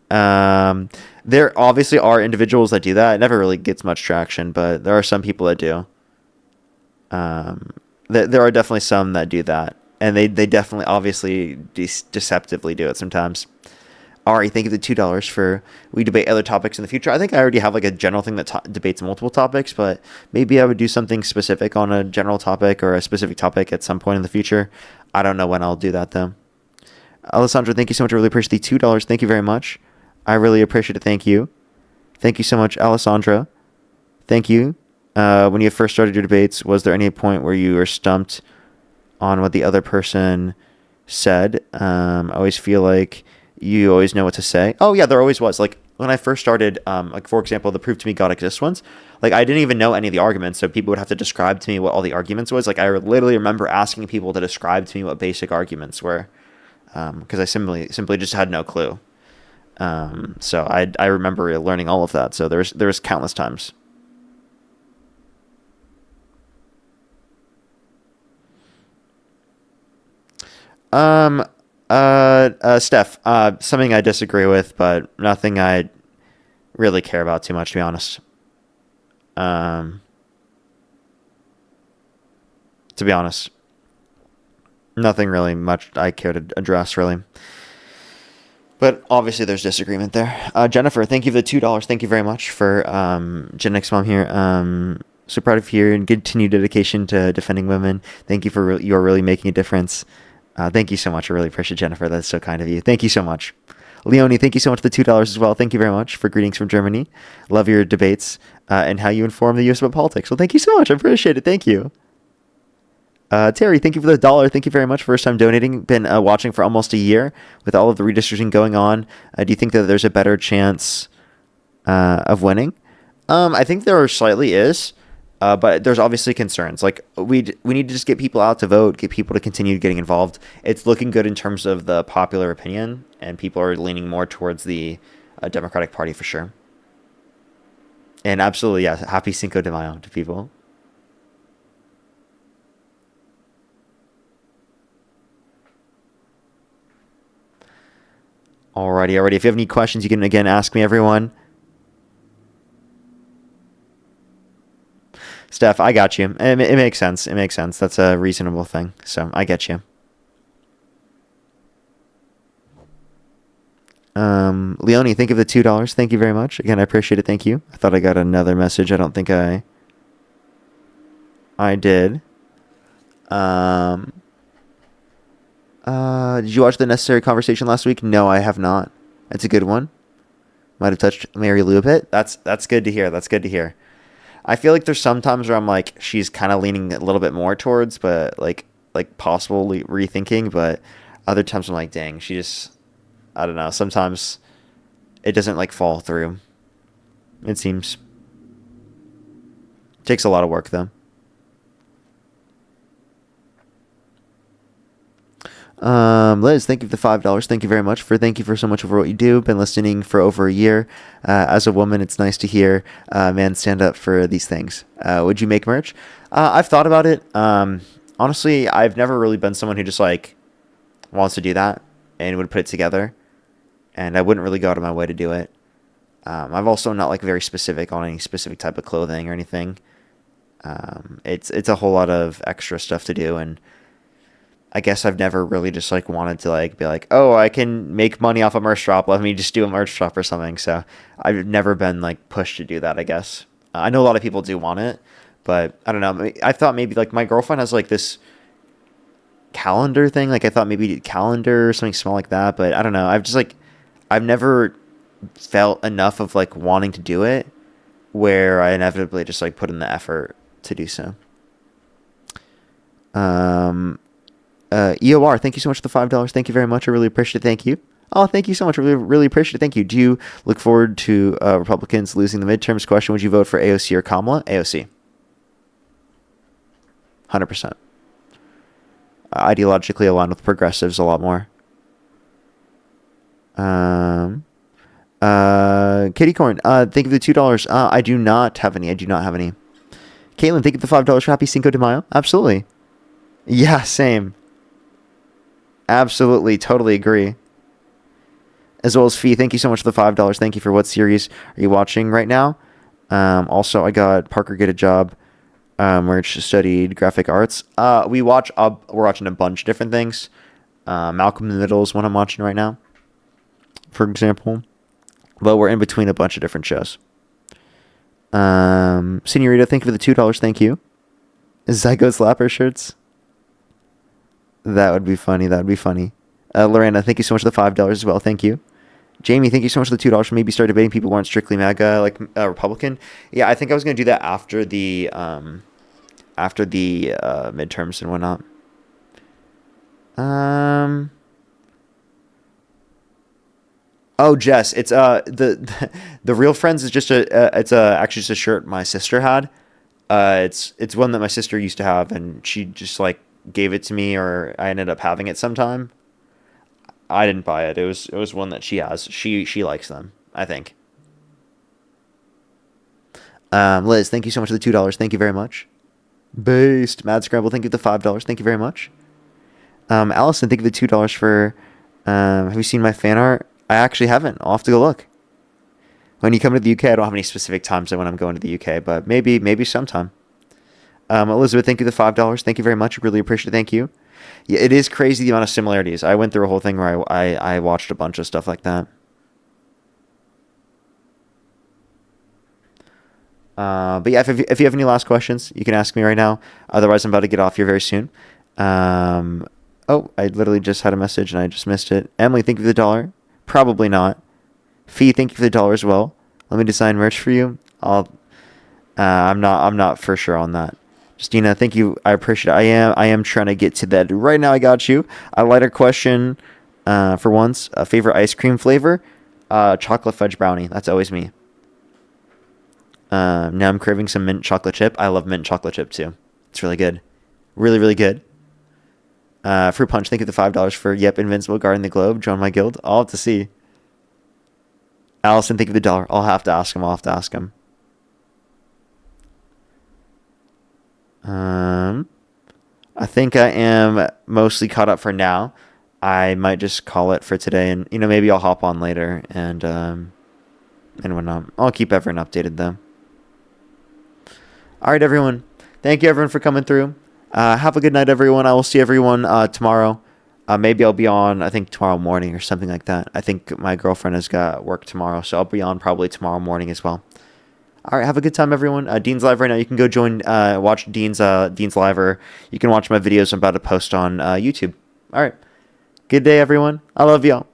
There obviously are individuals that do that. It never really gets much traction, but there are some people that do. There are definitely some that do that, and they definitely obviously deceptively do it sometimes. Ari, thank you for the $2 for we debate other topics in the future. I think I already have like a general thing that debates multiple topics, but maybe I would do something specific on a general topic or a specific topic at some point in the future. I don't know when I'll do that though. Alessandra, thank you so much. I really appreciate the $2. Thank you very much. I really appreciate it. Thank you. Thank you so much, Alessandra. Thank you. When you first started your debates, was there any point where you were stumped on what the other person said? I always feel like you always know what to say. Oh yeah, there always was. Like when I first started, like for example, the Proof to Me God Exists ones, like I didn't even know any of the arguments, so people would have to describe to me what all the arguments was. Like I literally remember asking people to describe to me what basic arguments were, because I simply just had no clue. So I remember learning all of that. So there's countless times. Steph, something I disagree with, but nothing I really care about too much, to be honest. To be honest, nothing really much I care to address, really. But obviously there's disagreement there. Jennifer, thank you for the $2. Thank you very much for Gen X Mom here. So proud of you and continued dedication to defending women. Thank you for you're really making a difference. Thank you so much. I really appreciate it, Jennifer. That's so kind of you. Thank you so much. Leonie, thank you so much for the $2 as well. Thank you very much for greetings from Germany. Love your debates and how you inform the U.S. about politics. Well, thank you so much. I appreciate it. Thank you. Terry, thank you for the $1. Thank you very much. First time donating. Been watching for almost a year with all of the redistricting going on. Do you think that there's a better chance of winning? I think there slightly is. But there's obviously concerns. Like we need to just get people out to vote, get people to continue getting involved. It's looking good in terms of the popular opinion, and people are leaning more towards the Democratic Party for sure. And absolutely, yeah, happy Cinco de Mayo to people. Alrighty. If you have any questions, you can again ask me, everyone. Steph, I got you. It makes sense. That's a reasonable thing. So I get you. Leonie, thank you for the $2. Thank you very much. Again, I appreciate it. Thank you. I thought I got another message. I don't think I did. Did you watch The Necessary Conversation last week? No, I have not. That's a good one. Might have touched Mary Lou a bit. That's good to hear. That's good to hear. I feel like there's some times where I'm like, she's kind of leaning a little bit more towards, but like possibly rethinking. But other times I'm like, dang, she just, I don't know. Sometimes it doesn't like fall through. It seems. Takes a lot of work though. Liz, thank you for the $5. Thank you very much thank you for so much for what you do. Been listening for over a year. As a woman, it's nice to hear man stand up for these things. Would you make merch? I've thought about it. Honestly, I've never really been someone who just like wants to do that and would put it together, and I wouldn't really go out of my way to do it. I've also not like very specific on any specific type of clothing or anything. It's a whole lot of extra stuff to do, and I guess I've never really just like wanted to like be like, oh, I can make money off a merch drop. Let me just do a merch drop or something. So I've never been like pushed to do that, I guess. I know a lot of people do want it, but I don't know. I thought maybe like my girlfriend has like this calendar thing. Like I thought maybe calendar or something small like that, but I don't know. I've never felt enough of like wanting to do it where I inevitably just like put in the effort to do so. EOR, thank you so much for the $5. Thank you very much. I really appreciate it. Thank you. Oh, thank you so much. I really appreciate it. Thank you. Do you look forward to Republicans losing the midterms? Question, would you vote for AOC or Kamala? AOC. 100%. Ideologically aligned with progressives a lot more. Kitty Corn, thank you for the $2. I do not have any. Caitlin, thank you for the $5 for Happy Cinco de Mayo. Absolutely. Yeah, same. Absolutely, totally agree. As well as Fee, thank you so much for the $5. Thank you for what series are you watching right now? Also, I got Parker Get a Job, where she studied graphic arts. We're watching a bunch of different things. Malcolm in the Middle is one I'm watching right now, for example. But we're in between a bunch of different shows. Senorita, thank you for the $2. Thank you. Zygo Slapper shirts. That would be funny. Lorena, thank you so much for the $5 as well. Thank you. Jamie, thank you so much for the $2 for maybe start debating people who aren't strictly MAGA, like Republican. Yeah, I think I was going to do that after the midterms and whatnot. Oh, Jess, it's the Real Friends is just actually just a shirt my sister had. It's one that my sister used to have, and she just like gave it to me, or I ended up having it sometime. I didn't buy it. It was one that she has. She likes them, I think. Liz, thank you so much for the $2. Thank you very much. Based Mad Scramble, thank you for the $5. Thank you very much. Allison, thank you for the $2 for. Have you seen my fan art? I actually haven't. I'll have to go look. When you come to the UK, I don't have any specific times when I'm going to the UK, but maybe sometime. Elizabeth, thank you for the $5. Thank you very much. Really appreciate it. Thank you. Yeah, it is crazy the amount of similarities. I went through a whole thing where I watched a bunch of stuff like that. But yeah, if you have any last questions, you can ask me right now. Otherwise, I'm about to get off here very soon. Oh, I literally just had a message and I just missed it. Emily, thank you for the $1. Probably not. Fee, thank you for the $1 as well. Let me design merch for you. I'm not for sure on that. Justina, thank you. I appreciate it. I am trying to get to that right now. I got you. A lighter question, for once. A favorite ice cream flavor? Chocolate fudge brownie. That's always me. Now I'm craving some mint chocolate chip. I love mint chocolate chip too. It's really good. Really, really good. Fruit Punch, thank you for the $5 for Invincible guarding the globe. Join my guild. I'll have to see. Allison, thank you for the $1. I'll have to ask him. I think I am mostly caught up for now. I might just call it for today, and maybe I'll hop on later and whatnot. I'll keep everyone updated though. All right, everyone. Thank you, everyone, for coming through. Have a good night, everyone. I will see everyone tomorrow. Maybe I'll be on, I think, tomorrow morning or something like that. I think my girlfriend has got work tomorrow, so I'll be on probably tomorrow morning as well. All right, have a good time, everyone. Dean's live right now. You can go join, watch Dean's live, or you can watch my videos I'm about to post on YouTube. All right. Good day, everyone. I love y'all.